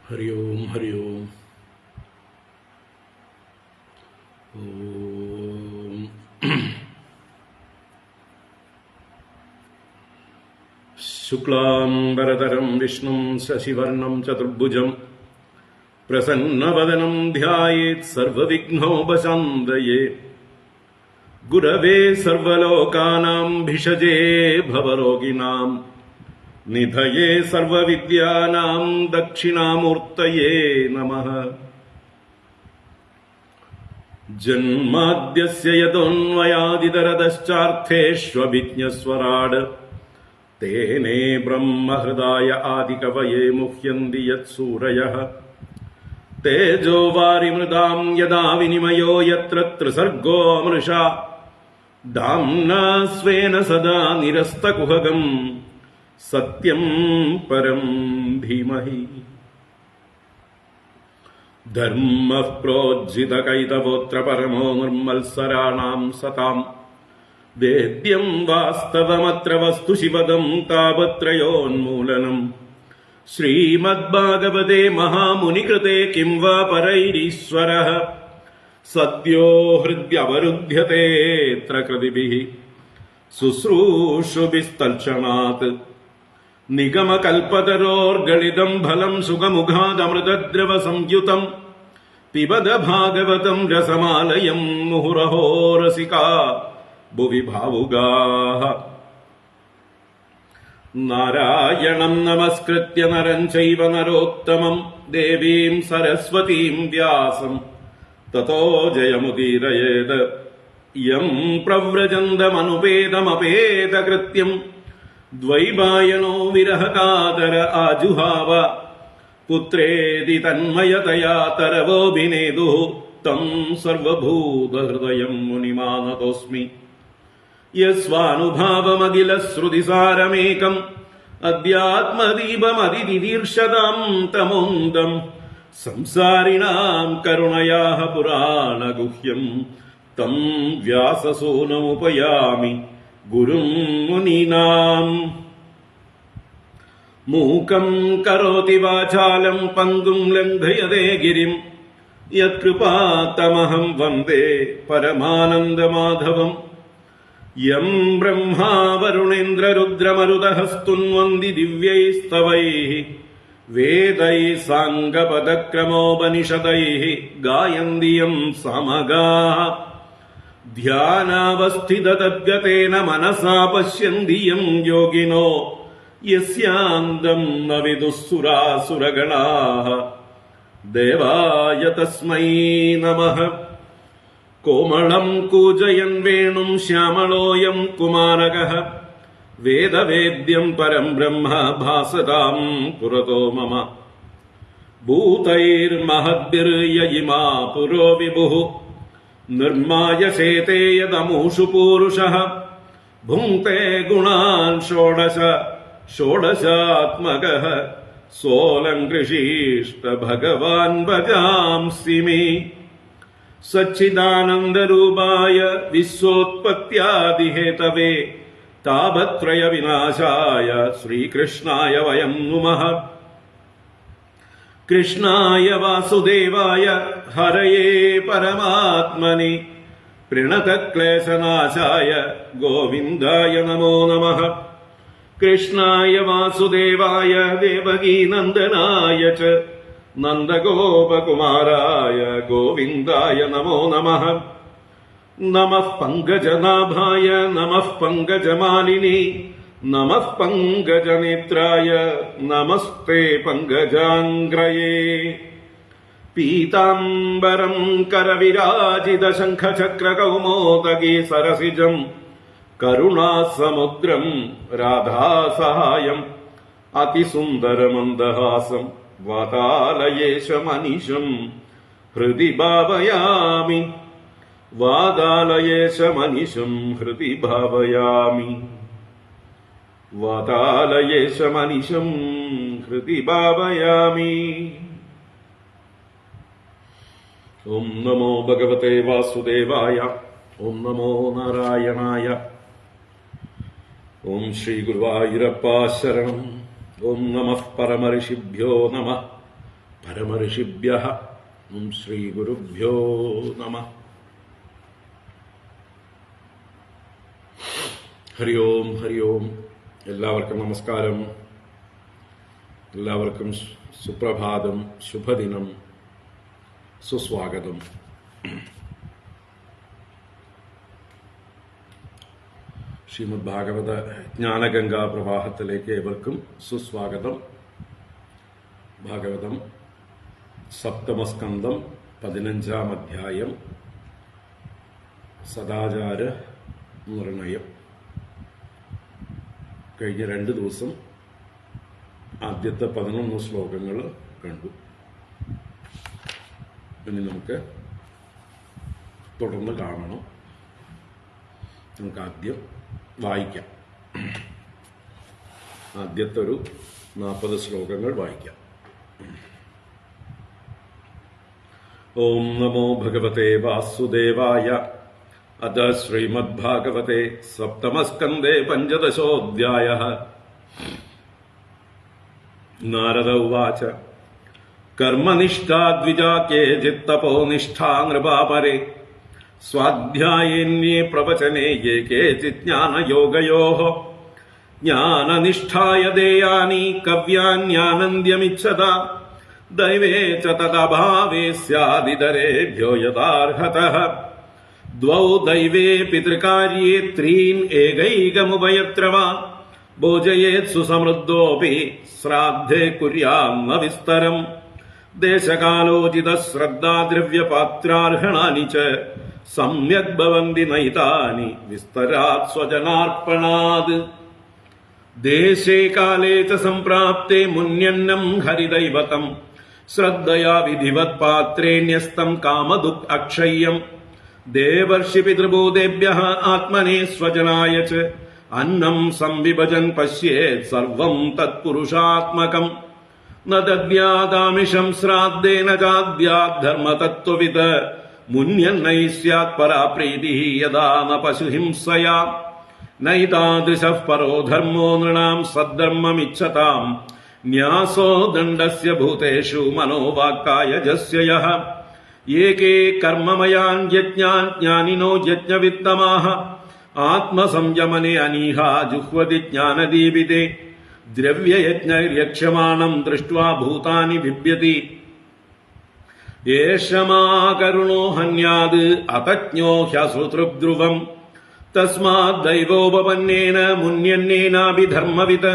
ഹരി ഓം ഹരി ഓം. ഓം ശുക്ലാംബരധരം വിഷ്ണും ശശിവർണം ചതുർഭുജം പ്രസന്നവദനം ധ്യായേത് സർവവിഘ്നോപശാന്തയേ. ഗുരവേ സർവലോകാനാം ഭിഷജേ ഭവരോഗിണാം നിധയേ സർവവിദ്യാനാം ദക്ഷിണാമൂർത്തയേ നമഃ. ജന്മാദ്യസ്യ യതോന്വയാദിതരതശ്ചാർത്ഥേഷ്വഭിജ്ഞസ്വരാട് തേനേ ബ്രഹ്മഹൃദായ ആദികവയേ മുഹ്യന്തി യത്സൂരയഃ. തേജോ വാരിമൃതാം യദാ വിനിമയോ യത്ര ത്രിസർഗോ മൃഷാ ധാംനാ സ്വേന സദാ നിരസ്തകുഹകം സത്യം പരം ധീമഹി. ധർമ്മഃ പ്രോജ്ജിതകൈതവോത്ര പരമോ നിർമ്മത്സരാണാം സതാം. വേദ്യം വാസ്തവമത്ര വസ്തു ശിവദം താപത്രയോന്മൂലനം. ശ്രീമദ്ഭാഗവതേ മഹാമുനികൃതേ കിം വാ പരൈരീശ്വരഃ. സദ്യോ ഹൃദ്യവരുധ്യതേത്ര കൃതിഭിഃ ശുശ്രൂഷുഭിസ്തൽക്ഷണാത്. നിഗമകൽപതരോർഗളിതം ഫലം സുഖമുഖാദമൃതദ്രവ സംയുതം. പിബത ഭാഗവതം രസമാലയം മുഹുരഹോ രസികാ ഭുവി ഭാവുകാഃ. നാരായണം നമസ്കൃത്യ നരം ചൈവ നരോത്തമം ദേവീം സരസ്വതീം വ്യാസം തതോ ജയമുദീരയേത്. യം പ്രവ്രജന്തമനുപേതമപേതകൃത്യം ദ്വൈപായനോ വിരഹകാതര ആജുഹാവ. പുത്രേതി തന്മയതയാ തരവോഭിനേദുഃ തം സർവഭൂതഹൃദയം മുനിമാനതോസ്മി. യസ്വാനുഭാവമഖിലശ്രുതിസാരമേകം അധ്യാത്മദീപമതിനിദീർഷതാം തമോന്തം. സംസാരിണാം കരുണയാഃ പുരാണഗുഹ്യം തം വ്യാസസൂനമുപയാമി ഗുരും മുനീനാം. മൂകം കരോതി വാചാലം പങ്കും ലംഘയതേ ഗിരിം യത്കൃപാത്തമഹം വന്ദേ പരമാനന്ദമാധവം. യം ബ്രഹ്മാ വരുണേന്ദ്രരുദ്രമരുതഃ സ്തുന്വന്തി ദിവ്യൈസ്തവൈഃ വേദൈഃ സാംഗപദക്രമോപനിഷദൈഃ ഗായന്തി യം സാമഗാഃ. ധ്യാനാവസ്ഥിതതദ്ഗതേന മനസാ പശ്യന്തി യം യോഗിനോ യസ്യാന്തം ന വിദുഃ സുരാസുരഗണാഃ. ദേവായ തസ്മൈ നമഃ. കോമളം കൂജയൻ വേണും ശ്യാമളോയം കുമാരകഃ. വേദവേദ്യം പരം ബ്രഹ്മ ഭാസതാം പുരതോ മമ. ഭൂതൈർമഹദ്ഭിർയയിമാ പുരോ വിഭുഃ നിർമായസേതേ യദമൂഷു പൂരുഷഃ. ഭുങ്ക്തേ ഗുണാൻ ഷോഡശ ഷോഡശാത്മകഃ സോലങ്കൃഷീഷ്ട ഭഗവാൻ ഭജാംസി മേ. സച്ചിദാനന്ദരൂപായ വിശ്വോത്പത്യാദിഹേതവേ താപത്രയ വിനാശായ ശ്രീകൃഷ്ണായ വയം നുമഃ. കൃഷ്ണായ വാസുദേവായ ഹരയേ പരമാത്മനി പ്രണതക്ലേശനാശായ ഗോവിന്ദായ നമോ നമഃ. കൃഷ്ണായ വാസുദേവായ ദേവകീനന്ദനായ ച നന്ദഗോപകുമാരായ ഗോവിന്ദായ നമോ നമഃ. നമഃ പങ്കജനാഭായ നമഃ പങ്കജമാലിനി നമഃ പങ്കജനേത്രായ നമസ്തേ പങ്കജാംഗ്രയേ. പീതാംബരം കരവിരാജിത ശംഖചക്രകൗമോദഗീ സരസിജം കരുണാസമുദ്രം രാധാസഹായം അതിസുന്ദരമന്ദഹാസം വാതാലയേശമനിശം ഹൃദി ഭാവയാമി. വാതാലയേശമനിശം ഹൃദി ഭാവയാമി. വാതാലയേശമനിശം ഹൃദി ഭാവയാമി. ഓം നമോ ഭഗവതേ വാസുദേവായ. ഓം നമോ നാരായണായ. ഓം ശ്രീ ഗുരുവായൂരപ്പ ശരണം. ഓം നമഃ പരമഋഷിഭ്യോ നമഃ. പരമഋഷിഭ്യഃ. ഓം ശ്രീ ഗുരുഭ്യോ നമഃ. ഹരി ഓം ഹരി ഓം. എല്ലാവർക്കും നമസ്കാരം. എല്ലാവർക്കും സുപ്രഭാതം, ശുഭദിനം, സുസ്വാഗതം. ശ്രീമദ് ഭാഗവത ജ്ഞാനഗംഗാ പ്രവാഹത്തിലേക്ക് ഏവർക്കും സുസ്വാഗതം. ഭാഗവതം സപ്തമസ്കന്ധം 15-ാം അധ്യായം സദാചാര നിർണയം. കഴിഞ്ഞ 2 ദിവസം ആദ്യത്തെ 11 ശ്ലോകങ്ങൾ കണ്ടു. ഇനി നമുക്ക് തുടർന്ന് കാണണം. നമുക്ക് ആദ്യം വായിക്കാം. ആദ്യത്തെ ഒരു 40 ശ്ലോകങ്ങൾ വായിക്കാം. ഓം നമോ ഭഗവതേ വാസുദേവായ. അത ശ്രീമദ്ഭാഗവതേ സപ്തമസ്കന്ധേ 15-ഓധ്യായഃ. നാരദ ഉവാച. കർമ്മനിഷ്ഠാ ദ്വിജാ കേചിത് തപോനിഷ്ഠാ നൃപാപരേ സ്വാധ്യായേന്യേ പ്രവചനേ യേ കേചിത് ജ്ഞാനയോഗയോഃ. ജ്ഞാനനിഷ്ഠായ ദേയാനി കവ്യാന്യാനന്ദ്യമിച്ഛത ദൈവേ ച തദഭാവേ സ്യാദിതരേഭ്യോ യഥാർഹതഃ. ദ്വൗ ദൈവേ പിതൃകാര്യേ ത്രീൻ ഏകൈകമുഭയത്ര വാ ഭോജയേത് സുസമൃദ്ധോപി ശ്രാദ്ധേ കുര്യാന്ന വിസ്തരം. ദേശകാലോചിത ശ്രദ്ധാദ്രവ്യപാത്രാർഹണാനി ച സമ്യക് ഭവന്തി നൈതാനി വിസ്തരാത് സ്വജനാർപ്പണാത്. ദേശേ കാലേ ച സംപ്രാപ്തേ മുന്യന്നം ഹരിദൈവതം ശ്രദ്ധയാ വിധിവത് പാത്രേ ന്യസ്തം കാമദുഃഖ അക്ഷയ്യം. ദേവർഷി പിതൃഭൂതേഭ്യഃ ആത്മനേ സ്വജനായ ച അന്നം സംവിഭജൻ പശ്യേത് സർവം തത്പുരുഷാത്മകം. ന ദദ്യാദാമിഷം ശ്രാദ്ദേന ചാദ്യാത് ധർമ്മതത്വവിത് മുന്യന്നൈ സ്യാത് പരാ പ്രീതിഃ യഥാ ന പശുഹിംസയാ. നൈതാദൃശഃ പരോ ധർമ്മോ നൃണാം സദ്ധർമ്മമിച്ഛതാം ന്യാസോ ദണ്ഡസ്യ ഭൂതേഷു മനോവാക്കായജസ്യ യഃ. ഏകേ കർമ്മമയാൻ യജ്ഞാൻ ജ്ഞാനിനോ യജ്ഞവിത്തമാഃ ആത്മസംയമനെ അനീഹാ ജുഹ്വതി ജ്ഞാനദീപിതേ. ദ്രവ്യയജ്ഞൈര്യക്ഷ്യമാണം ദൃഷ്ട്വാ ഭൂതാനി ബിഭ്യതി. യേഷമാകരുണോ ഹന്യാത് അതജ്ഞോ ഹ്യശ്രുതൃബ്ധ്രുവം. തസ്മാത് ദൈവോപപന്നേന മുന്യന്നേനാഭിധർമ്മവിത്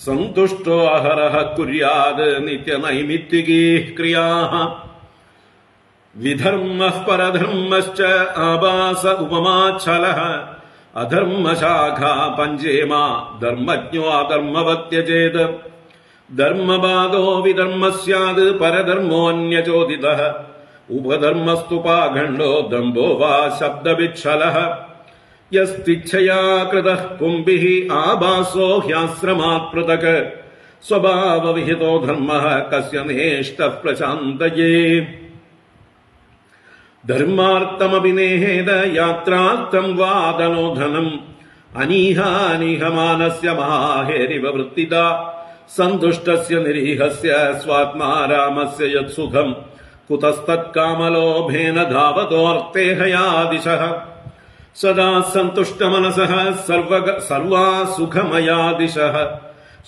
സന്തുഷ്ടോ അഹരഃ കുര്യാത് നിത്യനൈമിത്തികീഃ ക്രിയാഃ. വിധർമ്മഃ പരധർമ്മശ്ച ആഭാസ ഉപമാച്ഛലഃ. അധർമ്മശാഖാ പഞ്ചേമാ ധർമ്മജ്ഞോ അധർമ്മവത് ത്യജേത്. ധർമ്മബാധോ വിധർമ്മ സ്യാത് പരധർമ്മോऽന്യചോദിതഃ. ഉപധർമ്മസ്തു പാഖണ്ഡോ ദമ്പോ വാ ശബ്ദവിച്ഛലഃ. യസ്തിച്ഛയാ കൃതഃ പുംഭിഃ ആഭാസോ ഹ്യാശ്രമാത് പൃഥക്. സ്വഭാവവിഹിതോ ധർമ്മഃ കസ്യ നേഷ്ടഃ പ്രശാന്തയേ. ധർമാർത്ഥമഭിനേഹേത യാത്രാർത്ഥം വാദനോധനം. അനീഹാനിഹമാനസ്യ മഹാഹേരിവ വൃത്തിത. സന്തുഷ്ടസ്യ നിരീഹസ്യ സ്വാത്മാ രാമസ്യ യത്സുഖം. കുതസ്തത്കാമലോഭേന ധാവതോർത്തേഹയാദിശഃ. സദാ സന്തുഷ്ടമനസഃ സർവാസുഖമയാദിശഃ.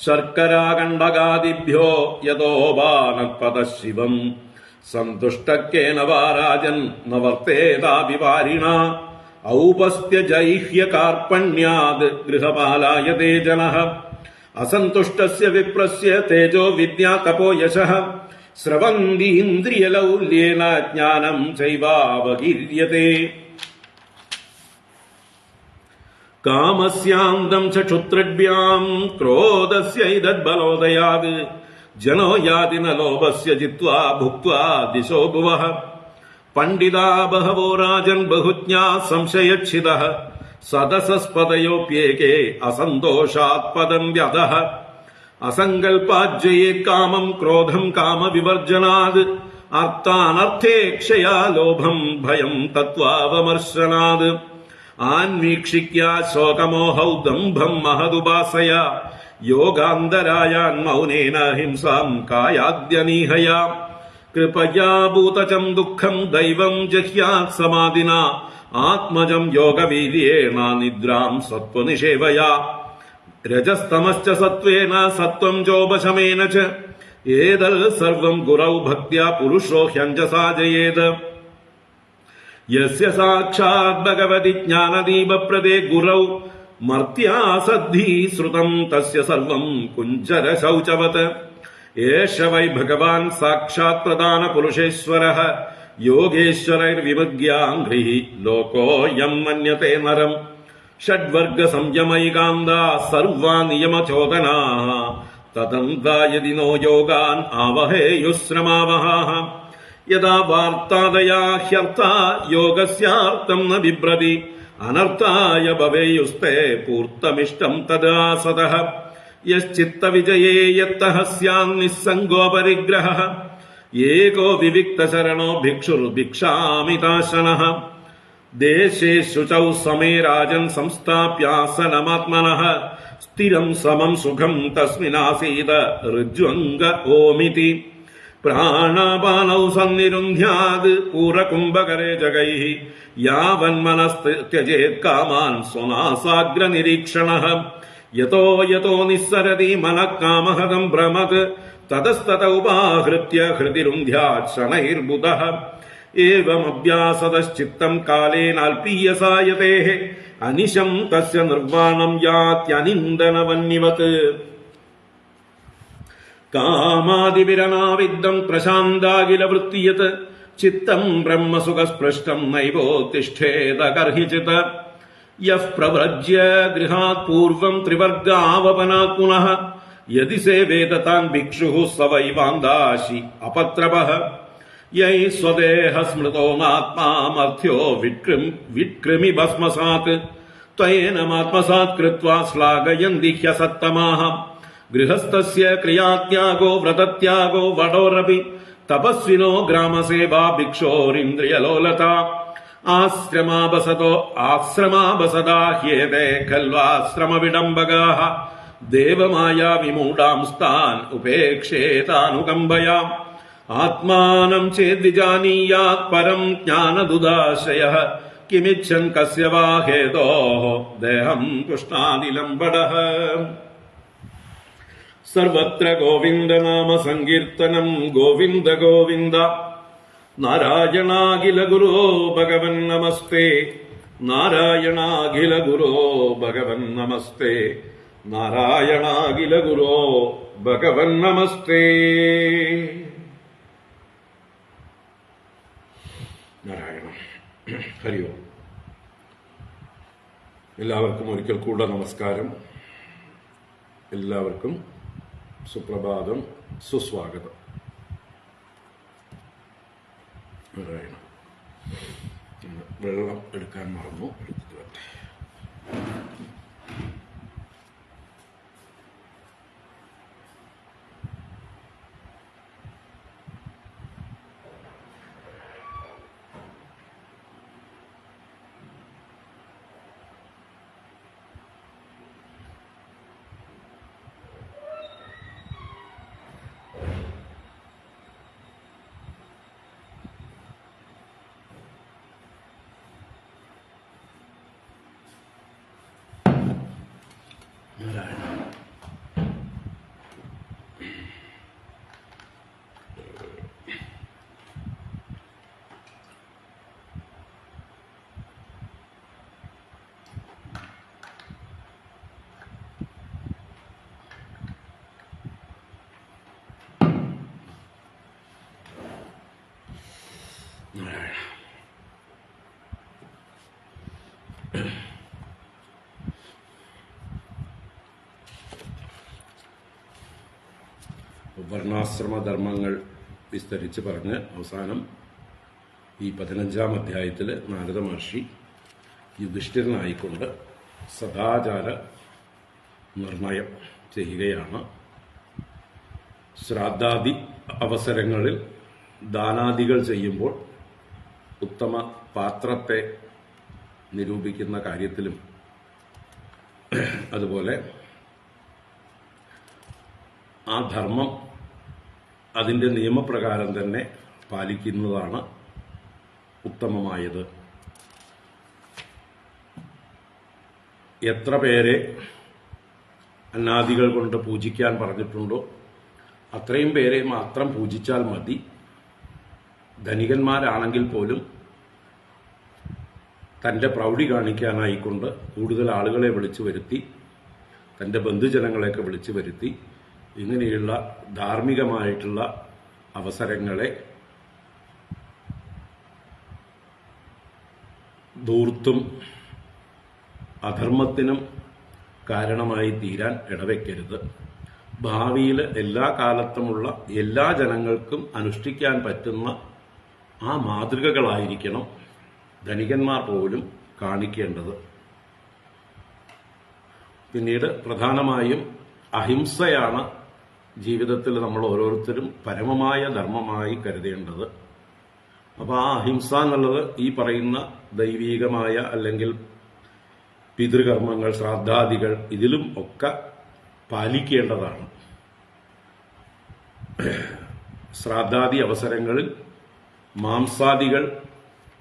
ശർക്കരാകണ്ഡകാദിഭ്യോ യതോപാനത്പതഃ ശിവം. സന്തുഷ്ടക്കേന വാ രാജൻ ന വർത്തേതാഭിവാരിണ. ഔപസ്ഥ്യജൈഹ്യകാർപ്പണ്യാത് ഗൃഹപാലായതേ ജനഃ. അസന്തുഷ്ടസ്യ വിപ്രസ്യ തേജോ വിദ്യാ തപോ യശഃ. സ്രവന്തീന്ദ്രിയലൗല്യേന ജ്ഞാനം ചൈവാവകീര്യതേ. കാമസ്യാന്തം ച ക്ഷുത്രഭ്യാം ക്രോധസ്യൈതദ്ബലോദയാത് ജനോ യാതി ന ലോഭസ്യ ജിത്വാ ഭുക്ത്വാ ദിശോ ഭുവഃ പണ്ഡിതാ ബഹവോ രാജൻ ബഹുജ്ഞാ സംശയച്ഛിതഃ സദസസ്പദയോപ്യേകേ അസന്തോഷാത് പദം വ്യതഃ അസങ്കൽപാജ്യേ കാമം ക്രോധം കാമവിവർജനാത് അർത്ഥാനർത്ഥേക്ഷയാ ലോഭം ഭയം തത്വാവമർശനാത് ആൻവീക്ഷിക്യ ശോകമോഹൗ ദംഭം മഹദുപാസയ യോഗാന്തരായാൻ മൗനേന ഹിംസാം കായാദ്യനീഹയ കൃപയാ ഭൂതചം ദുഃഖം ദൈവം ജഹ്യാത് സമാധിന ആത്മജം യോഗവീര്യേണ നിദ്രാം സത്വനിഷേവയാ രജസ്തമശ്ച സത്വേന സത്വം ചോപശമേന ച ഏതൽ സർവം ഗുരൗ ഭക്ത്യാ പുരുഷോ ഹ്യഞ്ജസാ ജയേത് യസ്യ സാക്ഷാത് ഭഗവതി ജ്ഞാനദീപപ്രദേ ഗുരൗ മർത്യാ സദ്ധി ശ്രുതം തസ്യ സർവം കുഞ്ചര ശൗചവത് ഏഷ വൈ ഭഗവാൻ സാക്ഷാത് പ്രധാന പുരുഷേശ്വരഃ യോഗേശ്വരൈർവിമുഗ്യാംഘ്രിഃ ലോകോയം മന്യത്തെ നരം ഷഡ്വർഗ സംയമൈകാന്ത സർവാ നിയമചോദനാഃ തതന്താ യദി നോ യോഗാൻ ആവഹേയുശ്രമാവഹാഃ യഥാ വാർത്താദയാ ഹ്യർത്ഥ യോഗസ്യാർത്ഥം ന ബിഭ്രതി അനർത്ഥായ ഭവേയുസ്തേ പൂർത്തമിഷ്ടം തദാ സതഃ യശ്ചിത്തവിജയേ യത്തഃ സ്യാന്നിസ്സംഗോ പരിഗ്രഹഃ ഏകോ വിവിക്തശരണോ ഭിക്ഷുർഭിക്ഷാമിതാശനഃ ദേശേ ശുചൗ സമേ രാജൻ സംസ്ഥാപ്യാസനമാത്മനഃ സ്ഥിരം സമം സുഖം തസ്മിനാസീത ഋജ്വംഗ ഓമിതി പ്രാണാപാനൗ സന്നിരുന്ധ്യാത് പൂരകുംഭകരേ ജഗൈഃ യാവന്മനസ്ത്യജേത് കാമാൻ സ്വനാസാഗ്രനിരീക്ഷണഃ യതോ യതോ നിസ്സരതി മനഃ കാമഹതം ഭ്രമത് തതസ്തത ഉപാഹൃത്യ ഹൃദിരുന്ധ്യാത് ശനൈർബുധഃ ഏവമഭ്യാസതശ്ചിത്തം കാലേനാൽപീയസായതേഃ അനിശം തസ്യ നിർവാണം യാത്യനിന്ദനവന്യവത് കാമാദിവിരനാവിദ്ധം പ്രശാന്താഖിലവൃത്തിയത് ചിത്തം ബ്രഹ്മസുഖസ്പൃഷ്ടം നൈവോത്തിഷ്ഠേത കർഹിചിത് യഃ പ്രവ്രജ്യ ഗൃഹാത് പൂർവം ത്രിവർഗാവപനാത് പുനഃ യദി സേവേത താൻ ഭിക്ഷുഃ സ വൈ വാന്ദാശി അപത്രപഃ യൈ സ്വദേഹ സ്മൃതോമാത്മാമർത്ഥ്യോ വിക്രമി ഭസ്മസാത് ത്വയേനമാത്മസാത് കൃത്വാ ശ്ലാഘയന്തി ഹ്യസത്തമാഃ ഗൃഹസ്ഥസ്യ ക്രിയാത്യാഗോ വ്രതത്യാഗോ വടോരപി തപസ്വിനോ ഗ്രാമസേവാ ഭിക്ഷോരിന്ദ്രിയലോലത ആശ്രമാബസദാ ഹ്യേതേ ഖൽവാശ്രമവിഡംബകാഃ ദേവമായാ വിമൂഢാംസ്താൻ ഉപേക്ഷേതാനുകമ്പയാ ആത്മാനം ചേദ്വിജാനീയാത് പരം ജ്ഞാനദുദാശയഃ കിമിച്ഛൻ കസ്യ വാ ഹേതോഃ ദേഹം തുഷ്ടാനിലംബടഃ സർവത്ര ഗോവിന്ദനാമ സങ്കീർത്തനം ഗോവിന്ദ ഗോവിന്ദ നാരായണാഖില ഗുരോ ഭഗവൻ നമസ്തേ നാരായണാഖില ഗുരോ ഭഗവൻ നമസ്തേ നാരായണാഖില ഗുരോ ഭഗവൻ നമസ്തേ. നാരായണ. ഹരി ഓം. എല്ലാവർക്കും ഒരിക്കൽ കൂടെ നമസ്കാരം. എല്ലാവർക്കും സുപ്രഭാതം, സുസ്വാഗതം. നാരായണ. വെള്ളം എടുക്കാൻ മറന്നു, എടുത്തിട്ട് വരട്ടെ. വർണ്ണാശ്രമധർമ്മങ്ങൾ വിസ്തരിച്ച് പറഞ്ഞ് അവസാനം ഈ 15-ാം അധ്യായത്തിൽ നാരദ മഹർഷി യുധിഷ്ഠിരനായിക്കൊണ്ട് സദാചാര നിർണയം ചെയ്യുകയാണ്. ശ്രാദ്ധാദി അവസരങ്ങളിൽ ദാനാദികൾ ചെയ്യുമ്പോൾ ഉത്തമ പാത്രത്തെ നിരൂപിക്കുന്ന കാര്യത്തിലും അതുപോലെ ആ ധർമ്മം അതിൻ്റെ നിയമപ്രകാരം തന്നെ പാലിക്കുന്നതാണ് ഉത്തമമായത്. എത്ര പേരെ അന്നാദികൾ കൊണ്ട് പൂജിക്കാൻ പറഞ്ഞിട്ടുണ്ടോ അത്രയും പേരെ മാത്രം പൂജിച്ചാൽ മതി. ധനികന്മാരാണെങ്കിൽ പോലും തന്റെ പ്രൗഢി കാണിക്കാനായിക്കൊണ്ട് കൂടുതൽ ആളുകളെ വിളിച്ചു വരുത്തി, തന്റെ ബന്ധുജനങ്ങളെയൊക്കെ വിളിച്ചു വരുത്തി ഇങ്ങനെയുള്ള ധാർമ്മികമായിട്ടുള്ള അവസരങ്ങളെ ധൂർത്തും അധർമ്മത്തിനും കാരണമായി തീരാൻ ഇടവെക്കരുത്. ഭാവിയിൽ എല്ലാ കാലത്തുമുള്ള എല്ലാ ജനങ്ങൾക്കും അനുഷ്ഠിക്കാൻ പറ്റുന്ന ആ മാതൃകകളായിരിക്കണം ധനികന്മാർ പോലും കാണിക്കേണ്ടത്. പിന്നീട് പ്രധാനമായും അഹിംസയാണ് ജീവിതത്തിൽ നമ്മൾ ഓരോരുത്തരും പരമമായ ധർമ്മമായി കരുതേണ്ടത്. അപ്പോൾ ആ അഹിംസ എന്നുള്ളത് ഈ പറയുന്ന ദൈവീകമായ അല്ലെങ്കിൽ പിതൃകർമ്മങ്ങൾ, ശ്രാദ്ധാദികൾ ഇതിലും ഒക്കെ പാലിക്കേണ്ടതാണ്. ശ്രാദ്ധാദി അവസരങ്ങളിൽ മാംസാദികൾ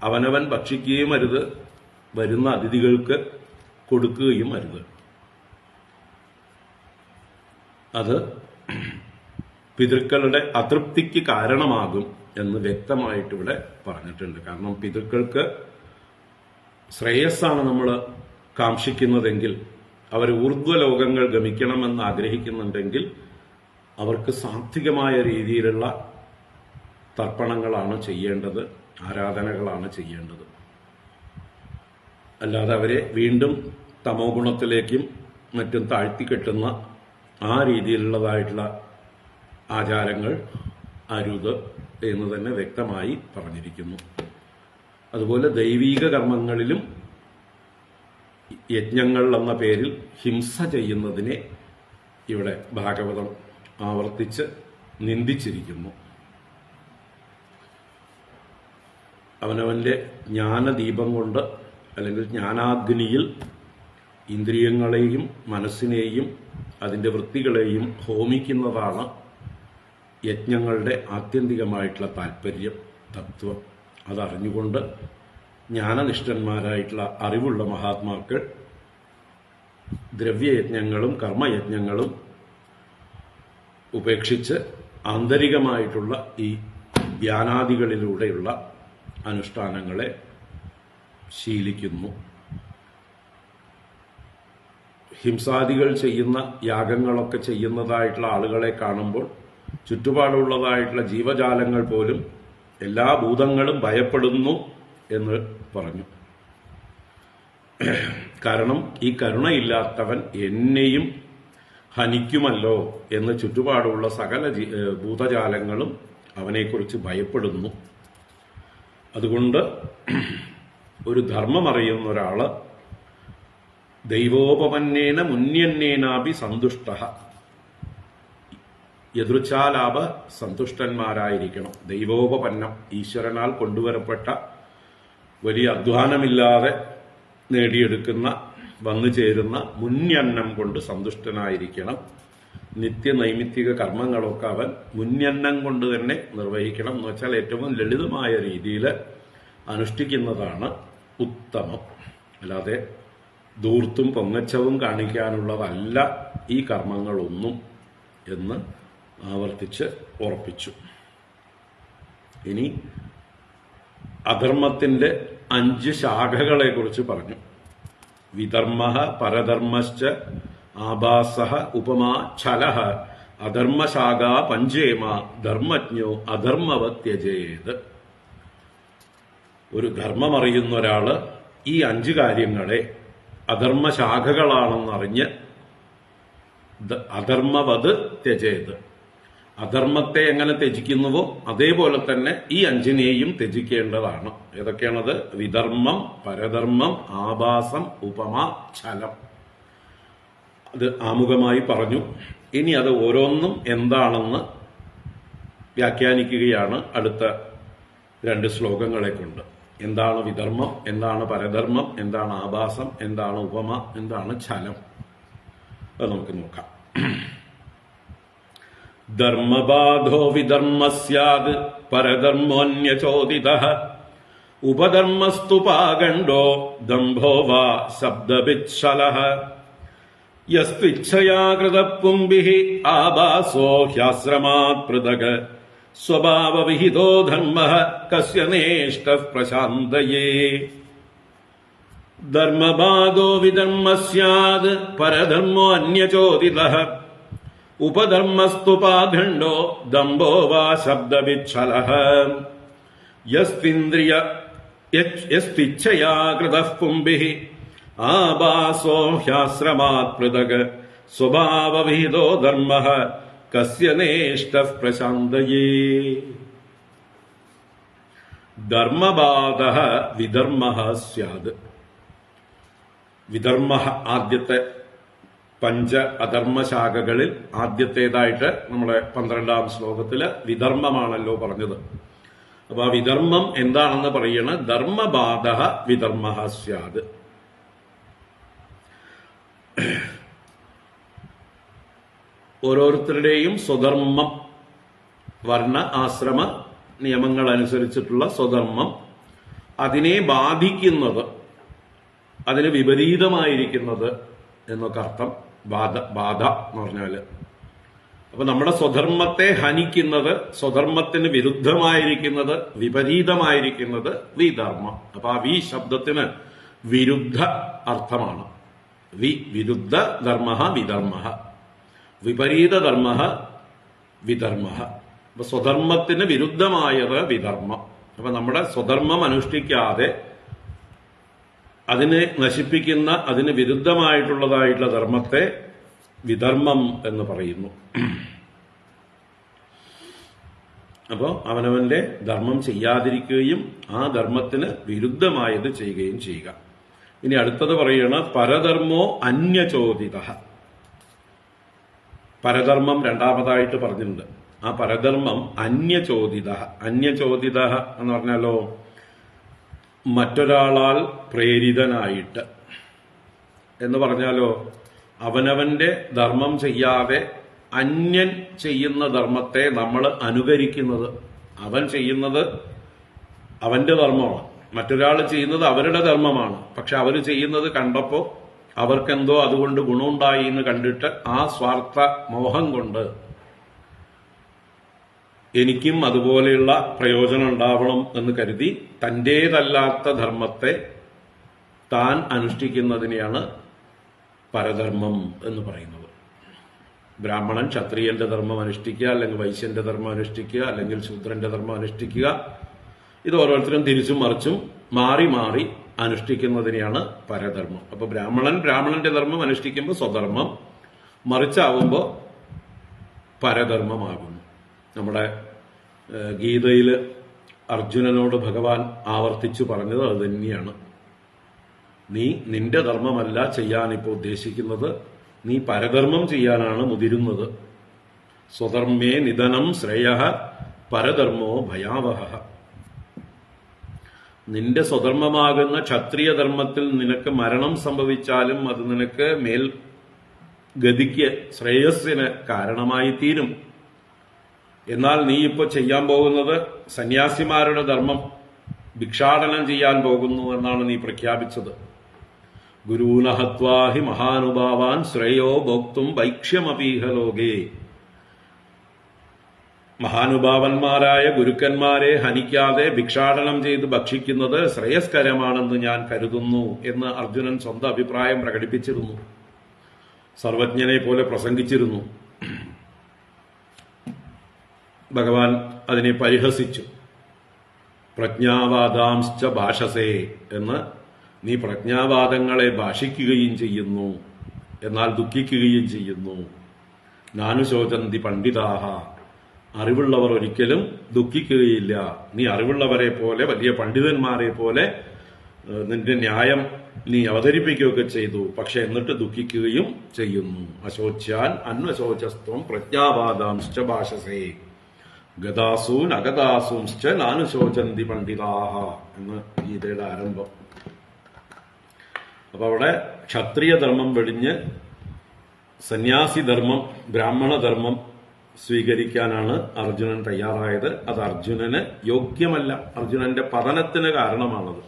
അവനവൻ ഭക്ഷിക്കുകയും അരുത്, വരുന്ന അതിഥികൾക്ക് കൊടുക്കുകയും അരുത്. അത് പിതൃക്കളുടെ അതൃപ്തിക്ക് കാരണമാകും എന്ന് വ്യക്തമായിട്ട് ഇവിടെ പറഞ്ഞിട്ടുണ്ട്. കാരണം പിതൃക്കൾക്ക് ശ്രേയസ്സാണ് നമ്മൾ കാക്ഷിക്കുന്നതെങ്കിൽ, അവർ ഊർധ്വലോകങ്ങൾ ഗമിക്കണമെന്ന് ആഗ്രഹിക്കുന്നുണ്ടെങ്കിൽ അവർക്ക് സാത്വികമായ രീതിയിലുള്ള തർപ്പണങ്ങളാണ് ചെയ്യേണ്ടത്, ആരാധനകളാണ് ചെയ്യേണ്ടത്. അല്ലാതെ അവരെ വീണ്ടും തമോ ഗുണത്തിലേക്കും മറ്റും താഴ്ത്തിക്കെട്ടുന്ന ആ രീതിയിലുള്ളതായിട്ടുള്ള ആചാരങ്ങൾ അരുത് എന്ന് തന്നെ വ്യക്തമായി പറഞ്ഞിരിക്കുന്നു. അതുപോലെ ദൈവീക കർമ്മങ്ങളിലും യജ്ഞങ്ങൾ എന്ന പേരിൽ ഹിംസ ചെയ്യുന്നതിനെ ഇവിടെ ഭാഗവതം ആവർത്തിച്ച് നിന്ദിച്ചിരിക്കുന്നു. അവനവന്റെ ജ്ഞാനദീപം കൊണ്ട് അല്ലെങ്കിൽ ജ്ഞാനാഗ്നിയിൽ ഇന്ദ്രിയങ്ങളെയും മനസ്സിനെയും അതിന്റെ വൃത്തികളെയും ഹോമിക്കുന്നതാണ് യജ്ഞങ്ങളുടെ ആത്യന്തികമായിട്ടുള്ള താല്പര്യം, തത്വം. അതറിഞ്ഞുകൊണ്ട് ജ്ഞാനനിഷ്ഠന്മാരായിട്ടുള്ള അറിവുള്ള മഹാത്മാക്കൾ ദ്രവ്യയജ്ഞങ്ങളും കർമ്മയജ്ഞങ്ങളും ഉപേക്ഷിച്ച് ആന്തരികമായിട്ടുള്ള ഈ ധ്യാനാദികളിലൂടെയുള്ള അനുഷ്ഠാനങ്ങളെ ശീലിക്കുന്നു. ഹിംസാദികൾ ചെയ്യുന്ന യാഗങ്ങളൊക്കെ ചെയ്യുന്നതായിട്ടുള്ള ആളുകളെ കാണുമ്പോൾ ചുറ്റുപാടുള്ളതായിട്ടുള്ള ജീവജാലങ്ങൾ പോലും എല്ലാ ഭൂതങ്ങളും ഭയപ്പെടുന്നു എന്ന് പറഞ്ഞു. കാരണം ഈ കരുണയില്ലാത്തവൻ എന്നെയും ഹനിക്കുമല്ലോ എന്ന് ചുറ്റുപാടുള്ള സകല ഭൂതജാലങ്ങളും അവനെക്കുറിച്ച് ഭയപ്പെടുന്നു. അതുകൊണ്ട് ഒരു ധർമ്മം അറിയുന്ന ഒരാള് ദൈവോപമന്നേന മുന്യന്നേനാപി സന്തുഷ്ട, യദൃച്ഛാലാഭ സന്തുഷ്ടന്മാരായിരിക്കണം. ദൈവോപപന്നം, ഈശ്വരനാൽ കൊണ്ടുവരപ്പെട്ട വലിയ അധ്വാനമില്ലാതെ നേടിയെടുക്കുന്ന വന്നു ചേരുന്ന മുന്യന്നം കൊണ്ട് സന്തുഷ്ടനായിരിക്കണം. നിത്യനൈമിത്തിക കർമ്മങ്ങളൊക്കെ അവൻ മുന്യന്നം കൊണ്ട് തന്നെ നിർവഹിക്കണം. എന്ന് വെച്ചാൽ ഏറ്റവും ലളിതമായ രീതിയിൽ അനുഷ്ഠിക്കുന്നതാണ് ഉത്തമം. അല്ലാതെ ധൂർത്തും പൊങ്ങച്ചവും കാണിക്കാനുള്ളതല്ല ഈ കർമ്മങ്ങളൊന്നും എന്ന് ആവർത്തിച്ച് ഉറപ്പിച്ചു. ഇനി അധർമ്മത്തിന്റെ 5 ശാഖകളെ കുറിച്ച് പറഞ്ഞു. വിധർമ്മ, പരധർമ്മശ്ച, ആഭാസ, ഉപമാ, ഛലഃ, അധർമ്മശാഖ പഞ്ചേമ, ധർമ്മജ്ഞോ അധർമ്മവത്യജേത്. ഒരു ധർമ്മമറിയുന്ന ഒരാള് ഈ 5 കാര്യങ്ങളെ അധർമ്മശാഖകളാണെന്നറിഞ്ഞ് അധർമ്മവത് ത്യജേത്, അധർമ്മത്തെ എങ്ങനെ ത്യജിക്കുന്നുവോ അതേപോലെ തന്നെ ഈ അഞ്ചിനെയും ത്യജിക്കേണ്ടതാണ്. ഏതൊക്കെയാണത്? വിധർമ്മം, പരധർമ്മം, ആഭാസം, ഉപമ, ഛലം. അത് ആമുഖമായി പറഞ്ഞു. ഇനി അത് ഓരോന്നും എന്താണെന്ന് വ്യാഖ്യാനിക്കുകയാണ് അടുത്ത 2 ശ്ലോകങ്ങളെ കൊണ്ട്. എന്താണ് വിധർമ്മം, എന്താണ് പരധർമ്മം, എന്താണ് ആഭാസം, എന്താണ് ഉപമ, എന്താണ് ഛലം, അത് നമുക്ക് നോക്കാം. ധർമ്മബാധോ വിധർമ്മ സ്യാദ് പരധർമ്മോന്യചോദിതഃ ഉപധർമ്മസ്തു പാഗണ്ഡോ ദംഭോ വാ ശബ്ദവിച്ഛലഃ യസ്ത്വിച്ഛയാ കൃതപുംഭിഃ ആഭാസോ ഹ്യാശ്രമാത് പൃഥക് സ്വഭാവവിഹിതോ ധർമ്മഃ കസ്യ നേഷ്ടഃ പ്രശാന്തയേ. ധർമ്മബാധോ വിധർമ്മ സ്യാദ് പരധർമ്മോ അന്യചോദിതഃ ഉപധർമ്മസ്തു പാഖണ്ഡോ ദംഭോ വാ ശബ്ദവിച്ഛലഃ യസ്തിച്ഛയാ കൃതഃ പുംഭിഃ ആഭാസോ ഹ്യാശ്രമാത് പൃഥക് സ്വഭാവവിഹിതോ ധർമ്മഃ കസ്യ നേഷ്ടഃ പ്രശാന്തയേ. ധർമ്മബാധഃ വിധർമ്മഃ സ്യാദ്. വിധർമ്മഃ ആദ്യത്തെ 5 അധർമ്മശാഖകളിൽ ആദ്യത്തേതായിട്ട് നമ്മുടെ 12ാം ശ്ലോകത്തില് വിധർമ്മമാണല്ലോ പറഞ്ഞത്. അപ്പൊ ആ വിധർമ്മം എന്താണെന്ന് പറയണ ധർമ്മബാധഃ വിധർമ്മഃ സ്യാദ്. ഓരോരുത്തരുടെയും സ്വധർമ്മം, വർണ്ണ ആശ്രമ നിയമങ്ങൾ അനുസരിച്ചിട്ടുള്ള സ്വധർമ്മം, അതിനെ ബാധിക്കുന്നത്, അതിന് വിപരീതമായിരിക്കുന്നത് എന്നൊക്കെ അർത്ഥം. ബാധ എന്ന് പറഞ്ഞാല് അപ്പൊ നമ്മുടെ സ്വധർമ്മത്തെ ഹനിക്കുന്നത്, സ്വധർമ്മത്തിന് വിരുദ്ധമായിരിക്കുന്നത്, വിപരീതമായിരിക്കുന്നത് വിധർമ്മം. അപ്പൊ ആ വി ശബ്ദത്തിന് വിരുദ്ധ അർത്ഥമാണ്. വിരുദ്ധ ധർമ്മ വിധർമ്മ, വിപരീത ധർമ്മ വിധർമ്മ. അപ്പൊ സ്വധർമ്മത്തിന് വിരുദ്ധമായത് വിധർമ്മം. അപ്പൊ നമ്മുടെ സ്വധർമ്മം അനുഷ്ഠിക്കാതെ അതിനെ നശിപ്പിക്കുന്ന, അതിന് വിരുദ്ധമായിട്ടുള്ളതായിട്ടുള്ള ധർമ്മത്തെ വിധർമ്മം എന്ന് പറയുന്നു. അപ്പോൾ അവനവന്റെ ധർമ്മം ചെയ്യാതിരിക്കുകയും ആ ധർമ്മത്തിന് വിരുദ്ധമായത് ചെയ്യുകയും ചെയ്യുക. ഇനി അടുത്തത് പറയണ പരധർമ്മോ അന്യചോദിത. പരധർമ്മം രണ്ടാമതായിട്ട് പറഞ്ഞിട്ടുണ്ട്. ആ പരധർമ്മം അന്യചോദിത. അന്യചോദിത എന്ന് പറഞ്ഞാലോ മറ്റൊരാളാൽ പ്രേരിതനായിട്ട് എന്ന് പറഞ്ഞാലോ അവനവന്റെ ധർമ്മം ചെയ്യാതെ അന്യൻ ചെയ്യുന്ന ധർമ്മത്തെ നമ്മൾ അനുകരിക്കുന്നത്. അവൻ ചെയ്യുന്നത് അവന്റെ ധർമ്മമാണ്, മറ്റൊരാൾ ചെയ്യുന്നത് അവരുടെ ധർമ്മമാണ്. പക്ഷെ അവർ ചെയ്യുന്നത് കണ്ടപ്പോ അവർക്കെന്തോ അതുകൊണ്ട് ഗുണമുണ്ടായി എന്ന് കണ്ടിട്ട് ആ സ്വാർത്ഥ മോഹം കൊണ്ട് എനിക്കും അതുപോലെയുള്ള പ്രയോജനം ഉണ്ടാവണം എന്ന് കരുതി തന്റേതല്ലാത്ത ധർമ്മത്തെ താൻ അനുഷ്ഠിക്കുന്നതിനെയാണ് പരധർമ്മം എന്ന് പറയുന്നത്. ബ്രാഹ്മണൻ ക്ഷത്രിയന്റെ ധർമ്മം അനുഷ്ഠിക്കുക, അല്ലെങ്കിൽ വൈശ്യന്റെ ധർമ്മം അനുഷ്ഠിക്കുക, അല്ലെങ്കിൽ ശൂദ്രന്റെ ധർമ്മം അനുഷ്ഠിക്കുക. ഇത് ഓരോരുത്തരും തിരിച്ചും മറിച്ചും മാറി മാറി അനുഷ്ഠിക്കുന്നതിനെയാണ് പരധർമ്മം. അപ്പൊ ബ്രാഹ്മണന്റെ ധർമ്മം അനുഷ്ഠിക്കുമ്പോൾ സ്വധർമ്മം, മറിച്ചാവുമ്പോൾ പരധർമ്മമാകുന്നു. നമ്മുടെ ഗീതയിൽ അർജുനനോട് ഭഗവാൻ ആവർത്തിച്ചു പറഞ്ഞത് അത് തന്നെയാണ്. നീ നിന്റെ ധർമ്മമല്ല ചെയ്യാനിപ്പോ ഉദ്ദേശിക്കുന്നത്, നീ പരധർമ്മം ചെയ്യാനാണ് മുതിരുന്നത്. സ്വധർമ്മേ നിധനം ശ്രേയഃ പരധർമ്മോ ഭയാവഹഃ. നിന്റെ സ്വധർമ്മമാകുന്ന ക്ഷത്രിയ ധർമ്മത്തിൽ നിനക്ക് മരണം സംഭവിച്ചാലും അത് നിനക്ക് മേൽ ഗതിക്ക് ശ്രേയസ്സിന് കാരണമായി തീരും. എന്നാൽ നീ ഇപ്പൊ ചെയ്യാൻ പോകുന്നത് സന്യാസിമാരുടെ ധർമ്മം ഭിക്ഷാടനം ചെയ്യാൻ പോകുന്നു എന്നാണ് നീ പ്രഖ്യാപിച്ചത്. ഗുരൂന ഹത്വാ ഹി മഹാനുഭാവാൻ ശ്രേയോ ഭോക്തും ഭൈക്ഷ്യമപീഹ ലോകേ. മഹാനുഭാവന്മാരായ ഗുരുക്കന്മാരെ ഹനിക്കാതെ ഭിക്ഷാടനം ചെയ്ത് ഭക്ഷിക്കുന്നത് ശ്രേയസ്കരമാണെന്ന് ഞാൻ കരുതുന്നു എന്ന് അർജുനൻ സ്വന്തം അഭിപ്രായം പ്രകടിപ്പിച്ചിരുന്നു. സർവജ്ഞനെ പോലെ പ്രസംഗിച്ചിരുന്നു. ഭഗവാൻ അതിനെ പരിഹസിച്ചു. പ്രജ്ഞാവാദാംശ്ച ഭാഷസേ എന്ന്, നീ പ്രജ്ഞാവാദങ്ങളെ ഭാഷിക്കുകയും ചെയ്യുന്നു, എന്നാൽ ദുഃഖിക്കുകയും ചെയ്യുന്നു. നാനുശോചന്തി പണ്ഡിതാഹ, അറിവുള്ളവർ ഒരിക്കലും ദുഃഖിക്കുകയില്ല. നീ അറിവുള്ളവരെ പോലെ, വലിയ പണ്ഡിതന്മാരെ പോലെ നിന്റെ ന്യായം നീ അവതരിപ്പിക്കുകയൊക്കെ ചെയ്തു, പക്ഷെ എന്നിട്ട് ദുഃഖിക്കുകയും ചെയ്യുന്നു. അശോച്യാൻ അന്വശോചസ്ത്വം പ്രജ്ഞാവാദാംശ്ച ഭാഷസേ ഗതാസൂൻ അഗതാസൂംശ്ച നാനുശോചന്തി പണ്ഡിതാഹ എന്ന് ഗീതയുടെ ആരംഭം. അപ്പൊ അവിടെ ക്ഷത്രിയധർമ്മം വെടിഞ്ഞ് സന്യാസിധർമ്മം, ബ്രാഹ്മണധർമ്മം സ്വീകരിക്കാനാണ് അർജുനൻ തയ്യാറായത്. അത് അർജുനന് യോഗ്യമല്ല, അർജുനന്റെ പതനത്തിന് കാരണമാണത്.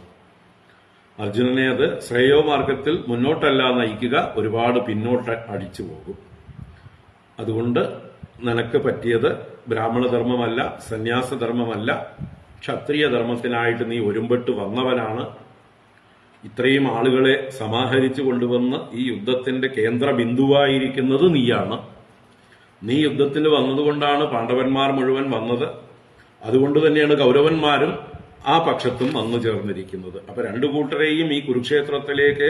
അർജുനനെ അത് ശ്രേയോമാർഗത്തിൽ മുന്നോട്ടല്ല നയിക്കുക, ഒരുപാട് പിന്നോട്ട് അടിച്ചു പോകും. അതുകൊണ്ട് നിനക്ക് പറ്റിയത് ബ്രാഹ്മണധർമ്മമല്ല, സന്യാസധർമ്മമല്ല, ക്ഷത്രിയധർമ്മത്തിനായിട്ട് നീ ഒരുമ്പെട്ട് വന്നവനാണ്. ഇത്രയും ആളുകളെ സമാഹരിച്ചു കൊണ്ടുവന്ന് ഈ യുദ്ധത്തിന്റെ കേന്ദ്ര ബിന്ദുവായിരിക്കുന്നത് നീയാണ്. നീ യുദ്ധത്തിന് വന്നതുകൊണ്ടാണ് പാണ്ഡവന്മാർ മുഴുവൻ വന്നത്. അതുകൊണ്ട് തന്നെയാണ് കൗരവന്മാരും ആ പക്ഷത്തും വന്നു ചേർന്നിരിക്കുന്നത്. അപ്പൊ രണ്ടു കൂട്ടരെയും ഈ കുരുക്ഷേത്രത്തിലേക്ക്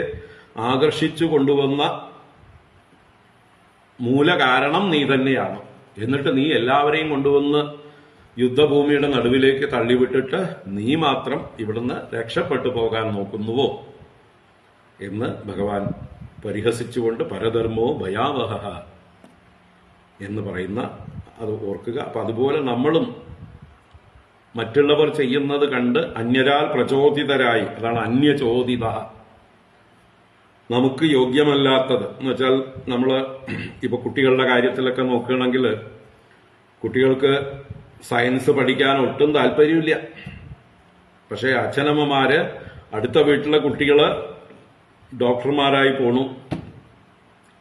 ആകർഷിച്ചു കൊണ്ടുവന്ന മൂലകാരണം നീ തന്നെയാണ്. എന്നിട്ട് നീ എല്ലാവരെയും കൊണ്ടുവന്ന് യുദ്ധഭൂമിയുടെ നടുവിലേക്ക് തള്ളിവിട്ടിട്ട് നീ മാത്രം ഇവിടുന്ന് രക്ഷപ്പെട്ടു പോകാൻ നോക്കുന്നുവോ എന്ന് ഭഗവാൻ പരിഹസിച്ചുകൊണ്ട് പരധർമ്മോ ഭയാവഹ എന്ന് പറയുന്ന അത് ഓർക്കുക. അപ്പൊ അതുപോലെ നമ്മളും മറ്റുള്ളവർ ചെയ്യുന്നത് കണ്ട് അന്യരാൽ പ്രചോദിതരായി, അതാണ് അന്യചോദിത, നമുക്ക് യോഗ്യമല്ലാത്തത് എന്ന് വെച്ചാൽ നമ്മള് ഇപ്പൊ കുട്ടികളുടെ കാര്യത്തിലൊക്കെ നോക്കുകയാണെങ്കിൽ കുട്ടികൾക്ക് സയൻസ് പഠിക്കാൻ ഒട്ടും താല്പര്യമില്ല. പക്ഷെ അച്ഛനമ്മമാര് അടുത്ത വീട്ടിലെ കുട്ടികള് ഡോക്ടർമാരായി പോണു.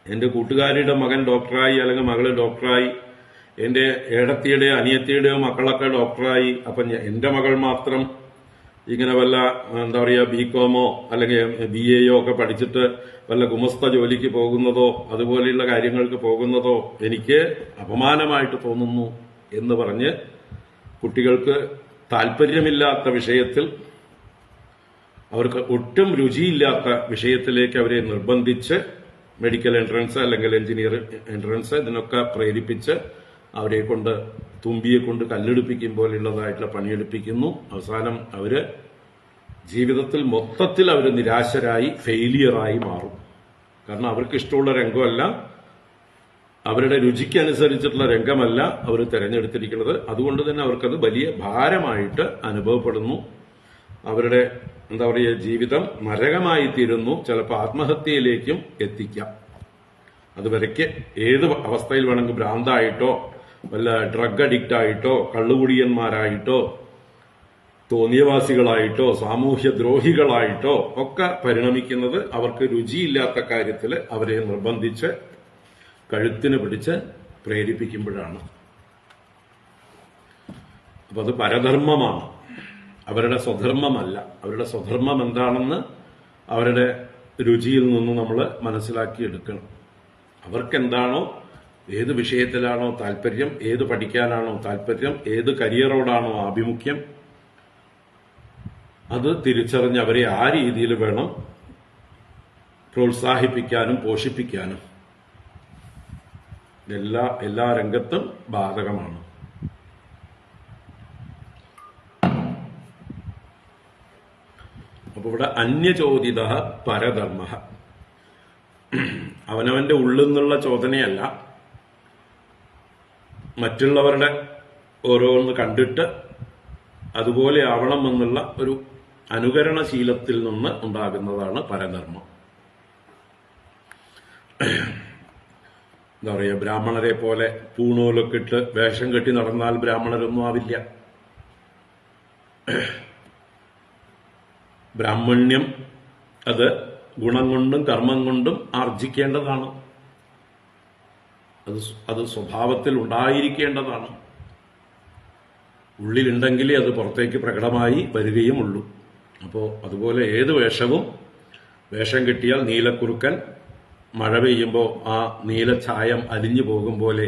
എന്റെ കൂട്ടുകാരിയുടെ മകൻ ഡോക്ടറായി, അല്ലെങ്കിൽ മകള് ഡോക്ടറായി, എന്റെ ഏടത്തിയുടെയോ അനിയത്തിയുടെയോ മക്കളൊക്കെ ഡോക്ടറായി. അപ്പൊ എന്റെ മകൾ മാത്രം ഇങ്ങനെ വല്ല എന്താ പറയുക ബികോമോ അല്ലെങ്കിൽ BAയോ ഒക്കെ പഠിച്ചിട്ട് വല്ല ഗുമസ്ത ജോലിക്ക് പോകുന്നതോ അതുപോലെയുള്ള കാര്യങ്ങൾക്ക് പോകുന്നതോ എനിക്ക് അപമാനമായിട്ട് തോന്നുന്നു എന്ന് പറഞ്ഞ് കുട്ടികൾക്ക് താല്പര്യമില്ലാത്ത വിഷയത്തിൽ, അവർക്ക് ഒട്ടും രുചിയില്ലാത്ത വിഷയത്തിലേക്ക് അവരെ നിർബന്ധിച്ച് മെഡിക്കൽ എൻട്രൻസ് അല്ലെങ്കിൽ എഞ്ചിനീയറിംഗ് എൻട്രൻസ് ഇതിനൊക്കെ പ്രേരിപ്പിച്ച് അവരെ കൊണ്ട് തുമ്പിയെ കൊണ്ട് കല്ലെടുപ്പിക്കും പോലെയുള്ളതായിട്ടുള്ള പണിയെടുപ്പിക്കുന്നു. അവസാനം അവര് ജീവിതത്തിൽ മൊത്തത്തിൽ അവർ നിരാശരായി, ഫെയിലിയറായി മാറും. കാരണം അവർക്ക് ഇഷ്ടമുള്ള രംഗമല്ല, അവരുടെ രുചിക്കനുസരിച്ചിട്ടുള്ള രംഗമല്ല അവർ തിരഞ്ഞെടുത്തിരിക്കുന്നത്. അതുകൊണ്ട് തന്നെ അവർക്കത് വലിയ ഭാരമായിട്ട് അനുഭവപ്പെടുന്നു. അവരുടെ എന്താ പറയുക ജീവിതം നരകമായി തീരുന്നു. ചിലപ്പോൾ ആത്മഹത്യയിലേക്കും എത്തിക്കാം. അതുവരയ്ക്ക് ഏത് അവസ്ഥയിൽ വേണമെങ്കിൽ ഭ്രാന്തായിട്ടോ വല്ല ഡ്രഗ് അഡിക്റ്റ് ആയിട്ടോ കള്ളുകുടിയന്മാരായിട്ടോ തോന്നിയവാസികളായിട്ടോ സാമൂഹ്യ ദ്രോഹികളായിട്ടോ ഒക്കെ പരിണമിക്കുന്നത് അവർക്ക് രുചിയില്ലാത്ത കാര്യത്തിൽ അവരെ നിർബന്ധിച്ച് കഴുത്തിന് പിടിച്ച് പ്രേരിപ്പിക്കുമ്പോഴാണ്. അപ്പൊ അത് പരധർമ്മമാണ്, അവരുടെ സ്വധർമ്മമല്ല. അവരുടെ സ്വധർമ്മം എന്താണെന്ന് അവരുടെ രുചിയിൽ നിന്ന് നമ്മൾ മനസ്സിലാക്കിയെടുക്കണം. അവർക്കെന്താണോ, ഏത് വിഷയത്തിലാണോ താല്പര്യം, ഏത് പഠിക്കാനാണോ താല്പര്യം, ഏത് കരിയറോടാണോ ആഭിമുഖ്യം, അത് തിരിച്ചറിഞ്ഞ് അവരെ ആ രീതിയിൽ വേണം പ്രോത്സാഹിപ്പിക്കാനും പോഷിപ്പിക്കാനും. എല്ലാ രംഗത്തും ബാധകമാണ്. അപ്പൊ ഇവിടെ അന്യചോദിത പരധർമ്മ, അവനവന്റെ ഉള്ളിൽ നിന്നുള്ള ചോദനയല്ല, മറ്റുള്ളവരുടെ ഓരോന്ന് കണ്ടിട്ട് അതുപോലെ ആവണം എന്നുള്ള ഒരു അനുകരണശീലത്തിൽ നിന്ന് ഉണ്ടാകുന്നതാണ് പരധർമ്മം. എന്താ പറയുക, ബ്രാഹ്മണരെ പോലെ പൂണൂലൊക്കെ ഇട്ട് വേഷം കെട്ടി നടന്നാൽ ബ്രാഹ്മണരൊന്നും ആവില്ല. ബ്രാഹ്മണ്യം അത് ഗുണം കൊണ്ടും കർമ്മം കൊണ്ടും ആർജിക്കേണ്ടതാണ്. അത് സ്വഭാവത്തിൽ ഉണ്ടായിരിക്കേണ്ടതാണ്. ഉള്ളിലുണ്ടെങ്കിലേ അത് പുറത്തേക്ക് പ്രകടമായി വരികയുമുള്ളൂ. അപ്പോൾ അതുപോലെ ഏത് വേഷം കെട്ടിയാൽ നീലക്കുറുക്കൻ മഴ പെയ്യുമ്പോൾ ആ നീലഛായം അലിഞ്ഞു പോകും പോലെ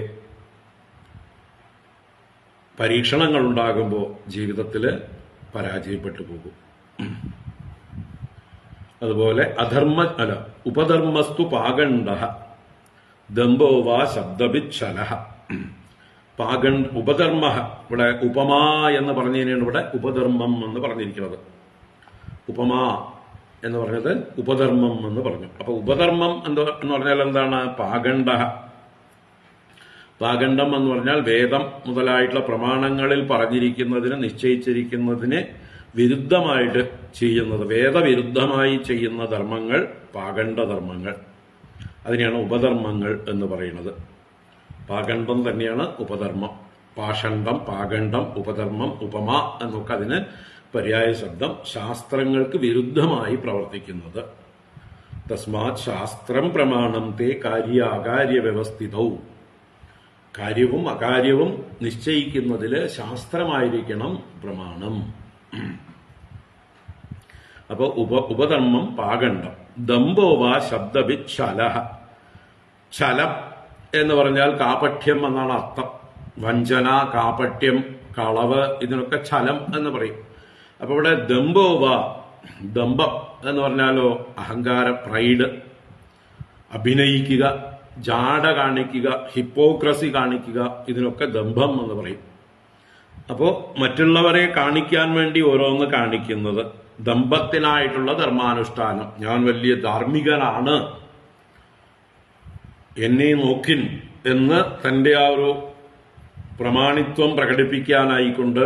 പരീക്ഷണങ്ങൾ ഉണ്ടാകുമ്പോൾ ജീവിതത്തിൽ പരാജയപ്പെട്ടു പോകും. അതുപോലെ ഉപധർമ്മസ്തു പാകണ്ഡ ദംഭോവാ ശബ്ദഭിച്ഛല, ഉപധർമ്മ, ഇവിടെ ഉപമാ എന്ന് പറഞ്ഞതിനാണ് ഇവിടെ ഉപധർമ്മം എന്ന് പറഞ്ഞിരിക്കുന്നത്. ഉപമാ എന്ന് പറഞ്ഞത് ഉപധർമ്മം എന്ന് പറഞ്ഞു. അപ്പൊ ഉപധർമ്മം എന്ന് പറഞ്ഞാൽ എന്താണ്? പാഖണ്ഡ. പാഖണ്ഡം എന്ന് പറഞ്ഞാൽ വേദം മുതലായിട്ടുള്ള പ്രമാണങ്ങളിൽ പറഞ്ഞിരിക്കുന്നതിന്, നിശ്ചയിച്ചിരിക്കുന്നതിന് വിരുദ്ധമായിട്ട് ചെയ്യുന്നത്, വേദവിരുദ്ധമായി ചെയ്യുന്ന ധർമ്മങ്ങൾ പാഖണ്ഡധർമ്മങ്ങൾ. അതിനെയാണ് ഉപധർമ്മങ്ങൾ എന്ന് പറയുന്നത്. പാഖണ്ഡം തന്നെയാണ് ഉപധർമ്മം. പാഷണ്ഡം, പാഖണ്ഡം, ഉപധർമ്മം, ഉപമ എന്നൊക്കെ അതിന് പര്യായ ശബ്ദം. ശാസ്ത്രങ്ങൾക്ക് വിരുദ്ധമായി പ്രവർത്തിക്കുന്നത്. തസ്മാത് ശാസ്ത്രം പ്രമാണം തേ കാര്യാകാര്യ വ്യവസ്ഥിതവും. കാര്യവും അകാര്യവും നിശ്ചയിക്കുന്നതില് ശാസ്ത്രമായിരിക്കണം പ്രമാണം. അപ്പോ ഉപധർമ്മം പാഖണ്ഡം. ദംഭോവ ശബ്ദവിത് ശലഃ. ശലം എന്ന് പറഞ്ഞാൽ കാപഠ്യം എന്നാണ് അർത്ഥം. വഞ്ചന, കാപഠ്യം, കളവ്, ഇതിനൊക്കെ ഛലം എന്ന് പറയും. അപ്പൊ ഇവിടെ ദംഭോവ, ദമ്പം എന്ന് പറഞ്ഞാലോ അഹങ്കാരം, പ്രൈഡ്, അഭിനയിക്കുക, ജാട കാണിക്കുക, ഹിപ്പോക്രസി കാണിക്കുക, ഇതിനൊക്കെ ദമ്പം എന്ന് പറയും. അപ്പോ മറ്റുള്ളവരെ കാണിക്കാൻ വേണ്ടി ഓരോന്ന് കാണിക്കുന്നത്, ദമ്പത്തിനായിട്ടുള്ള ധർമാനുഷ്ഠാനം. ഞാൻ വലിയ ധാർമ്മികനാണ്, എന്നെ നോക്കിൻ എന്ന് തന്റെ ആ ഒരു പ്രമാണിത്വം പ്രകടിപ്പിക്കാനായിക്കൊണ്ട്,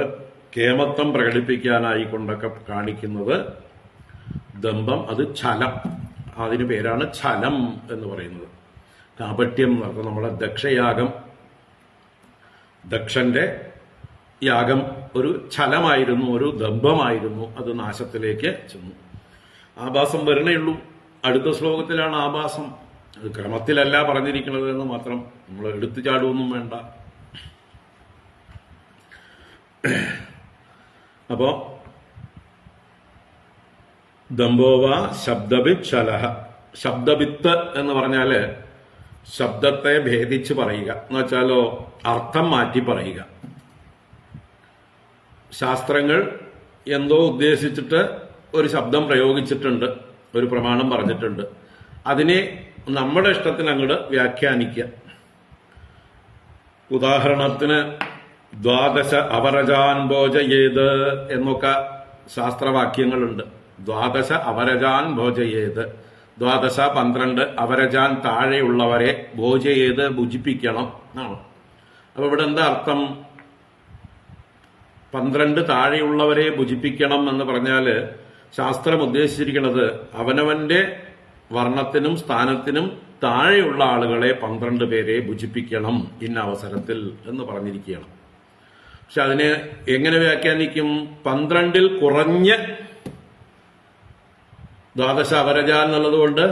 കേമത്വം പ്രകടിപ്പിക്കാനായിക്കൊണ്ടൊക്കെ കാണിക്കുന്നത് ദമ്പം. അത് ഛലം. അതിന് പേരാണ് ഛലം എന്ന് പറയുന്നത്. കാപട്യം എന്ന് പറഞ്ഞാൽ നമ്മളെ ദക്ഷയാഗം, ദക്ഷന്റെ യാഗം ഒരു ഛലമായിരുന്നു, ഒരു ദമ്പമായിരുന്നു. അത് നാശത്തിലേക്ക് ചെന്നു. ആഭാസം വരണേ ഉള്ളൂ. അടുത്ത ശ്ലോകത്തിലാണ് ആഭാസം. അത് ക്രമത്തിലല്ല പറഞ്ഞിരിക്കുന്നത് എന്ന് മാത്രം. നമ്മൾ എടുത്തു ചാടുവൊന്നും വേണ്ട. അപ്പോ ദംഭോവ ശബ്ദവിത് ശലഃ. ശബ്ദവിത്ത് എന്ന് പറഞ്ഞാല് ശബ്ദത്തെ ഭേദിച്ച് പറയുക എന്ന് വെച്ചാലോ അർത്ഥം മാറ്റി പറയുക. ശാസ്ത്രങ്ങൾ എന്തോ ഉദ്ദേശിച്ചിട്ട് ഒരു ശബ്ദം പ്രയോഗിച്ചിട്ടുണ്ട്, ഒരു പ്രമാണം പറഞ്ഞിട്ടുണ്ട്. അതിനെ നമ്മുടെ ഇഷ്ടത്തിന് അങ്ങോട്ട് വ്യാഖ്യാനിക്കുക. ഉദാഹരണത്തിന് ദ്വാദശ അവരജാൻ ഭോജയേത് എന്നൊക്കെ ശാസ്ത്രവാക്യങ്ങളുണ്ട്. ദ്വാദശ അവരജാൻ ഭോജയേത്, ദ്വാദശ 12 അവരജാൻ താഴെയുള്ളവരെ ഭോജയേത് ഭുജിപ്പിക്കണം എന്നാണ്. അപ്പൊ ഇവിടെ എന്താ അർത്ഥം? 12 താഴെയുള്ളവരെ ഭുജിപ്പിക്കണം എന്ന് പറഞ്ഞാല് ശാസ്ത്രം ഉദ്ദേശിച്ചിരിക്കുന്നത് അവനവന്റെ വർണ്ണത്തിനും സ്ഥാനത്തിനും താഴെയുള്ള ആളുകളെ 12 പേരെ ഭുജിപ്പിക്കണം ഇന്ന അവസരത്തിൽ എന്ന് പറഞ്ഞിരിക്കുകയാണ്. പക്ഷെ അതിനെ എങ്ങനെ വ്യാഖ്യാനിക്കും? 12ൽ കുറഞ്ഞ ദ്വാദശ അവരജ എന്നുള്ളത് കൊണ്ട്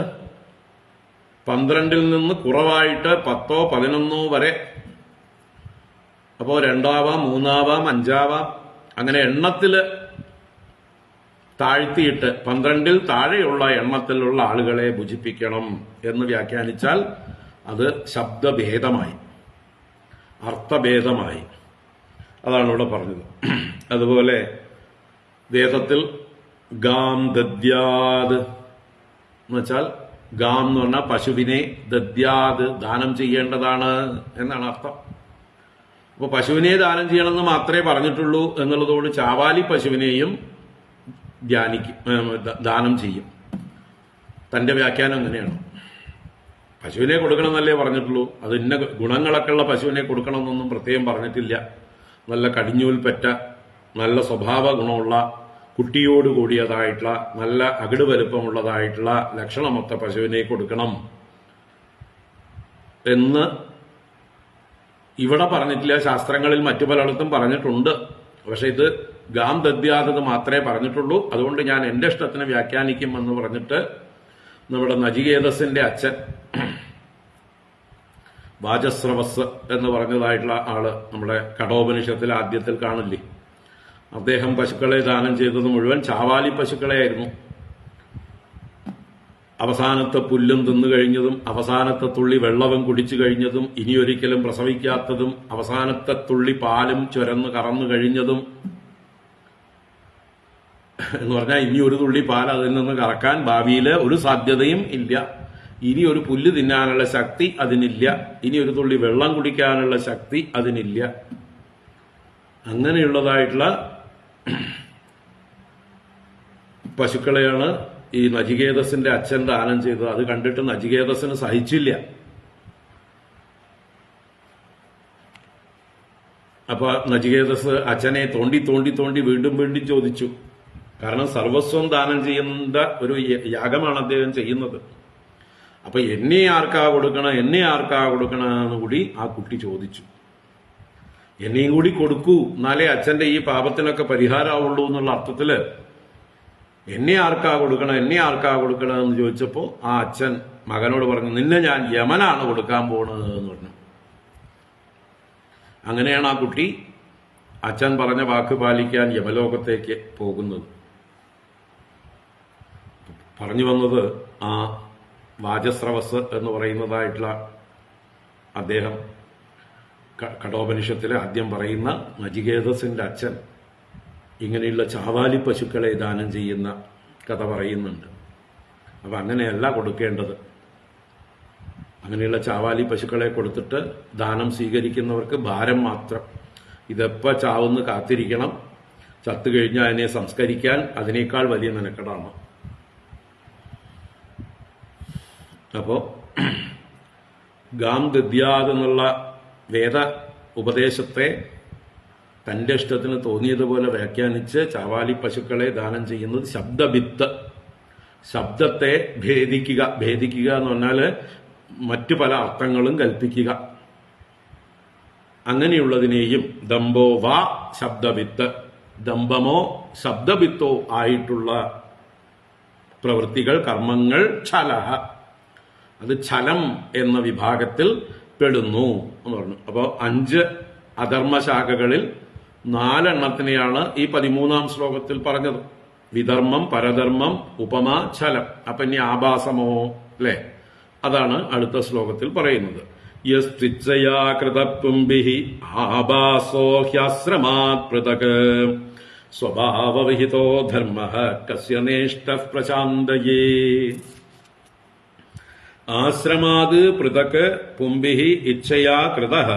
12ൽ നിന്ന് കുറവായിട്ട് 10ഓ 11ഓ വരെ, അപ്പോ 2ആവാം 3ആവാം 5ആവാം, അങ്ങനെ എണ്ണത്തില് താഴ്ത്തിയിട്ട് 12ൽ താഴെയുള്ള എണ്ണത്തിലുള്ള ആളുകളെ ഭുജിപ്പിക്കണം എന്ന് വ്യാഖ്യാനിച്ചാൽ അത് ശബ്ദഭേദമായി, അർത്ഥഭേദമായി. അതാണ് ഇവിടെ പറഞ്ഞത്. അതുപോലെ വേദത്തിൽ ഗാം ദദ്യാത് എന്ന് വെച്ചാൽ ഗാം എന്ന് പറഞ്ഞാൽ പശുവിനെ, ദദ്യാത് ദാനം ചെയ്യേണ്ടതാണ് എന്നാണ് അർത്ഥം. അപ്പൊ പശുവിനെ ദാനം ചെയ്യണമെന്ന് മാത്രമേ പറഞ്ഞിട്ടുള്ളൂ എന്നുള്ളതുകൊണ്ട് ചാവാലി പശുവിനെയും ദാനം ചെയ്യും. തന്റെ വ്യാഖ്യാനം അങ്ങനെയാണ്. പശുവിനെ കൊടുക്കണമെന്നല്ലേ പറഞ്ഞിട്ടുള്ളൂ. അത് ഇന്ന ഗുണങ്ങളൊക്കെ ഉള്ള പശുവിനെ കൊടുക്കണമെന്നൊന്നും പ്രത്യേകം പറഞ്ഞിട്ടില്ല. നല്ല കടിഞ്ഞൂൽപ്പറ്റ, നല്ല സ്വഭാവ ഗുണമുള്ള, കുട്ടിയോട് കൂടിയതായിട്ടുള്ള, നല്ല അകിട് വലുപ്പമുള്ളതായിട്ടുള്ള ലക്ഷണമൊത്ത പശുവിനെ കൊടുക്കണം എന്ന് ഇവിടെ പറഞ്ഞിട്ടില്ല. ശാസ്ത്രങ്ങളിൽ മറ്റു പലയിടത്തും പറഞ്ഞിട്ടുണ്ട്. പക്ഷെ ഇത് ഗാം ദദ്യാതത് മാത്രമേ പറഞ്ഞിട്ടുള്ളൂ. അതുകൊണ്ട് ഞാൻ എന്റെ ഇഷ്ടത്തിന് വ്യാഖ്യാനിക്കും എന്ന് പറഞ്ഞിട്ട് നമ്മുടെ നചികേതസിന്റെ അച്ഛൻ വാചസ്രവസ് എന്ന് പറഞ്ഞതായിട്ടുള്ള ആള് നമ്മുടെ കഠോപനിഷത്തിൽ ആദ്യത്തിൽ കാണില്ലേ, അദ്ദേഹം പശുക്കളെ ദാനം ചെയ്തത് മുഴുവൻ ചാവാലി പശുക്കളെയായിരുന്നു. അവസാനത്തെ പുല്ലും തിന്നു കഴിഞ്ഞതും, അവസാനത്തെ തുള്ളി വെള്ളവും കുടിച്ചു കഴിഞ്ഞതും, ഇനിയൊരിക്കലും പ്രസവിക്കാത്തതും, അവസാനത്തെ തുള്ളി പാലും ചുരന്ന് കറന്നു കഴിഞ്ഞതും എന്ന് പറഞ്ഞാൽ ഇനി ഒരു തുള്ളി പാൽ അതിൽ നിന്ന് കറക്കാൻ ഭാവിയിൽ ഒരു സാധ്യതയും ഇല്ല ഇനി ഒരു പുല്ല് തിന്നാനുള്ള ശക്തി അതിനില്ല, ഇനി ഒരു തുള്ളി വെള്ളം കുടിക്കാനുള്ള ശക്തി അതിനില്ല. അങ്ങനെയുള്ളതായിട്ടുള്ള പശുക്കളെയാണ് ഈ നചികേതസിന്റെ അച്ഛൻ ദാനം ചെയ്തത്. അത് കണ്ടിട്ട് നചികേതസിന് സഹിച്ചില്ല. അപ്പൊ നചികേതസ് അച്ഛനെ തോണ്ടി തോണ്ടി തോണ്ടി വീണ്ടും വീണ്ടും ചോദിച്ചു. കാരണം സർവസ്വം ദാനം ചെയ്യുന്ന ഒരു യാഗമാണ് അദ്ദേഹം ചെയ്യുന്നത്. അപ്പൊ എന്നെ ആർക്കാ കൊടുക്കണം, എന്നെ ആർക്കാ കൊടുക്കണമെന്ന് കൂടി ആ കുട്ടി ചോദിച്ചു. എന്നെയും കൂടി കൊടുക്കൂ, എന്നാലേ അച്ഛന്റെ ഈ പാപത്തിനൊക്കെ പരിഹാരമാവുള്ളൂ എന്നുള്ള അർത്ഥത്തില് എന്നെ ആർക്കാ കൊടുക്കണം, എന്നെ ആർക്കാ കൊടുക്കണം എന്ന് ചോദിച്ചപ്പോ ആ അച്ഛൻ മകനോട് പറഞ്ഞു, നിന്നെ ഞാൻ യമനാണ് കൊടുക്കാൻ പോണത് എന്ന് പറഞ്ഞു. അങ്ങനെയാണ് ആ കുട്ടി അച്ഛൻ പറഞ്ഞ വാക്ക് പാലിക്കാൻ യമലോകത്തേക്ക് പോകുന്നത്. പറഞ്ഞു വന്നത് ആ വാചസ്രവസ് എന്ന് പറയുന്നതായിട്ടുള്ള അദ്ദേഹം കഠോപനിഷത്തിലെ ആദ്യം പറയുന്ന നചികേതസിന്റെ അച്ഛൻ ഇങ്ങനെയുള്ള ചാവാലി പശുക്കളെ ദാനം ചെയ്യുന്ന കഥ പറയുന്നുണ്ട്. അപ്പൊ അങ്ങനെയല്ല കൊടുക്കേണ്ടത്. അങ്ങനെയുള്ള ചാവാലി പശുക്കളെ കൊടുത്തിട്ട് ദാനം സ്വീകരിക്കുന്നവർക്ക് ഭാരം മാത്രം. ഇതെപ്പോ ചാവുന്ന് കാത്തിരിക്കണം, ചത്തുകഴിഞ്ഞാൽ അതിനെ സംസ്കരിക്കാൻ അതിനേക്കാൾ വലിയ മെനക്കെടാണ്. അപ്പോ ഗാം ദദ്യാദ് എന്നുള്ള വേദ ഉപദേശത്തെ തന്റെ ഇഷ്ടത്തിന് തോന്നിയതുപോലെ വ്യാഖ്യാനിച്ച് ചാവാലി പശുക്കളെ ദാനം ചെയ്യുന്നത് ശബ്ദഭിത്ത്, ശബ്ദത്തെ ഭേദിക്കുക. ഭേദിക്കുക എന്ന് പറഞ്ഞാല് മറ്റു പല അർത്ഥങ്ങളും കൽപ്പിക്കുക. അങ്ങനെയുള്ളതിനെയും ദമ്പോ വാ ശബ്ദഭിത്ത്, ദമ്പമോ ശബ്ദഭിത്തോ ആയിട്ടുള്ള പ്രവൃത്തികൾ, കർമ്മങ്ങൾ ഛലഹ, അത് ഛലം എന്ന വിഭാഗത്തിൽ പെടുന്നു എന്ന് പറഞ്ഞു. അപ്പോൾ 5 അധർമ്മശാഖകളിൽ 4 എണ്ണത്തിനെയാണ് ഈ 13-ാം ശ്ലോകത്തിൽ പറഞ്ഞത്. വിധർമ്മം, പരധർമ്മം, ഉപമ, ഛലം. അപ്പൊ ഇനി ആഭാസമോ, അല്ലെ? അതാണ് അടുത്ത ശ്ലോകത്തിൽ പറയുന്നത്. യസ്ത്വിച്ഛയാ കൃതപുംഭിഃ ആഭാസോ ഹ്യാശ്രമാത് പൃഥക് സ്വഭാവവിഹിതോ ധർമ്മഃ കസ്യ നേഷ്ടഃ പ്രശാന്തയേ. ആശ്രമാത് പൃഥക് പുംഭിഃ ഇച്ഛയാ കൃതഃ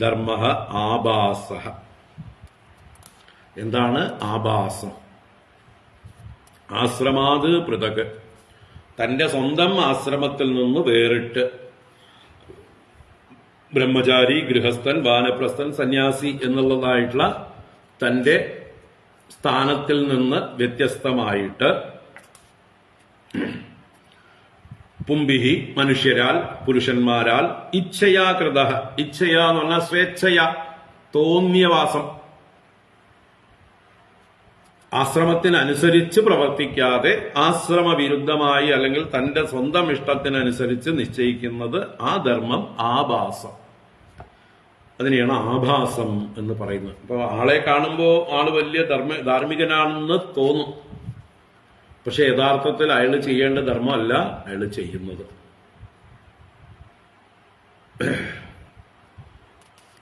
ധർമ്മഃ ആഭാസഃ. എന്താണ് ആഭാസം? ആശ്രമാത് പൃഥക്, തന്റെ സ്വന്തം ആശ്രമത്തിൽ നിന്ന് വേറിട്ട്, ബ്രഹ്മചാരി, ഗൃഹസ്ഥൻ, വാനപ്രസ്ഥൻ, സന്യാസി എന്നുള്ളതായിട്ടുള്ള തന്റെ സ്ഥാനത്തിൽ നിന്ന് വ്യത്യസ്തമായിട്ട്, പുംഭിഹി മനുഷ്യരാൽ, പുരുഷന്മാരാൽ, ഇച്ഛയാ കൃത, ഇച്ഛയാ എന്ന് പറഞ്ഞാൽ സ്വേച്ഛയ, തോന്നിയവാസം, ആശ്രമത്തിനനുസരിച്ച് പ്രവർത്തിക്കാതെ ആശ്രമവിരുദ്ധമായി അല്ലെങ്കിൽ തന്റെ സ്വന്തം ഇഷ്ടത്തിനനുസരിച്ച് നിശ്ചയിക്കുന്നത് ആ ധർമ്മം ആഭാസം. അതിനെയാണ് ആഭാസം എന്ന് പറയുന്നത്. അപ്പൊ ആളെ കാണുമ്പോൾ ആള് വലിയ ധാർമ്മികനാണെന്ന് തോന്നും. പക്ഷെ യഥാർത്ഥത്തിൽ അയാൾ ചെയ്യേണ്ട ധർമ്മമല്ല അയാൾ ചെയ്യുന്നത്.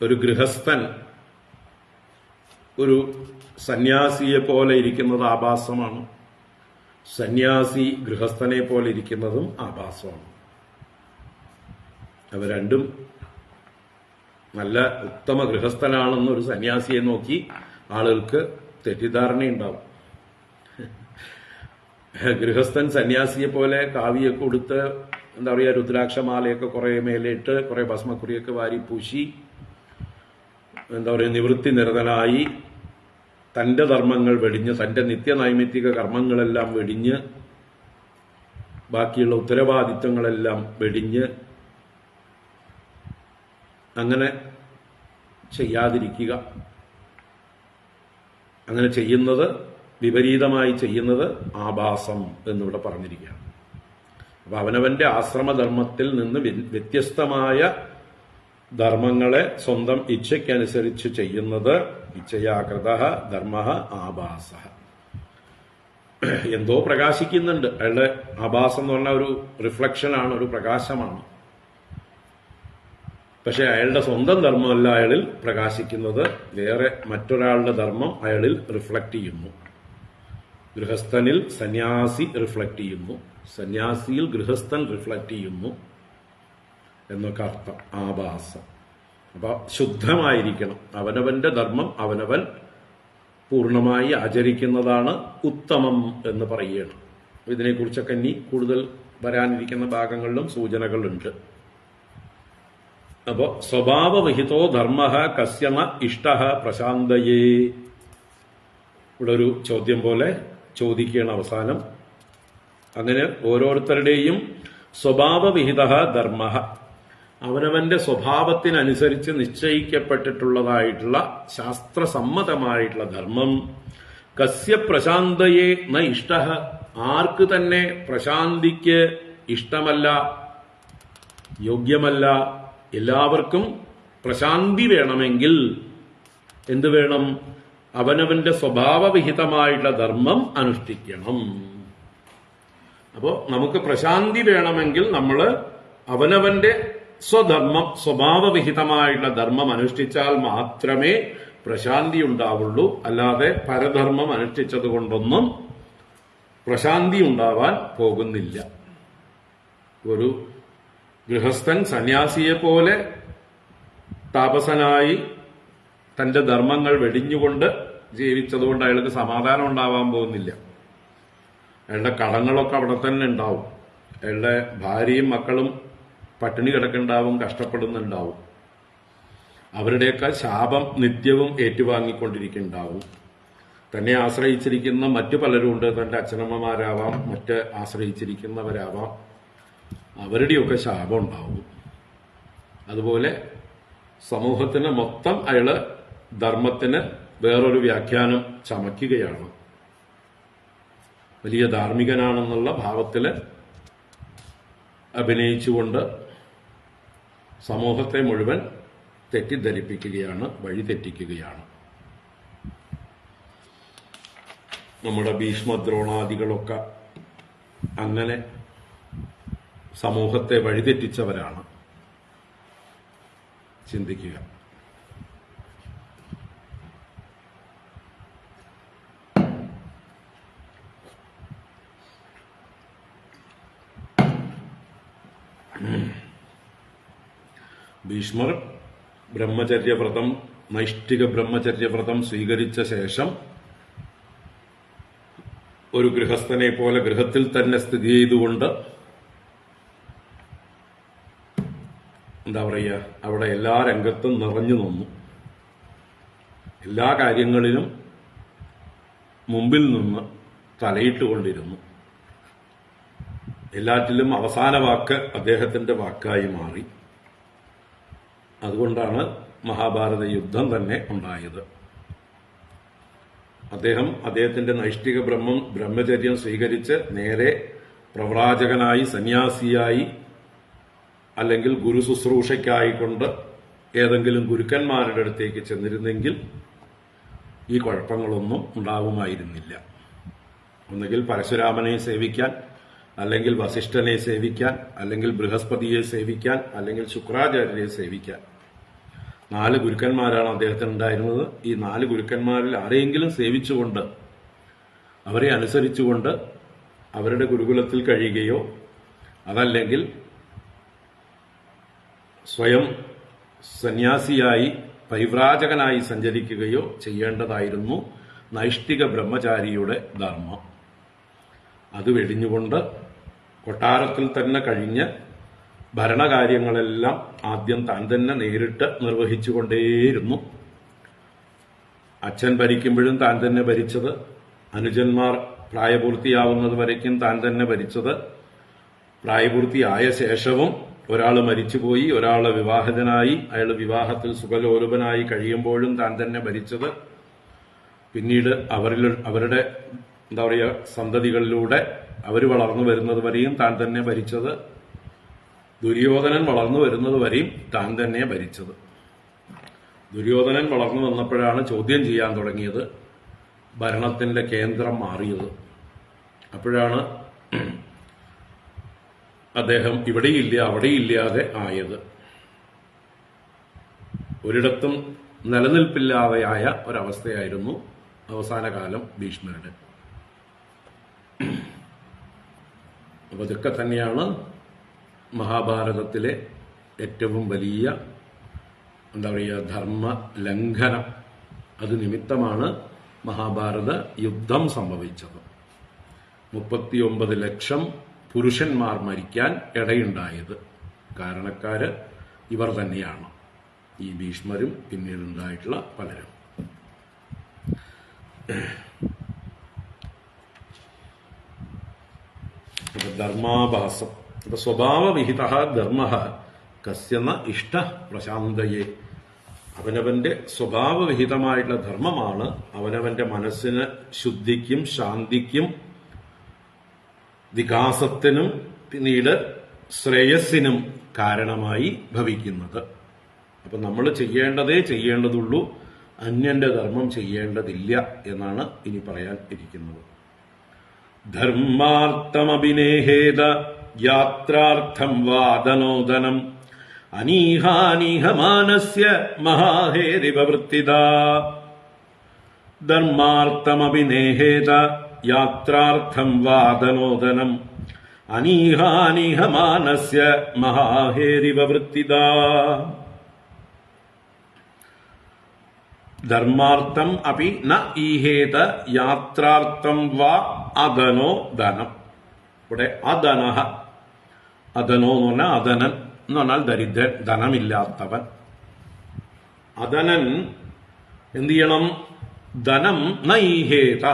ഒരു ഗൃഹസ്ഥൻ ഒരു സന്യാസിയെ പോലെ ഇരിക്കുന്നത് ആഭാസമാണ്. സന്യാസി ഗൃഹസ്ഥനെ പോലെ ഇരിക്കുന്നതും ആഭാസമാണ്. അവ രണ്ടും, നല്ല ഉത്തമ ഗൃഹസ്ഥനാണെന്ന് ഒരു സന്യാസിയെ നോക്കി ആളുകൾക്ക് തെറ്റിദ്ധാരണയുണ്ടാവും. ഗൃഹസ്ഥൻ സന്യാസിയെ പോലെ കാവിയൊക്കെ കൊടുത്ത്, എന്താ പറയുക, രുദ്രാക്ഷമാലയൊക്കെ കുറെ മേലിട്ട് കുറെ ഭസ്മക്കുറിയൊക്കെ വാരി പൂശി, എന്താ പറയുക, നിവൃത്തി നിരതനായി തന്റെ ധർമ്മങ്ങൾ വെടിഞ്ഞ്, തന്റെ നിത്യനൈമിത്തിക കർമ്മങ്ങളെല്ലാം വെടിഞ്ഞ്, ബാക്കിയുള്ള ഉത്തരവാദിത്വങ്ങളെല്ലാം വെടിഞ്ഞ് അങ്ങനെ ചെയ്യാതിരിക്കുക. അങ്ങനെ ചെയ്യുന്നത്, വിപരീതമായി ചെയ്യുന്നത് ആഭാസം എന്നിവിടെ പറഞ്ഞിരിക്കുകയാണ്. അപ്പൊ അവനവന്റെ ആശ്രമധർമ്മത്തിൽ നിന്ന് വ്യത്യസ്തമായ ധർമ്മങ്ങളെ സ്വന്തം ഇച്ഛയ്ക്കനുസരിച്ച് ചെയ്യുന്നത് ഇച്ഛയാകൃത ധർമ്മ ആഭാസ. എന്തോ പ്രകാശിക്കുന്നുണ്ട് അയാളുടെ. ആഭാസം എന്ന് പറഞ്ഞ ഒരു റിഫ്ലക്ഷനാണ്, ഒരു പ്രകാശമാണ്. പക്ഷെ അയാളുടെ സ്വന്തം ധർമ്മമല്ല അയാളിൽ പ്രകാശിക്കുന്നത്, വേറെ മറ്റൊരാളുടെ ധർമ്മം അയാളിൽ റിഫ്ലക്ട് ചെയ്യുന്നു. ഗൃഹസ്ഥനിൽ സന്യാസി റിഫ്ലക്ട് ചെയ്യുന്നു, സന്യാസിയിൽ ഗൃഹസ്ഥൻ റിഫ്ലക്ട് ചെയ്യുന്നു എന്നൊക്കെ അർത്ഥം. ആഭാസം. അപ്പൊ ശുദ്ധമായിരിക്കണം. അവനവന്റെ ധർമ്മം അവനവൻ പൂർണ്ണമായി ആചരിക്കുന്നതാണ് ഉത്തമം എന്ന് പറയുകയാണ്. ഇതിനെക്കുറിച്ചൊക്കെ ഇനി കൂടുതൽ വരാനിരിക്കുന്ന ഭാഗങ്ങളിലും സൂചനകളുണ്ട്. അപ്പോ സ്വഭാവവിഹിതോ ധർമ്മ കസ്യന ഇഷ്ട പ്രശാന്തയേ. ഇവിടെ ഒരു ചോദ്യം പോലെ ചോദിക്കുകയാണ് അവസാനം. അങ്ങനെ ഓരോരുത്തരുടെയും സ്വഭാവവിഹിത ധർമ്മ, അവനവന്റെ സ്വഭാവത്തിനനുസരിച്ച് നിശ്ചയിക്കപ്പെട്ടിട്ടുള്ളതായിട്ടുള്ള ശാസ്ത്രസമ്മതമായിട്ടുള്ള ധർമ്മം കസ്യ പ്രശാന്തയെ ന ഇഷ്ട, ആർക്ക് തന്നെ പ്രശാന്തിക്ക് ഇഷ്ടമല്ല, യോഗ്യമല്ല. എല്ലാവർക്കും പ്രശാന്തി വേണമെങ്കിൽ എന്ത് വേണം? അവനവന്റെ സ്വഭാവവിഹിതമായിട്ടുള്ള ധർമ്മം അനുഷ്ഠിക്കണം. അപ്പോ നമുക്ക് പ്രശാന്തി വേണമെങ്കിൽ നമ്മൾ അവനവന്റെ സ്വധർമ്മം, സ്വഭാവവിഹിതമായിട്ടുള്ള ധർമ്മം അനുഷ്ഠിച്ചാൽ മാത്രമേ പ്രശാന്തി ഉണ്ടാവുള്ളൂ. അല്ലാതെ പരധർമ്മം അനുഷ്ഠിച്ചത് കൊണ്ടൊന്നും പ്രശാന്തി ഉണ്ടാവാൻ പോകുന്നില്ല. ഒരു ഗൃഹസ്ഥൻ സന്യാസിയെ പോലെ താപസനായി തന്റെ ധർമ്മങ്ങൾ വെടിഞ്ഞുകൊണ്ട് ജീവിച്ചതുകൊണ്ട് അയാൾക്ക് സമാധാനം ഉണ്ടാവാൻ പോകുന്നില്ല. അയാളുടെ കടങ്ങളൊക്കെ അവിടെ തന്നെ ഉണ്ടാവും. അയാളുടെ ഭാര്യയും മക്കളും പട്ടിണി കിടക്കുന്നുണ്ടാവും, കഷ്ടപ്പെടുന്നുണ്ടാവും. അവരുടെയൊക്കെ ശാപം നിത്യവും ഏറ്റുവാങ്ങിക്കൊണ്ടിരിക്കുന്നുണ്ടാവും. തന്നെ ആശ്രയിച്ചിരിക്കുന്ന മറ്റു പലരുമുണ്ട്. തന്റെ അച്ഛനമ്മമാരാവാം, മറ്റ് ആശ്രയിച്ചിരിക്കുന്നവരാവാം. അവരുടെയൊക്കെ ശാപം ഉണ്ടാവും. അതുപോലെ സമൂഹത്തിന് മൊത്തം അയാള് ധർമ്മത്തിന് വേറൊരു വ്യാഖ്യാനം ചമയ്ക്കുകയാണ്. വലിയ ധാർമ്മികനാണെന്നുള്ള ഭാവത്തില് അഭിനയിച്ചുകൊണ്ട് സമൂഹത്തെ മുഴുവൻ തെറ്റിദ്ധരിപ്പിക്കുകയാണ്, വഴിതെറ്റിക്കുകയാണ്. നമ്മുടെ ഭീഷ്മദ്രോണാദികളൊക്കെ അങ്ങനെ സമൂഹത്തെ വഴിതെറ്റിച്ചവരാണ്. ചിന്തിക്കുക. ഭീഷ്മർ ബ്രഹ്മചര്യവ്രതം, നൈഷ്ഠിക ബ്രഹ്മചര്യവ്രതം സ്വീകരിച്ച ശേഷം ഒരു ഗൃഹസ്ഥനെ പോലെ ഗൃഹത്തിൽ തന്നെ സ്ഥിതി ചെയ്തുകൊണ്ട് എന്താ പറയുക, അവിടെ എല്ലാ രംഗത്തും നിറഞ്ഞു നിന്നു. എല്ലാ കാര്യങ്ങളിലും മുമ്പിൽ നിന്ന് തലയിട്ടുകൊണ്ടിരുന്നു. എല്ലാറ്റിലും അവസാന വാക്ക് അദ്ദേഹത്തിന്റെ വാക്കായി മാറി. അതുകൊണ്ടാണ് മഹാഭാരത യുദ്ധം തന്നെ ഉണ്ടായത്. അദ്ദേഹത്തിന്റെ നൈഷ്ഠിക ബ്രഹ്മചര്യം സ്വീകരിച്ച് നേരെ പ്രവ്രാജകനായി, സന്യാസിയായി, അല്ലെങ്കിൽ ഗുരു ശുശ്രൂഷയ്ക്കായിക്കൊണ്ട് ഏതെങ്കിലും ഗുരുക്കന്മാരുടെ അടുത്തേക്ക് ചെന്നിരുന്നെങ്കിൽ ഈ കുഴപ്പങ്ങളൊന്നും ഉണ്ടാവുമായിരുന്നില്ല. ഒന്നുകിൽ പരശുരാമനെ സേവിക്കാൻ, അല്ലെങ്കിൽ വസിഷ്ഠനെ സേവിക്കാൻ, അല്ലെങ്കിൽ ബൃഹസ്പതിയെ സേവിക്കാൻ, അല്ലെങ്കിൽ ശുക്രാചാര്യരെ സേവിക്കാൻ 4 ഗുരുക്കന്മാരാണ് അദ്ദേഹത്തിന് ഉണ്ടായിരുന്നത്. ഈ 4 ഗുരുക്കന്മാരിൽ ആരെയെങ്കിലും സേവിച്ചുകൊണ്ട്, അവരെ അനുസരിച്ചുകൊണ്ട് അവരുടെ ഗുരുകുലത്തിൽ കഴിയുകയോ അതല്ലെങ്കിൽ സ്വയം സന്യാസിയായി പരിവ്രാജകനായി സഞ്ചരിക്കുകയോ ചെയ്യേണ്ടതായിരുന്നു നൈഷ്ഠിക ബ്രഹ്മചാരിയുടെ ധർമ്മം. അത് വെടിഞ്ഞുകൊണ്ട് കൊട്ടാരത്തിൽ തന്നെ കഴിഞ്ഞ് ഭരണകാര്യങ്ങളെല്ലാം ആദ്യം താൻ തന്നെ നേരിട്ട് നിർവഹിച്ചുകൊണ്ടേയിരുന്നു. അച്ഛൻ ഭരിക്കുമ്പോഴും താൻ തന്നെ ഭരിച്ചത്, അനുജന്മാർ പ്രായപൂർത്തിയാവുന്നത് വരയ്ക്കും താൻ തന്നെ ഭരിച്ചത്, പ്രായപൂർത്തിയായ ശേഷവും ഒരാൾ മരിച്ചുപോയി, ഒരാൾ വിവാഹിതനായി, അയാൾ വിവാഹത്തിൽ സുഖലോലുപനായി കഴിയുമ്പോഴും താൻ തന്നെ ഭരിച്ചത്, പിന്നീട് അവരുടെ എന്താ പറയുക സന്തതികളിലൂടെ അവർ വളർന്നു വരുന്നത് വരെയും താൻ തന്നെ ഭരിച്ചത്, ദുര്യോധനൻ വളർന്നു വരുന്നത് വരെയും താൻ തന്നെ ഭരിച്ചത്. ദുര്യോധനൻ വളർന്നു വന്നപ്പോഴാണ് ചോദ്യം ചെയ്യാൻ തുടങ്ങിയത്, ഭരണത്തിന്റെ കേന്ദ്രം മാറിയത്. അപ്പോഴാണ് അദ്ദേഹം ഇവിടെയില്ല അവിടെയില്ലാതെ ആയത്. ഒരിടത്തും നിലനിൽപ്പില്ലാതെയായ ഒരവസ്ഥയായിരുന്നു അവസാന കാലം ഭീഷ്മരുടെ. അപ്പോൾ ഇതൊക്കെ തന്നെയാണ് മഹാഭാരതത്തിലെ ഏറ്റവും വലിയ എന്താ പറയുക ധർമ്മ ലംഘനം. അത് നിമിത്തമാണ് മഹാഭാരത യുദ്ധം സംഭവിച്ചത്. 39 ലക്ഷം പുരുഷന്മാർ മരിക്കാൻ ഇടയുണ്ടായത് കാരണക്കാര് ഇവർ തന്നെയാണ്, ഈ ഭീഷ്മരും പിന്നീടുണ്ടായിട്ടുള്ള പലരും. ധർമാഭാസം. അപ്പൊ സ്വഭാവവിഹിത ധർമ്മ കസ്യെന്ന ഇഷ്ട പ്രശാന്തയെ. അവനവന്റെ സ്വഭാവവിഹിതമായിട്ടുള്ള ധർമ്മമാണ് അവനവന്റെ മനസ്സിന് ശുദ്ധിക്കും ശാന്തിക്കും വികാസത്തിനും പിന്നീട് ശ്രേയസ്സിനും കാരണമായി ഭവിക്കുന്നത്. അപ്പൊ നമ്മൾ ചെയ്യേണ്ടതുള്ളൂ, അന്യന്റെ ധർമ്മം ചെയ്യേണ്ടതില്ല എന്നാണ് ഇനി പറയാൻ ഇരിക്കുന്നത്. ധർമാർത്ഥമഭിനേഹേത യാത്രാർത്ഥം വാദനോദനം അനീഹാനീഹമാനസ്യ മഹാഹേരിവ വൃത്തിദാ. ധർമാർത്ഥമഭിനേഹേത യാത്രാർത്ഥം വാദനോദനം അനീഹാനീഹമാനസ്യ മഹാഹേരിവ വൃത്തിദാ. ധർമാർത്ഥം അപി ന ഈഹേത യാത്രാർത്ഥം വാ അധനോ ധനം. ഇവിടെ അധനഃ, അധനോ എന്ന് പറഞ്ഞാൽ അധനൻ എന്ന് പറഞ്ഞാൽ ദരിദ്രൻ, ധനമില്ലാത്തവൻ. അധനൻ എന്ത് ചെയ്യണം? ധനം ന ഈഹേത.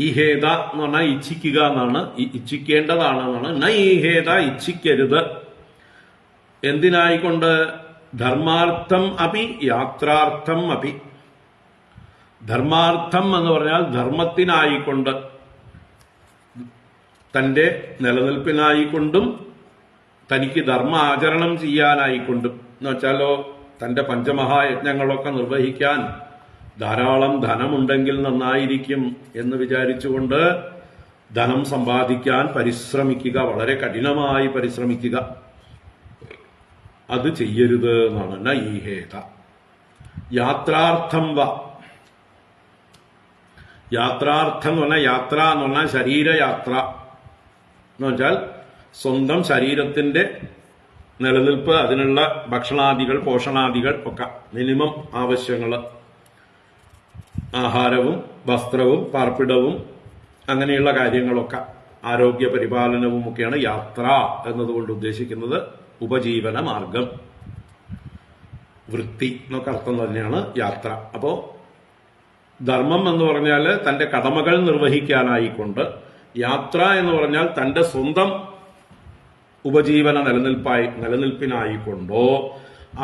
ഈഹേത എന്ന് പറഞ്ഞാൽ ഇച്ഛിക്കുക എന്നാണ്, ഇച്ഛിക്കേണ്ടതാണെന്നാണ്. ന ഈഹേത, ഇച്ഛിക്കരുത്. എന്തിനായിക്കൊണ്ട്? ധർമാർത്ഥം അപി യാത്രാർത്ഥം അപി. ധർമാർത്ഥം എന്ന് പറഞ്ഞാൽ ധർമ്മത്തിനായിക്കൊണ്ട്, തന്റെ നിലനിൽപ്പിനായിക്കൊണ്ടും തനിക്ക് ധർമ്മ ആചരണം ചെയ്യാനായിക്കൊണ്ടും. എന്ന് വെച്ചാലോ, തന്റെ പഞ്ചമഹായജ്ഞങ്ങളൊക്കെ നിർവഹിക്കാൻ ധാരാളം ധനമുണ്ടെങ്കിൽ നന്നായിരിക്കും എന്ന് വിചാരിച്ചുകൊണ്ട് ധനം സമ്പാദിക്കാൻ പരിശ്രമിക്കുക, വളരെ കഠിനമായി പരിശ്രമിക്കുക. അത് ചെയ്യരുത് എന്നാണ്. ന ഈഹേത. യാത്രാർത്ഥം വ. യാത്രാർത്ഥം എന്ന് പറഞ്ഞാൽ, യാത്ര എന്ന് പറഞ്ഞാൽ ശരീരയാത്ര എന്ന് വെച്ചാൽ സ്വന്തം ശരീരത്തിന്റെ നിലനിൽപ്പ്, അതിനുള്ള ഭക്ഷണാദികൾ, പോഷണാദികൾ ഒക്കെ, മിനിമം ആവശ്യങ്ങൾ, ആഹാരവും വസ്ത്രവും പാർപ്പിടവും അങ്ങനെയുള്ള കാര്യങ്ങളൊക്കെ, ആരോഗ്യ പരിപാലനവും ഒക്കെയാണ് യാത്ര എന്നതുകൊണ്ട് ഉദ്ദേശിക്കുന്നത്. ഉപജീവന മാർഗം, വൃത്തി എന്നൊക്കെ അർത്ഥം തന്നെയാണ് യാത്ര. അപ്പോ ധർമ്മം എന്ന് പറഞ്ഞാൽ തന്റെ കടമകൾ നിർവഹിക്കാനായിക്കൊണ്ട്, യാത്ര എന്ന് പറഞ്ഞാൽ തന്റെ സ്വന്തം ഉപജീവന നിലനിൽപ്പിനായിക്കൊണ്ടോ.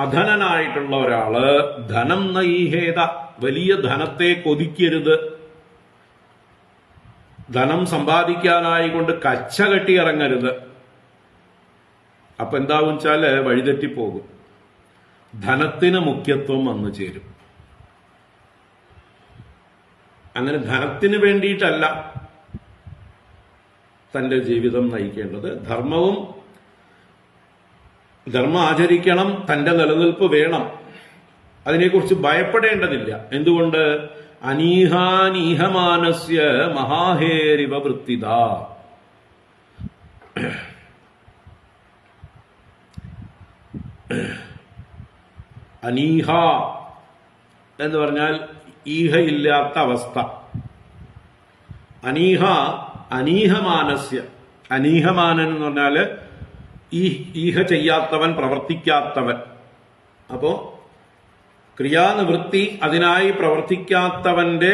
അധനനായിട്ടുള്ള ഒരാള് ധനം നൈഹേത, വലിയ ധനത്തെ കൊതിക്കരുത്. ധനം സമ്പാദിക്കാനായിക്കൊണ്ട് കച്ച കെട്ടി ഇറങ്ങരുത്. അപ്പൊ എന്താവും വെച്ചാല് വഴിതെറ്റിപ്പോകും, ധനത്തിന് മുഖ്യത്വം വന്നു ചേരും. അങ്ങനെ ധനത്തിന് വേണ്ടിയിട്ടല്ല തന്റെ ജീവിതം നയിക്കേണ്ടത്. ധർമ്മം ആചരിക്കണം, തന്റെ നിലനിൽപ്പ് വേണം, അതിനെക്കുറിച്ച് ഭയപ്പെടേണ്ടതില്ല. എന്തുകൊണ്ട്? അനീഹാനീഹമാനസ്യ മഹാഹേരിവ വൃത്തിദ. അനീഹ എന്ന് പറഞ്ഞാൽ ഈഹയില്ലാത്ത അവസ്ഥ. അനീഹ, അനീഹമാനസ്യ. അനീഹമാനൻ എന്ന് പറഞ്ഞാല് ഈഹ ചെയ്യാത്തവൻ, പ്രവർത്തിക്കാത്തവൻ. അപ്പോ ക്രിയാനിവൃത്തി അതിനായി പ്രവർത്തിക്കാത്തവന്റെ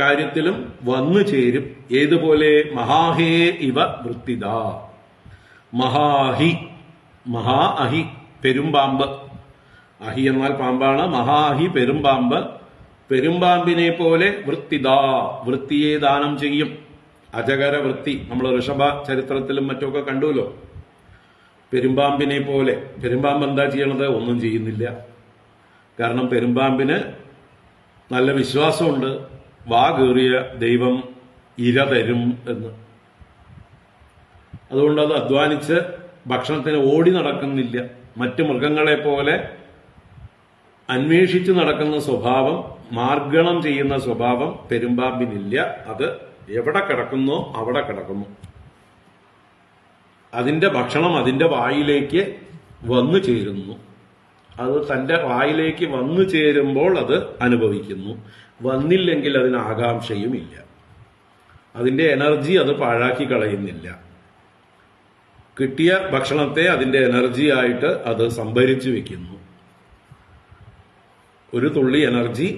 കാര്യത്തിലും വന്നു ചേരും. ഏതുപോലെ? മഹാഹേ ഇവ വൃത്തിദ. മഹാഹി, മഹാ അഹി, പെരുമ്പാമ്പ്. അഹി എന്നാൽ പാമ്പാണ്. മഹാഹി, പെരുമ്പാമ്പ്. പെരുമ്പാമ്പിനെ പോലെ വൃത്തിദ, വൃത്തിയെ ദാനം ചെയ്യും. അജകര വൃത്തി നമ്മൾ ഋഷഭ ചരിത്രത്തിലും മറ്റുമൊക്കെ കണ്ടുല്ലോ. പെരുമ്പാമ്പിനെ പോലെ. പെരുമ്പാമ്പ് എന്താ ചെയ്യണത്? ഒന്നും ചെയ്യുന്നില്ല. കാരണം പെരുമ്പാമ്പിന് നല്ല വിശ്വാസമുണ്ട്, വാ കീറിയ ദൈവം ഇര തരും എന്ന്. അതുകൊണ്ട് അത് അധ്വാനിച്ച് ഭക്ഷണത്തിന് ഓടി നടക്കുന്നില്ല. മറ്റു മൃഗങ്ങളെ പോലെ അന്വേഷിച്ചു നടക്കുന്ന സ്വഭാവം, മാർഗണം ചെയ്യുന്ന സ്വഭാവം പെരുമ്പാമ്പിനില്ല. അത് എവിടെ കിടക്കുന്നോ അവിടെ കിടക്കുന്നു. അതിന്റെ ഭക്ഷണം അതിന്റെ വായിലേക്ക് വന്നു ചേരുന്നു. അത് തന്റെ വായിലേക്ക് വന്നു ചേരുമ്പോൾ അത് അനുഭവിക്കുന്നു. വന്നില്ലെങ്കിൽ അതിന് ആകാംക്ഷയുമില്ല. അതിന്റെ എനർജി അത് പാഴാക്കി കളയുന്നില്ല. കിട്ടിയ ഭക്ഷണത്തെ അതിന്റെ എനർജിയായിട്ട് അത് സംഭരിച്ചു വെക്കുന്നു. ഒരു തുള്ളി എനർജി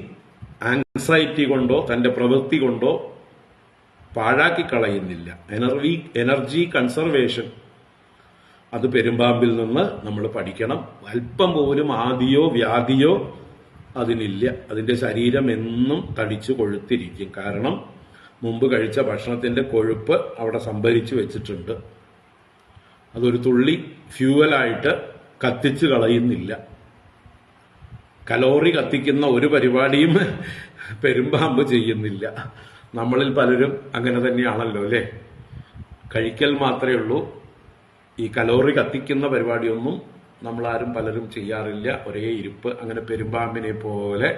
ആങ്സൈറ്റി കൊണ്ടോ തന്റെ പ്രവൃത്തി കൊണ്ടോ പാഴാക്കി കളയുന്നില്ല. എനർജി കൺസർവേഷൻ അത് പെരുമ്പാമ്പിൽ നിന്ന് നമ്മൾ പഠിക്കണം. അല്പം പോലും ആദിയോ വ്യാധിയോ അതിനില്ല. അതിന്റെ ശരീരം എന്നും തടിച്ചു കൊഴുത്തിരിക്കും. കാരണം മുമ്പ് കഴിച്ച ഭക്ഷണത്തിന്റെ കൊഴുപ്പ് അവിടെ സംഭരിച്ചു വെച്ചിട്ടുണ്ട്. അതൊരു തുള്ളി ഫ്യൂവലായിട്ട് കത്തിച്ചു കളയുന്നില്ല. കലോറി കത്തിക്കുന്ന ഒരു പരിപാടിയും പെരുമ്പാമ്പ് ചെയ്യുന്നില്ല. നമ്മളിൽ പലരും അങ്ങനെ തന്നെയാണല്ലോ അല്ലേ? കഴിക്കൽ മാത്രമേ ഉള്ളൂ. ഈ കലോറി കത്തിക്കുന്ന പരിപാടിയൊന്നും നമ്മളാരും പലരും ചെയ്യാറില്ല. ഒരേ ഇരിപ്പ്. അങ്ങനെ പെരുമ്പാമ്പിനെ പോലെ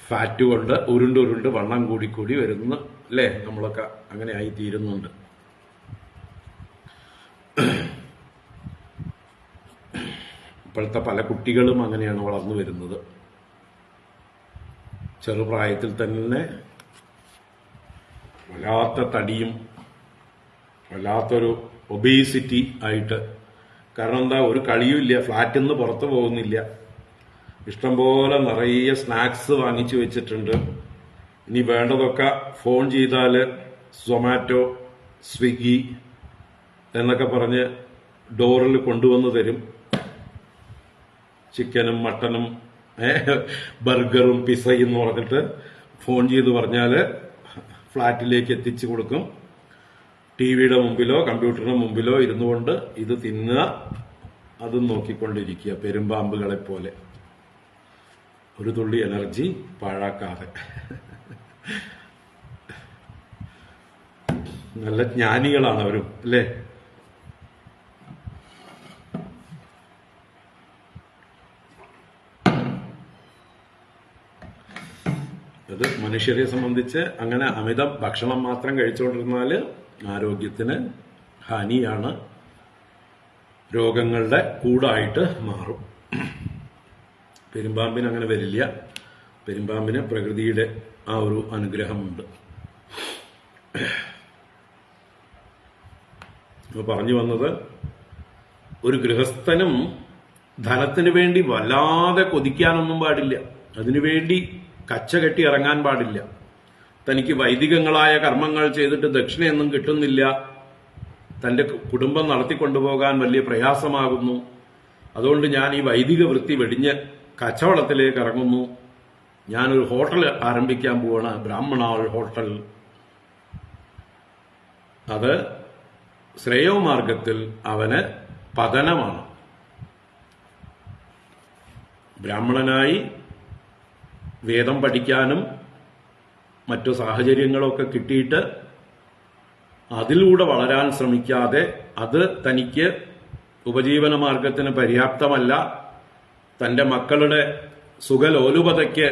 ഫാറ്റ് കൊണ്ട് ഉരുണ്ടുരുണ്ട് വണ്ണം കൂടി വരുന്നു അല്ലേ? നമ്മളൊക്കെ അങ്ങനെ ആയി തീരുന്നുണ്ട്. ഇപ്പോഴത്തെ പല കുട്ടികളും അങ്ങനെയാണ് വളർന്നു വരുന്നത്. ചെറുപ്രായത്തിൽ തന്നെ വല്ലാത്ത തടിയും വല്ലാത്തൊരു ഒബേസിറ്റി ആയിട്ട്. കാരണം എന്താ? ഒരു കളിയുമില്ല, ഫ്ലാറ്റിൽ നിന്ന് പുറത്തു പോകുന്നില്ല. ഇഷ്ടംപോലെ നിറയെ സ്നാക്സ് വാങ്ങിച്ചു വെച്ചിട്ടുണ്ട്. ഇനി വേണ്ടതൊക്കെ ഫോൺ ചെയ്താൽ സൊമാറ്റോ, സ്വിഗ്ഗി എന്നൊക്കെ പറഞ്ഞ് ഡോറിൽ കൊണ്ടുവന്ന് തരും. ചിക്കനും മട്ടനും ബർഗറും പിസയും എന്ന് പറഞ്ഞിട്ട് ഫോൺ ചെയ്ത് പറഞ്ഞാൽ ഫ്ലാറ്റിലേക്ക് എത്തിച്ചു കൊടുക്കും. ടിവിയുടെ മുമ്പിലോ കമ്പ്യൂട്ടറിന്റെ മുമ്പിലോ ഇരുന്നു കൊണ്ട് ഇത് തിന്നുക, അതും നോക്കിക്കൊണ്ടിരിക്കുക. പെരുമ്പാമ്പുകളെ പോലെ ഒരു തുള്ളി എനർജി പാഴാക്കാതെ. നല്ല ജ്ഞാനികളാണ് അവരും അല്ലേ? അത് മനുഷ്യരെ സംബന്ധിച്ച് അങ്ങനെ അമിത ഭക്ഷണം മാത്രം കഴിച്ചുകൊണ്ടിരുന്നാൽ ആരോഗ്യത്തിന് ഹാനിയാണ്. രോഗങ്ങളുടെ കൂടായിട്ട് മാറും. പെരുമ്പാമ്പിന് അങ്ങനെ വരില്ല. പെരുമ്പാമ്പിന് പ്രകൃതിയുടെ ആ ഒരു അനുഗ്രഹമുണ്ട്. പറഞ്ഞു വന്നത്, ഒരു ഗൃഹസ്ഥനും ധനത്തിന് വേണ്ടി വല്ലാതെ കൊതിക്കാനൊന്നും പാടില്ല. അതിനുവേണ്ടി കച്ചകെട്ടി ഇറങ്ങാൻ പാടില്ല. തനിക്ക് വൈദികങ്ങളായ കർമ്മങ്ങൾ ചെയ്തിട്ട് ദക്ഷിണയൊന്നും കിട്ടുന്നില്ല, തന്റെ കുടുംബം നടത്തിക്കൊണ്ടുപോകാൻ വലിയ പ്രയാസമാകുന്നു, അതുകൊണ്ട് ഞാൻ ഈ വൈദിക വൃത്തി വെടിഞ്ഞ് കച്ചവടത്തിലേക്ക് ഇറങ്ങുന്നു, ഞാനൊരു ഹോട്ടൽ ആരംഭിക്കാൻ പോവാണ്, ബ്രാഹ്മണാൾ ഹോട്ടൽ. അത് ശ്രേയോമാർഗത്തിൽ അവന് പതനമാണ്. ബ്രാഹ്മണനായി വേദം പഠിക്കാനും മറ്റു സാഹചര്യങ്ങളൊക്കെ കിട്ടിയിട്ട് അതിലൂടെ വളരാൻ ശ്രമിക്കാതെ അത് തനിക്ക് ഉപജീവന മാർഗത്തിന് പര്യാപ്തമല്ല, തന്റെ മക്കളുടെ സുഖലോലുപതയ്ക്ക്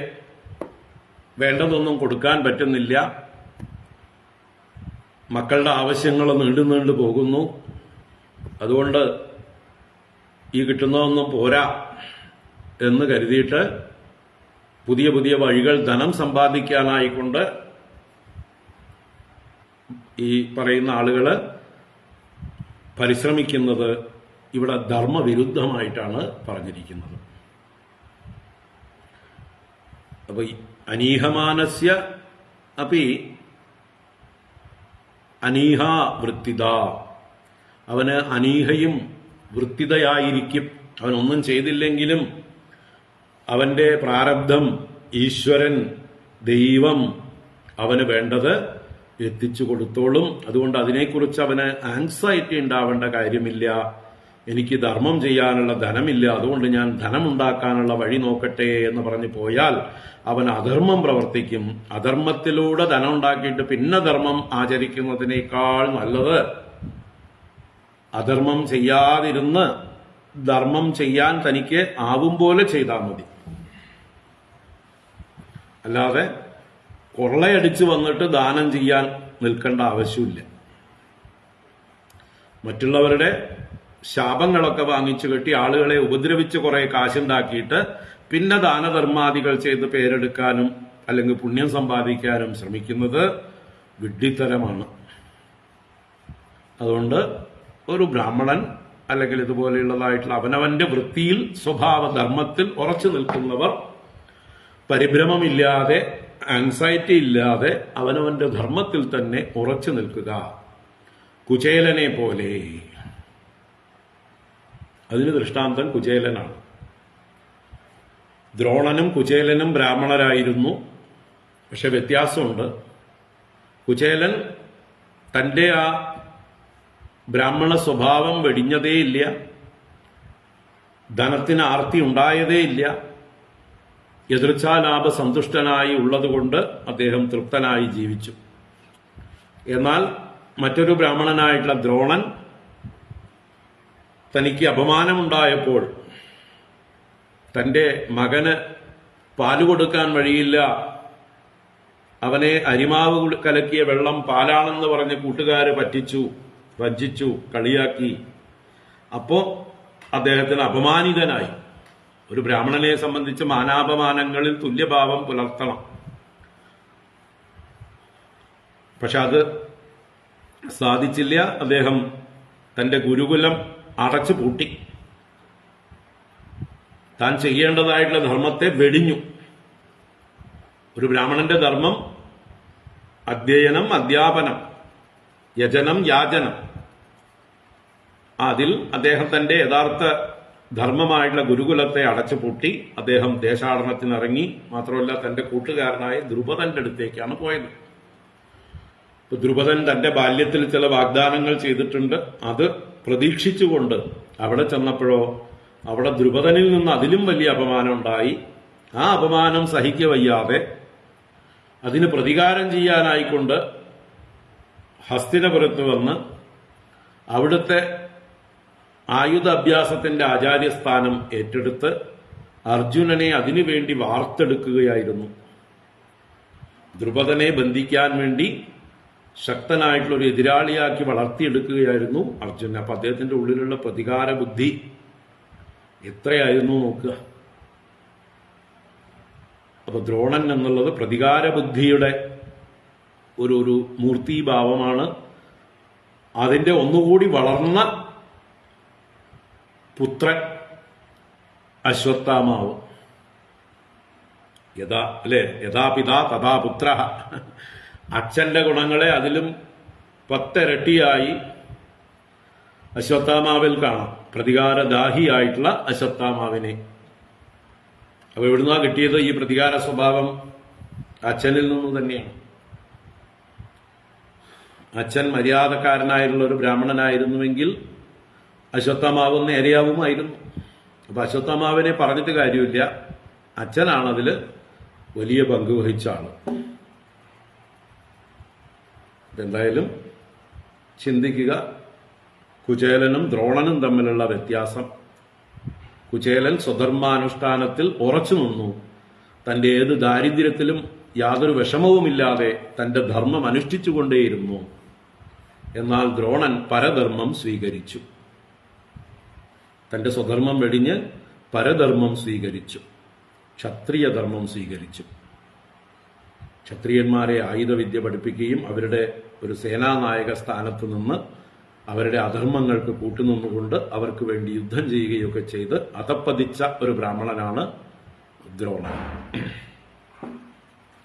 വേണ്ടതൊന്നും കൊടുക്കാൻ പറ്റുന്നില്ല, മക്കളുടെ ആവശ്യങ്ങൾ നീണ്ടു പോകുന്നു, അതുകൊണ്ട് ഈ കിട്ടുന്നതൊന്നും പോരാ എന്ന് കരുതിയിട്ട് പുതിയ പുതിയ വഴികൾ ധനം സമ്പാദിക്കാനായിക്കൊണ്ട് ഈ പറയുന്ന ആളുകള് പരിശ്രമിക്കുന്നത് ഇവിടെ ധർമ്മവിരുദ്ധമായിട്ടാണ് പറഞ്ഞിരിക്കുന്നത്. അപ്പൊ അനീഹമാനസ്യ അപ്പി അനീഹ വൃത്തിത, അവന് അനീഹയും വൃത്തിതയായിരിക്കും. അവനൊന്നും ചെയ്തില്ലെങ്കിലും അവന്റെ പ്രാരബ്ധം, ഈശ്വരൻ, ദൈവം അവന് വേണ്ടത് എത്തിച്ചു കൊടുത്തോളും. അതുകൊണ്ട് അതിനെക്കുറിച്ച് അവന് ആൻസൈറ്റി ഉണ്ടാവേണ്ട കാര്യമില്ല. എനിക്ക് ധർമ്മം ചെയ്യാനുള്ള ധനമില്ല, അതുകൊണ്ട് ഞാൻ ധനമുണ്ടാക്കാനുള്ള വഴി നോക്കട്ടെ എന്ന് പറഞ്ഞു പോയാൽ അവൻ അധർമ്മം പ്രവർത്തിക്കും. അധർമ്മത്തിലൂടെ ധനം ഉണ്ടാക്കിയിട്ട് പിന്നെ ധർമ്മം ആചരിക്കുന്നതിനേക്കാൾ നല്ലത് അധർമ്മം ചെയ്യാതിരുന്ന് ധർമ്മം ചെയ്യാൻ തനിക്ക് ആവും പോലെ ചെയ്താൽ മതി. അല്ലാതെ കൊള്ളയടിച്ച് വന്നിട്ട് ദാനം ചെയ്യാൻ നിൽക്കേണ്ട ആവശ്യമില്ല. മറ്റുള്ളവരുടെ ശാപങ്ങളൊക്കെ വാങ്ങിച്ചു കെട്ടി ആളുകളെ ഉപദ്രവിച്ച് കുറെ കാശുണ്ടാക്കിയിട്ട് പിന്നെ ദാനധർമാദികൾ ചെയ്ത് പേരെടുക്കാനും അല്ലെങ്കിൽ പുണ്യം സമ്പാദിക്കാനും ശ്രമിക്കുന്നത് വിഡ്ഢിത്തരമാണ്. അതുകൊണ്ട് ഒരു ബ്രാഹ്മണൻ അല്ലെങ്കിൽ ഇതുപോലെയുള്ളതായിട്ടുള്ള അവനവന്റെ വൃത്തിയിൽ സ്വഭാവധർമ്മത്തിൽ ഉറച്ചു നിൽക്കുന്നവർ പരിഭ്രമമില്ലാതെ ആൻസൈറ്റി ഇല്ലാതെ അവനവന്റെ ധർമ്മത്തിൽ തന്നെ ഉറച്ചു നിൽക്കുക. കുചേലനെ പോലെ. അതിന് ദൃഷ്ടാന്തം കുചേലനാണ്. ദ്രോണനും കുചേലനും ബ്രാഹ്മണരായിരുന്നു. പക്ഷെ വ്യത്യാസമുണ്ട്. കുചേലൻ തന്റെ ആ ബ്രാഹ്മണ സ്വഭാവം വെടിഞ്ഞതേയില്ല, ധനത്തിന് ആർത്തി ഉണ്ടായതേയില്ല. എതിർച്ചാലാഭ സന്തുഷ്ടനായി ഉള്ളതുകൊണ്ട് അദ്ദേഹം തൃപ്തനായി ജീവിച്ചു. എന്നാൽ മറ്റൊരു ബ്രാഹ്മണനായിട്ടുള്ള ദ്രോണൻ തനിക്ക് അപമാനമുണ്ടായപ്പോൾ തന്റെ മകന് പാല് കൊടുക്കാൻ വഴിയില്ല, അവനെ അരിമാവ് കലക്കിയ വെള്ളം പാലാണെന്ന് പറഞ്ഞ് കൂട്ടുകാര് പറ്റിച്ചു, വഞ്ചിച്ചു, കളിയാക്കി. അപ്പോ അദ്ദേഹത്തിന് അപമാനിതനായി. ഒരു ബ്രാഹ്മണനെ സംബന്ധിച്ച് മാനാപമാനങ്ങളിൽ തുല്യഭാവം പുലർത്തണം. പക്ഷെ അത് സാധിച്ചില്ല. അദ്ദേഹം തന്റെ ഗുരുകുലം അടച്ചു പൂട്ടി. താൻ ചെയ്യേണ്ടതായിട്ടുള്ള ധർമ്മത്തെ വെടിഞ്ഞു. ഒരു ബ്രാഹ്മണന്റെ ധർമ്മം അധ്യയനം, അധ്യാപനം, യജനം, യാചനം. അതിൽ അദ്ദേഹം തന്റെ യഥാർത്ഥ ധർമ്മമായിട്ടുള്ള ഗുരുകുലത്തെ അടച്ചുപൂട്ടി അദ്ദേഹം ദേശാടനത്തിനിറങ്ങി. മാത്രമല്ല തന്റെ കൂട്ടുകാരനായ ദ്രുപദന്റെ അടുത്തേക്കാണ് പോയത്. ദ്രുപദൻ തന്റെ ബാല്യത്തിൽ ചില വാഗ്ദാനങ്ങൾ ചെയ്തിട്ടുണ്ട്. അത് പ്രതീക്ഷിച്ചുകൊണ്ട് അവിടെ ചെന്നപ്പോഴോ അവിടെ ദ്രുപദനിൽ നിന്ന് അതിലും വലിയ അപമാനം ഉണ്ടായി. ആ അപമാനം സഹിക്കവയ്യാതെ അതിന് പ്രതികാരം ചെയ്യാനായിക്കൊണ്ട് ഹസ്തിനപുരത്ത് വന്ന് അവിടുത്തെ ആയുധ അഭ്യാസത്തിന്റെ ആചാര്യസ്ഥാനം ഏറ്റെടുത്ത് അർജുനനെ അതിനുവേണ്ടി വാർത്തെടുക്കുകയായിരുന്നു. ദ്രുപദനെ ബന്ധിക്കാൻ വേണ്ടി ശക്തനായിട്ടുള്ള ഒരു എതിരാളിയാക്കി വളർത്തിയെടുക്കുകയായിരുന്നു അർജുനൻ. അപ്പൊ അദ്ദേഹത്തിന്റെ ഉള്ളിലുള്ള പ്രതികാര ബുദ്ധി എത്രയായിരുന്നു നോക്കുക. അപ്പൊ ദ്രോണൻ എന്നുള്ളത് പ്രതികാര ബുദ്ധിയുടെ ഒരു മൂർത്തിഭാവമാണ്. അതിന്റെ ഒന്നുകൂടി വളർന്ന പുത്രൻ അശ്വത്ഥാമാവ്. യഥാ പിതാ തഥാ പുത്ര. അച്ഛന്റെ ഗുണങ്ങളെ അതിലും 10 ഇരട്ടിയായി അശ്വത്ഥാമാവിൽ കാണാം. പ്രതികാരദാഹിയായിട്ടുള്ള അശ്വത്ഥാമാവിനെ. അപ്പൊ എവിടുന്നാ കിട്ടിയത് ഈ പ്രതികാര സ്വഭാവം? അച്ഛനിൽ നിന്ന് തന്നെയാണ്. അച്ഛൻ മര്യാദക്കാരനായിട്ടുള്ള ഒരു ബ്രാഹ്മണനായിരുന്നുവെങ്കിൽ അശ്വത്ഥാമാവ് നേരെയാവുമായിരുന്നു. അപ്പൊ അശ്വത്ഥാമാവിനെ പറഞ്ഞിട്ട് കാര്യമില്ല. അച്ഛനാണതിൽ വലിയ പങ്ക് വഹിച്ച ആള്. എന്തായാലും ചിന്തിക്കുക കുചേലനും ദ്രോണനും തമ്മിലുള്ള വ്യത്യാസം. കുചേലൻ സ്വധർമാനുഷ്ഠാനത്തിൽ ഉറച്ചു നിന്നു. തന്റെ ഏത് ദാരിദ്ര്യത്തിലും യാതൊരു വിഷമവുമില്ലാതെ തന്റെ ധർമ്മം അനുഷ്ഠിച്ചുകൊണ്ടേയിരുന്നു. എന്നാൽ ദ്രോണൻ പരധർമ്മം സ്വീകരിച്ചു. തന്റെ സ്വധർമ്മം വെടിഞ്ഞ് പരധർമ്മം സ്വീകരിച്ചു. ക്ഷത്രിയധർമ്മം സ്വീകരിച്ചു. ക്ഷത്രിയന്മാരെ ആയുധവിദ്യ പഠിപ്പിക്കുകയും അവരുടെ ഒരു സേനാനായക സ്ഥാനത്ത് നിന്ന് അവരുടെ അധർമ്മങ്ങൾക്ക് കൂട്ടുനിന്നുകൊണ്ട് അവർക്ക് വേണ്ടി യുദ്ധം ചെയ്യുകയൊക്കെ ചെയ്ത് അധപ്പതിച്ച ഒരു ബ്രാഹ്മണനാണ് ദ്രോണൻ.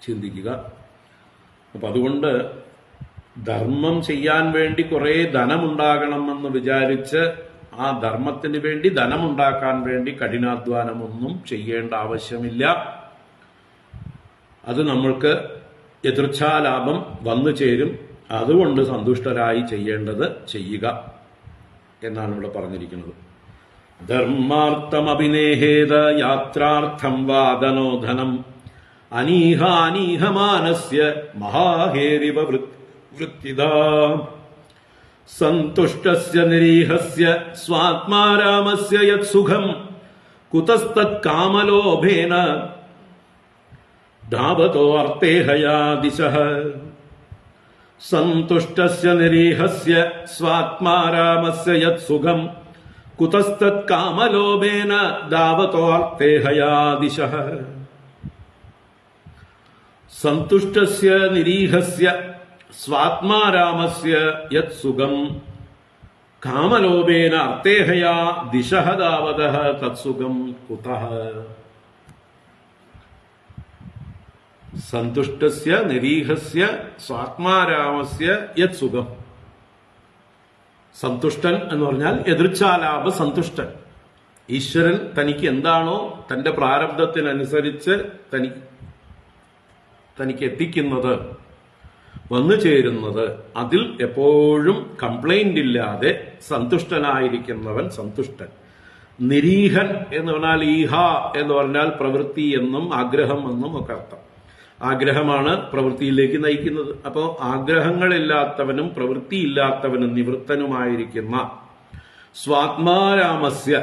ചിന്തിക്കുക. അപ്പൊ അതുകൊണ്ട് ധർമ്മം ചെയ്യാൻ വേണ്ടി കുറെ ധനമുണ്ടാകണമെന്ന് വിചാരിച്ച് ആ ധർമ്മത്തിന് വേണ്ടി ധനമുണ്ടാക്കാൻ വേണ്ടി കഠിനാധ്വാനമൊന്നും ചെയ്യേണ്ട ആവശ്യമില്ല. അത് നമ്മൾക്ക് എതിർച്ഛാലാഭം വന്നു ചേരും. അതുകൊണ്ട് സന്തുഷ്ടരായി ചെയ്യേണ്ടത് ചെയ്യുക എന്നാണ് ഇവിടെ പറഞ്ഞിരിക്കുന്നത്. ധർമാർത്ഥമഭിനേഹേത യാത്രാർത്ഥം വാദനോ ധനം അനീഹാനീഹമാനസ്യ മഹാഹേരിവ വൃത്തിദാ സന്തുഷ്ടസ്യ നിരീഹസ്യ സ്വാത്മാരാമസ്യ യത് സുഖം കുതസ്തത് കാമലോഭേന ധാവതോ അർത്ഥേഹയാ ദിശഃ സന്തുഷ്ടസ്യ നിരീഹസ്യ സ്വാത്മാരാമസ്യ യത് സുഖം കുതസ്തത് കാമലോഭേന ധാവതോ അർത്ഥേഹയാ ദിശഃ. സന്തുഷ്ടസ്യ നിരീഹസ്യ സ്വാത്മാരാമസ്യ യത് സുഖം കാമലോഭേന അർത്ഥേഹയാ ദിശഃ ധാവതഃ തത്സുഖം കുതഃ. സന്തുഷ്ടസ്യ നിരീഹസ്യ സ്വാത്മാരാമസ്യ യത് സുഖം. സന്തുഷ്ടൻ എന്ന് പറഞ്ഞാൽ എതിർച്ചാലാഭ സന്തുഷ്ടൻ. ഈശ്വരൻ തനിക്ക് എന്താണോ തന്റെ പ്രാരബ്ധത്തിനനുസരിച്ച് തനിക്ക് എത്തിക്കുന്നത്, വന്നു ചേരുന്നത്, അതിൽ എപ്പോഴും കംപ്ലൈന്റ് ഇല്ലാതെ സന്തുഷ്ടനായിരിക്കുന്നവൻ സന്തുഷ്ടൻ. നിരീഹൻ എന്ന് പറഞ്ഞാൽ ഈഹ എന്ന് പറഞ്ഞാൽ പ്രവൃത്തി എന്നും ആഗ്രഹം എന്നും ഒക്കെ അർത്ഥം. ആഗ്രഹമാണ് പ്രവൃത്തിയിലേക്ക് നയിക്കുന്നത്. അപ്പോൾ ആഗ്രഹങ്ങളില്ലാത്തവനും പ്രവൃത്തിയില്ലാത്തവനും നിവൃത്തനുമായിരിക്കുന്ന സ്വാത്മാരാമസ്യ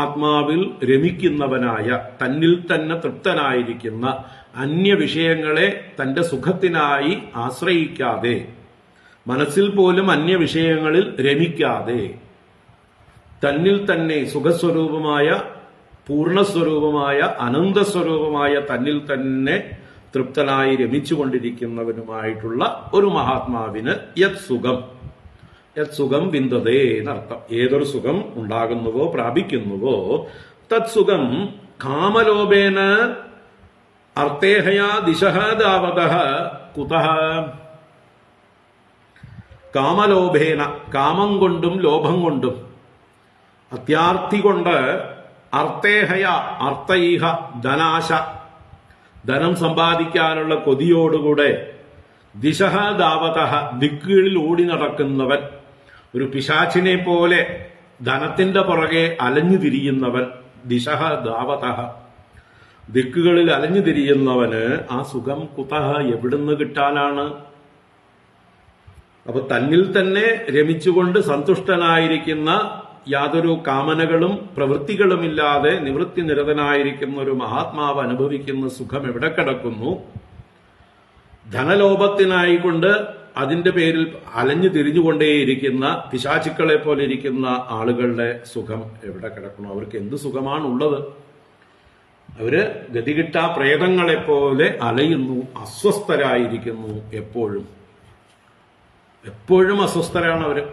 ആത്മാവിൽ രമിക്കുന്നവനായ, തന്നിൽ തന്നെ തൃപ്തനായിരിക്കുന്ന, അന്യവിഷയങ്ങളെ തന്റെ സുഖത്തിനായി ആശ്രയിക്കാതെ, മനസ്സിൽ പോലും അന്യവിഷയങ്ങളിൽ രമിക്കാതെ, തന്നിൽ തന്നെ സുഖസ്വരൂപമായ, പൂർണ്ണസ്വരൂപമായ, അനന്തസ്വരൂപമായ തന്നിൽ തന്നെ തൃപ്തനായി രമിച്ചുകൊണ്ടിരിക്കുന്നവനുമായിട്ടുള്ള ഒരു മഹാത്മാവിന് യത് സുഖം വിന്ദതേ എന്നർത്ഥം. ഏതൊരു സുഖം ഉണ്ടാകുന്നുവോ പ്രാപിക്കുന്നുവോ തത്സുഖം കാമലോഭേന അർത്ഥേഹയാ ദിശഃ ധാവതഃ കുതഃ. കാമലോഭേന, കാമം കൊണ്ടും ലോഭം കൊണ്ടും, അത്യാർത്ഥി കൊണ്ട്, അർത്ഥേഹയ അർത്ഥൈഹ ധനാശ, ധനം സമ്പാദിക്കാനുള്ള കൊതിയോടുകൂടെ, ദിശഃ ധാവതഃ ദിക്കുകളിൽ ഓടി നടക്കുന്നവൻ, ഒരു പിശാചിനെ പോലെ ധനത്തിന്റെ പുറകെ അലഞ്ഞു തിരിയുന്നവൻ. ദിശഃ ധാവതഃ ദിക്കുകളിൽ അലഞ്ഞു തിരിയുന്നവന് ആ സുഖം കുതഃ എവിടുന്ന് കിട്ടാനാണ്? അപ്പൊ തന്നിൽ തന്നെ രമിച്ചുകൊണ്ട് സന്തുഷ്ടനായിരിക്കുന്ന, യാതൊരു കാമനകളും പ്രവൃത്തികളുമില്ലാതെ നിവൃത്തി നിരതനായിരിക്കുന്ന ഒരു മഹാത്മാവ് അനുഭവിക്കുന്ന സുഖം എവിടെ കിടക്കുന്നു? ധനലോഭത്തിനായിക്കൊണ്ട് അതിന്റെ പേരിൽ അലഞ്ഞു തിരിഞ്ഞുകൊണ്ടേയിരിക്കുന്ന പിശാചുക്കളെ പോലെ ഇരിക്കുന്ന ആളുകളുടെ സുഖം എവിടെ കിടക്കുന്നു? അവർക്ക് എന്ത് സുഖമാണുള്ളത്? അവര് ഗതികിട്ടാ പ്രേതങ്ങളെപ്പോലെ അലയുന്നു, അസ്വസ്ഥരായിരിക്കുന്നു. എപ്പോഴും അസ്വസ്ഥരാണ് അവര്.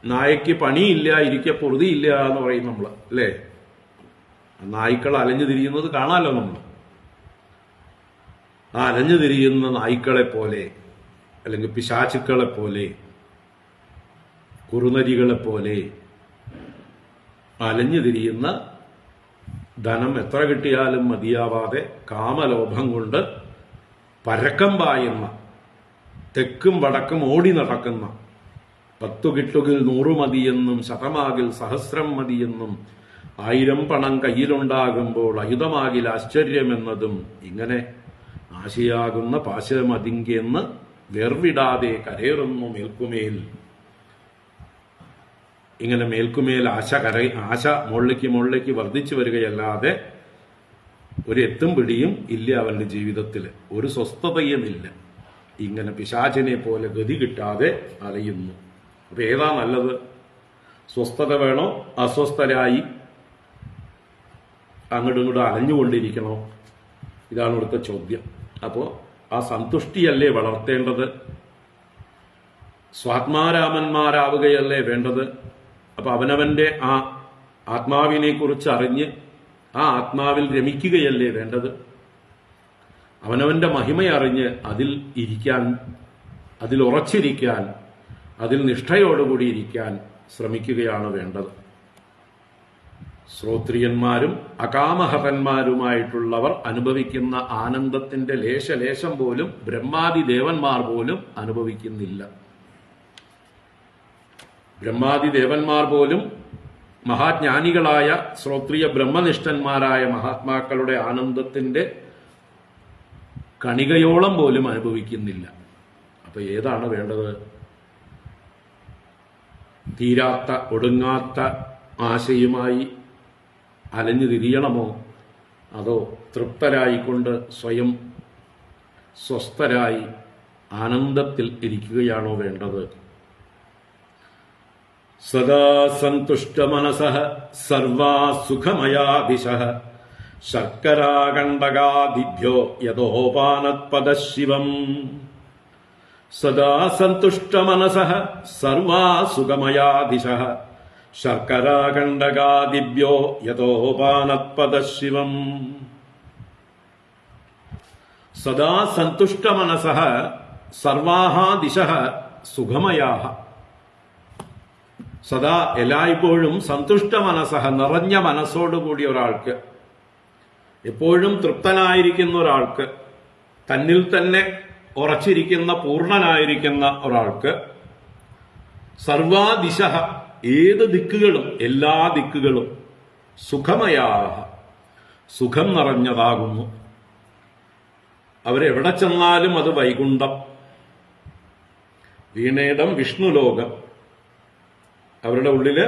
നായയ്ക്ക് പണിയില്ല, ഇരിക്കെ പൊറുതിയില്ല എന്ന് പറയും നമ്മള്, അല്ലേ? നായ്ക്കൾ അലഞ്ഞു തിരിയുന്നത് കാണാമല്ലോ നമ്മൾ. ആ അലഞ്ഞു തിരിയുന്ന നായ്ക്കളെ പോലെ, അല്ലെങ്കിൽ പിശാചുക്കളെ പോലെ, കുറുനരികളെ പോലെ അലഞ്ഞു തിരിയുന്ന, ധനം എത്ര കിട്ടിയാലും മതിയാവാതെ കാമലോഭം കൊണ്ട് പരക്കം പായുന്ന, തെക്കും വടക്കും ഓടി നടക്കുന്ന, 10 കിട്ടുകിൽ 100 മതിയെന്നും ശതമാകിൽ സഹസ്രം മതിയെന്നും 1000 പണം കയ്യിലുണ്ടാകുമ്പോൾ അയുധമാകിൽ ആശ്ചര്യമെന്നതും, ഇങ്ങനെ ആശയാകുന്ന പാശമതിങ്കെന്ന് വേർവിടാതെ കരയേറുന്നു മേൽക്കുമേൽ. ഇങ്ങനെ മേൽക്കുമേൽ ആശ മുകളിലേക്ക് വർദ്ധിച്ചു വരികയല്ലാതെ ഒരു എത്തും പിടിയും ഇല്ല അവന്റെ ജീവിതത്തിൽ. ഒരു സ്വസ്ഥതയുമില്ല. ഇങ്ങനെ പിശാചിനെ പോലെ ഗതി കിട്ടാതെ അലയുന്നു. അപ്പൊ ഏതാ നല്ലത്? സ്വസ്ഥത വേണോ, അസ്വസ്ഥരായി അങ്ങോട്ടും ഇങ്ങോട്ടും അലഞ്ഞുകൊണ്ടിരിക്കണോ? ഇതാണ് ഇവിടുത്തെ ചോദ്യം. അപ്പോ ആ സന്തുഷ്ടിയല്ലേ വളർത്തേണ്ടത്? സ്വാത്മാരാമന്മാരാവുകയല്ലേ വേണ്ടത്? അപ്പൊ അവനവന്റെ ആ ആത്മാവിനെ കുറിച്ച് അറിഞ്ഞ് ആ ആത്മാവിൽ രമിക്കുകയല്ലേ വേണ്ടത്? അവനവന്റെ മഹിമയറിഞ്ഞ് അതിൽ ഇരിക്കാൻ, അതിൽ ഉറച്ചിരിക്കാൻ, അതിൽ നിഷ്ഠയോടുകൂടി ഇരിക്കാൻ ശ്രമിക്കുകയാണ് വേണ്ടത്. ശ്രോത്രിയന്മാരും അകാമഹതന്മാരുമായിട്ടുള്ളവർ അനുഭവിക്കുന്ന ആനന്ദത്തിന്റെ ലേശലേശം പോലും ബ്രഹ്മാദി ദേവന്മാർ പോലും അനുഭവിക്കുന്നില്ല. ബ്രഹ്മാദി ദേവന്മാർ പോലും മഹാജ്ഞാനികളായ ശ്രോത്രിയ ബ്രഹ്മനിഷ്ഠന്മാരായ മഹാത്മാക്കളുടെ ആനന്ദത്തിന്റെ കണികയോളം പോലും അനുഭവിക്കുന്നില്ല. അപ്പൊ ഏതാണ് വേണ്ടത്? തീരാത്ത ഒടുങ്ങാത്ത ആശയുമായി അലഞ്ഞു തിരിയണമോ? അതോ തൃപ്തരായിക്കൊണ്ട് സ്വയം സ്വസ്ഥരായി ആനന്ദത്തിൽ ഇരിക്കുകയാണോ വേണ്ടത്? സദാ സന്തുഷ്ടമനസഃ സർവാസുഖമയാദിശഃ ശർക്കരാകണ്ടകാദിഭ്യോ യതോപാനത്പദശിവം. സദാ സന്തുഷ്ടമനസഃ സർവാസുഖമയാദിശഃ ശർക്കരാകണ്ടകാദിഭ്യോ യതോപാനത്പദശിവം. സദാ സന്തുഷ്ടമനസഃ സർവാഃ ദിശഃ സുഖമയാഃ. സദാ എല്ലായ്പ്പോഴും സന്തുഷ്ട മനസ്സഹ നിറഞ്ഞ മനസ്സോടുകൂടി ഒരാൾക്ക്, എപ്പോഴും തൃപ്തനായിരിക്കുന്ന ഒരാൾക്ക്, തന്നിൽ തന്നെ ഉറച്ചിരിക്കുന്ന പൂർണ്ണനായിരിക്കുന്ന ഒരാൾക്ക് സർവാദിശ ഏത് ദിക്കുകളും എല്ലാ ദിക്കുകളും സുഖമയാഹ സുഖം നിറഞ്ഞതാകുന്നു. അവരെവിടെ ചെന്നാലും അത് വൈകുണ്ഠം, വീണേടം വിഷ്ണുലോകം. അവരുടെ ഉള്ളില്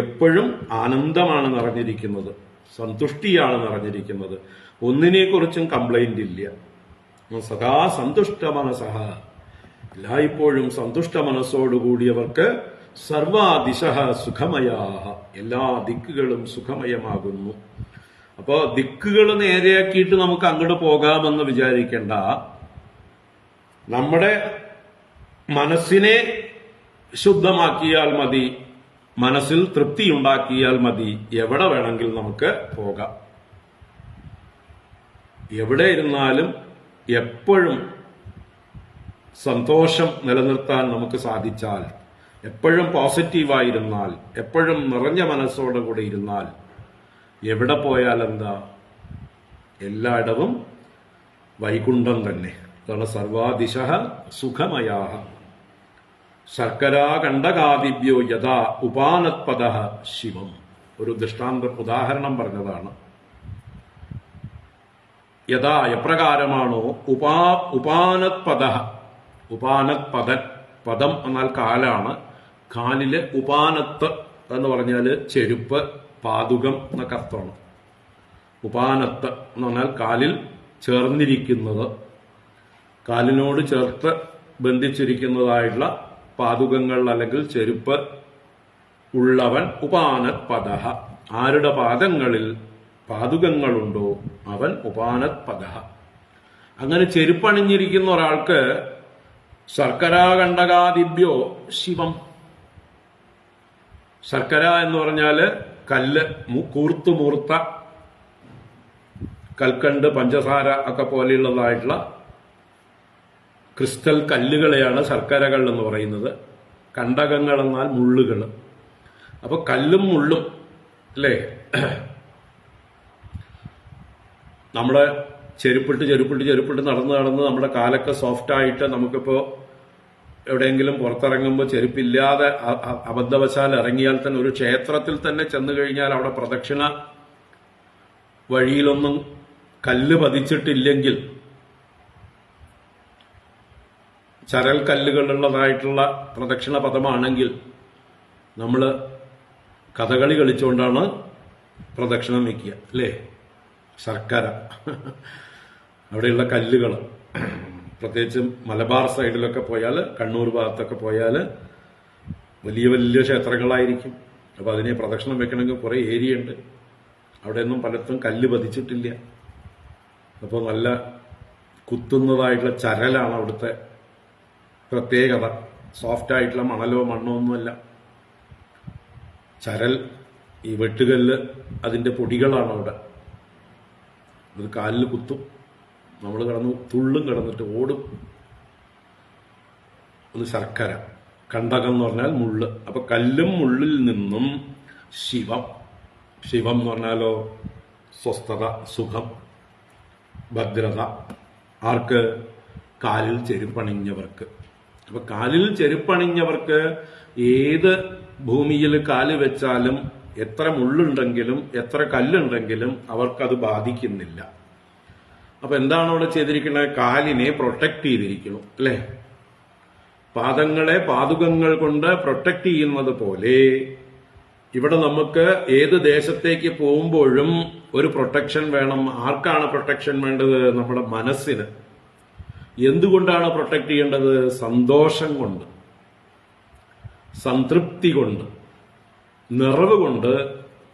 എപ്പോഴും ആനന്ദമാണ് നിറഞ്ഞിരിക്കുന്നത്, സന്തുഷ്ടിയാണ് നിറഞ്ഞിരിക്കുന്നത്. ഒന്നിനെക്കുറിച്ചും കംപ്ലൈന്റ് ഇല്ല. സദാ സന്തുഷ്ട മനസ്സഹ, എല്ലായ്പ്പോഴും സന്തുഷ്ട മനസ്സോടുകൂടിയവർക്ക് സർവാദിശ സുഖമയാഹ, എല്ലാ ദിക്കുകളും സുഖമയമാകുന്നു. അപ്പോ ദിക്കുകൾ നേരെയാക്കിയിട്ട് നമുക്ക് അങ്ങോട്ട് പോകാമെന്ന് വിചാരിക്കേണ്ട. നമ്മുടെ മനസ്സിനെ ശുദ്ധമാക്കിയാൽ മതി, മനസ്സിൽ തൃപ്തിയുണ്ടാക്കിയാൽ മതി, എവിടെ വേണമെങ്കിൽ നമുക്ക് പോകാം. എവിടെ ഇരുന്നാലും എപ്പോഴും സന്തോഷം നിലനിർത്താൻ നമുക്ക് സാധിച്ചാൽ, എപ്പോഴും പോസിറ്റീവായിരുന്നാൽ, എപ്പോഴും നിറഞ്ഞ മനസ്സോടെ കൂടെ ഇരുന്നാൽ, എവിടെ പോയാൽ എന്താ, എല്ലായിടവും വൈകുണ്ഠം തന്നെ. അതാണ് സർവാദിശ സുഖമയാഹ ശർക്കരാകണ്ടകാദിഭ്യോ യഥാ ഉപാനത്പദഃ ശിവം. ഒരു ഉദാഹരണം പറഞ്ഞതാണ്. യഥാ എപ്രകാരമാണോ ഉപാനത്പദഃ, ഉപാനത്പദൻ, പദം എന്നാൽ കാലാണ്. കാലില് ഉപാനത്ത് എന്ന് പറഞ്ഞാല് ചെരുപ്പ്, പാദുകം എന്നൊക്കെ അർത്ഥമാണ്. ഉപാനത്ത് എന്ന് പറഞ്ഞാൽ കാലിൽ ചേർന്നിരിക്കുന്നത്, കാലിനോട് ചേർത്ത് ബന്ധിച്ചിരിക്കുന്നതായിട്ടുള്ള പാദുകങ്ങൾ അല്ലെങ്കിൽ ചെരുപ്പ് ഉള്ളവൻ ഉപാനത്പദഃ. ആരുടെ പാദങ്ങളിൽ പാദുകങ്ങളുണ്ടോ അവൻ ഉപാനത്പദഃ. അങ്ങനെ ചെരുപ്പണിഞ്ഞിരിക്കുന്ന ഒരാൾക്ക് ശർക്കരാകണ്ടകാദിഭ്യോ ശിവം. ശർക്കര എന്ന് പറഞ്ഞാല് കല്ല്, കൂർത്തുമൂർത്ത കൽക്കണ്ട്, പഞ്ചസാര ഒക്കെ പോലെയുള്ളതായിട്ടുള്ള ക്രിസ്റ്റൽ കല്ലുകളെയാണ് ശർക്കരകൾ എന്ന് പറയുന്നത്. കണ്ടകങ്ങൾ എന്നാൽ മുള്ളുകൾ. അപ്പൊ കല്ലും മുള്ളും അല്ലേ, നമ്മുടെ ചെരുപ്പിട്ട് നടന്ന് നമ്മുടെ കാലൊക്കെ സോഫ്റ്റായിട്ട് നമുക്കിപ്പോ എവിടെയെങ്കിലും പുറത്തിറങ്ങുമ്പോൾ ചെരുപ്പില്ലാതെ അബദ്ധവശാൽ ഇറങ്ങിയാൽ തന്നെ, ഒരു ക്ഷേത്രത്തിൽ തന്നെ ചെന്നു കഴിഞ്ഞാൽ അവിടെ പ്രദക്ഷിണ വഴിയിലൊന്നും കല്ല് പതിച്ചിട്ടില്ലെങ്കിൽ, ചരൽ കല്ലുകളുള്ളതായിട്ടുള്ള പ്രദക്ഷിണ പദമാണെങ്കിൽ നമ്മൾ കഥകളി കളിച്ചുകൊണ്ടാണ് പ്രദക്ഷിണം വയ്ക്കുക അല്ലേ. ശർക്കര അവിടെയുള്ള കല്ലുകൾ, പ്രത്യേകിച്ച് മലബാർ സൈഡിലൊക്കെ പോയാൽ, കണ്ണൂർ ഭാഗത്തൊക്കെ പോയാൽ വലിയ വലിയ ക്ഷേത്രങ്ങളായിരിക്കും. അപ്പൊ അതിനെ പ്രദക്ഷിണം വെക്കണമെങ്കിൽ കുറെ ഏരിയ ഉണ്ട്. അവിടെയൊന്നും പലത്തും കല്ല് പതിച്ചിട്ടില്ല. അപ്പോൾ നല്ല കുത്തുന്നതായിട്ടുള്ള ചരലാണ് അവിടുത്തെ പ്രത്യേകത. സോഫ്റ്റ് ആയിട്ടുള്ള മണലോ മണ്ണോ ഒന്നുമല്ല, ചരൽ, ഈ വെട്ടുകല്ല്, അതിന്റെ പൊടികളാണ് അവിടെ. അത് കാലിൽ കുത്തും, നമ്മൾ തുള്ളും കിടന്നിട്ട് ഓടും. അത് ശർക്കര. കണ്ടകം എന്ന് പറഞ്ഞാൽ മുള്ള്. അപ്പൊ കല്ലും മുള്ളിൽ നിന്നും ശിവം. ശിവം എന്ന് പറഞ്ഞാലോ സ്വസ്ഥത, സുഖം, ഭദ്രത. ആർക്ക്? കാലിൽ ചെരുപ്പണിഞ്ഞവർക്ക്. അപ്പൊ കാലിൽ ചെരുപ്പണിഞ്ഞവർക്ക് ഏത് ഭൂമിയിൽ കാല് വെച്ചാലും, എത്ര മുള്ളുണ്ടെങ്കിലും എത്ര കല്ലുണ്ടെങ്കിലും അവർക്കത് ബാധിക്കുന്നില്ല. അപ്പൊ എന്താണ് അവിടെ ചെയ്തിരിക്കുന്നത്? കാലിനെ പ്രൊട്ടക്ട് ചെയ്തിരിക്കുന്നു അല്ലെ. പാദങ്ങളെ പാദുകങ്ങൾ കൊണ്ട് പ്രൊട്ടക്ട് ചെയ്യുന്നത് പോലെ ഇവിടെ നമുക്ക് ഏത് ദേശത്തേക്ക് പോകുമ്പോഴും ഒരു പ്രൊട്ടക്ഷൻ വേണം. ആർക്കാണ് പ്രൊട്ടക്ഷൻ വേണ്ടത്? നമ്മുടെ മനസ്സിന്. എന്തുകൊണ്ടാണ് പ്രൊട്ടക്ട് ചെയ്യേണ്ടത്? സന്തോഷം കൊണ്ട്, സംതൃപ്തി കൊണ്ട്, നിറവ് കൊണ്ട്